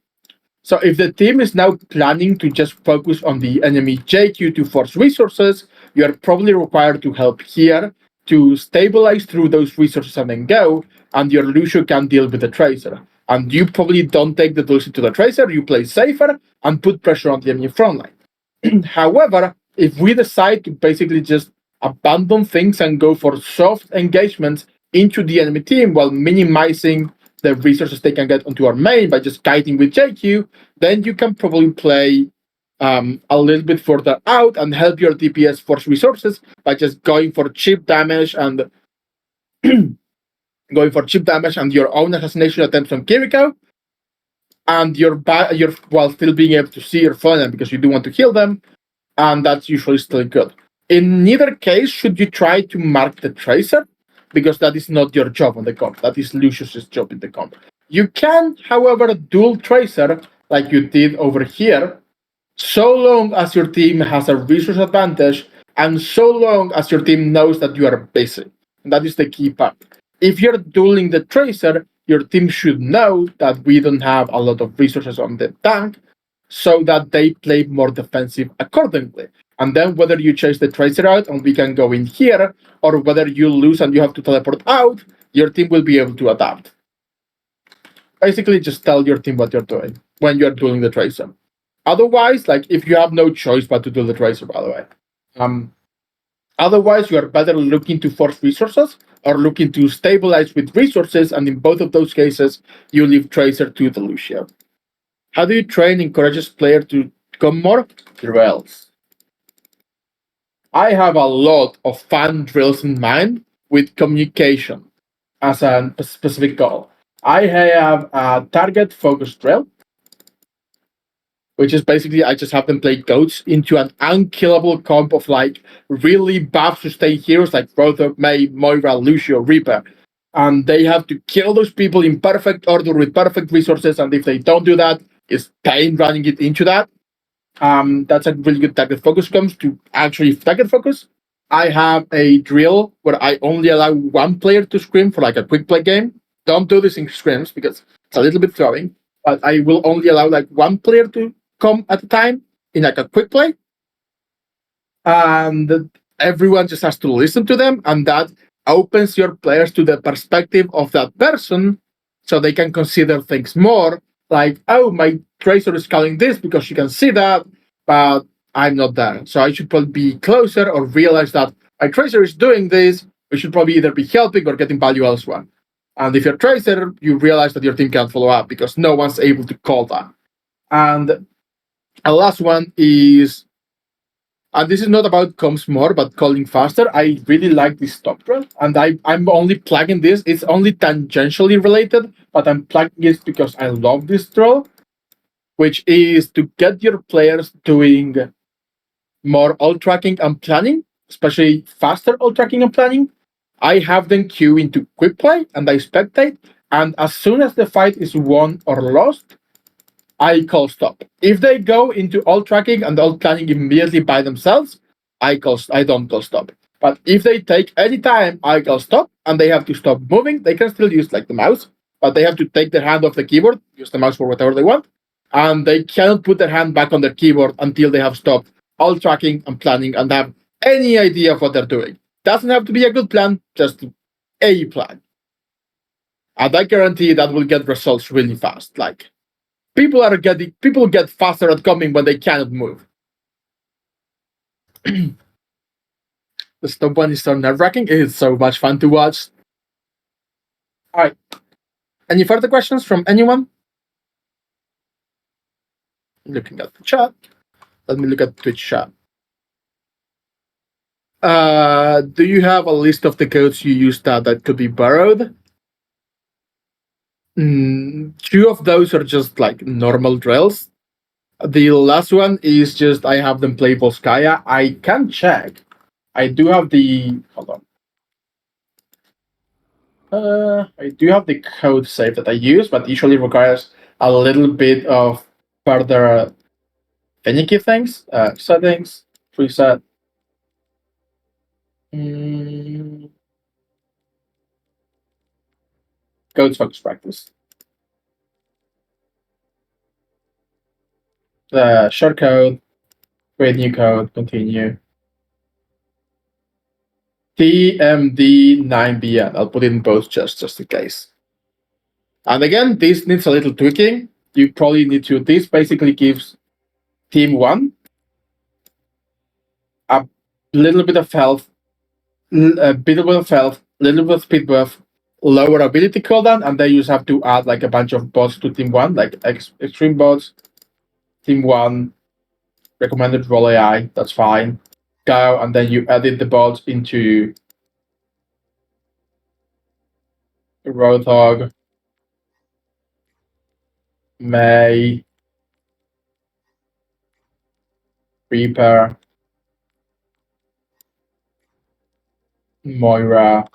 So if the team is now planning to just focus on the enemy JQ to force resources, you are probably required to help here to stabilize through those resources and then go, and your Lucio can deal with the Tracer. And you probably don't take the Dulce to the Tracer, you play safer and put pressure on the enemy frontline. However, if we decide to basically just abandon things and go for soft engagements into the enemy team while minimizing the resources they can get onto our main by just kiting with JQ, then you can probably play a little bit further out and help your DPS force resources by just going for cheap damage and your own assassination attempts on Kiriko, and your while still being able to see your opponent because you do want to kill them, and that's usually still good. In neither case should you try to mark the Tracer, because that is not your job on the comp. That is Lucius's job in the comp. You can, however, dual Tracer like you did over here, so long as your team has a resource advantage and so long as your team knows that you are busy. And that is the key part. If you're dueling the Tracer, your team should know that we don't have a lot of resources on the tank, so that they play more defensive accordingly. And then whether you chase the Tracer out and we can go in here, or whether you lose and you have to teleport out, your team will be able to adapt. Basically, just tell your team what you're doing when you're dueling the Tracer. Otherwise, like if you have no choice but to duel the Tracer, by the way. Otherwise, you are better looking to force resources or looking to stabilize with resources, and in both of those cases, you leave Tracer to the Lucio. How do you train encourages player to become more? Drills. I have a lot of fun drills in mind with communication as a specific goal. I have a target focus drill, which is basically I just have them play goats into an unkillable comp of like really buff sustained heroes like Rothop, May, Moira, Lucio, Reaper. And they have to kill those people in perfect order with perfect resources, and if they don't do that, it's pain running it into that. That's a really good target focus comes to actually target focus. I have a drill where I only allow one player to scrim for like a quick play game. Don't do this in scrims because it's a little bit throwing. But I will only allow like one player to come at a time in like a quick play, and everyone just has to listen to them, and that opens your players to the perspective of that person, so they can consider things more like, oh, my tracer is calling this because she can see that, but I'm not there, so I should probably be closer or realize that my tracer is doing this. We should probably either be helping or getting value elsewhere. And if you're tracer, you realize that your team can't follow up because no one's able to call that. And a last one is, and this is not about comms more, but calling faster. I really like this stop drill, and I'm only plugging this. It's only tangentially related, but I'm plugging it because I love this drill, which is to get your players doing more ult tracking and planning, especially faster ult tracking and planning. I have them queue into quick play, and I spectate, and as soon as the fight is won or lost, I call stop. If they go into all tracking and all planning immediately by themselves, I don't call stop. But if they take any time, I call stop, and they have to stop moving. They can still use like the mouse, but they have to take their hand off the keyboard, use the mouse for whatever they want, and they cannot put their hand back on their keyboard until they have stopped all tracking and planning and have any idea of what they're doing. Doesn't have to be a good plan, just a plan. And I guarantee that will get results really fast. Like, people get faster at coming when they cannot move. The stop one is so nerve-wracking. It's so much fun to watch. All right. Any further questions from anyone? Looking at the chat. Let me look at Twitch chat. Do you have a list of the codes you used that could be borrowed? Two of those are just like normal drills. The last one is just I have them play Volskaya. I can check. I do have the hold on. I do have the code saved that I use, but usually requires a little bit of further finicky things. Settings, preset. Codes focus practice. Short code, create new code, continue. TMD9BN. I'll put it in both just in case. And again, this needs a little tweaking. You probably need to. This basically gives team one a little bit of health, a bit of health, little bit of speed buff, lower ability cooldown, and then you just have to add like a bunch of bots to team one, like extreme bots. Team one, recommended roll AI. That's fine. Go, and then you edit the bots into Roadhog, May, Reaper, Moira,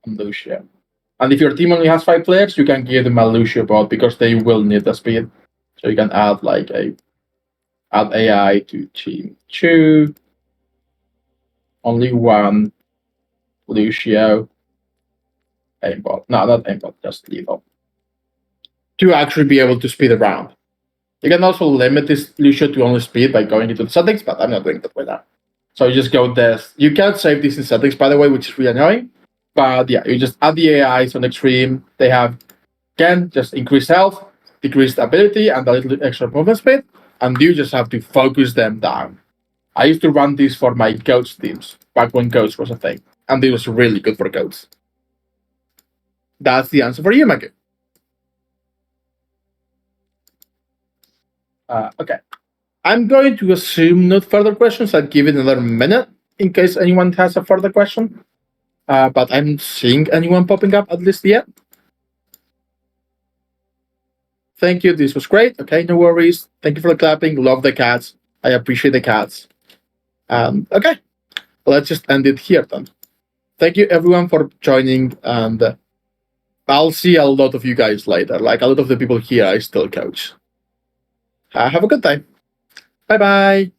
and Lucia. And if your team only has 5 players, you can give them a Lucia bot because they will need the speed. So you can add like add AI to team 2. Only one Lucio aimbot. No, not aimbot, just lethal. To actually be able to speed around. You can also limit this Lucio to only speed by going into the settings, but I'm not doing that right now. So you just go this. You can't save this in settings, by the way, which is really annoying. But yeah, you just add the AIs on extreme. They have, again, just increased health, decreased ability, and a little extra movement speed. And you just have to focus them down. I used to run this for my coach teams back when coach was a thing. And it was really good for coach. That's the answer for you, Maggie. Okay. I'm going to assume no further questions. I'll give it another minute in case anyone has a further question. But I'm not seeing anyone popping up at least yet. Thank you. This was great. Okay, no worries. Thank you for the clapping. Love the cats. I appreciate the cats. Okay, let's just end it here then. Thank you everyone for joining, and I'll see a lot of you guys later. Like a lot of the people here, I still coach. Have a good time. Bye bye.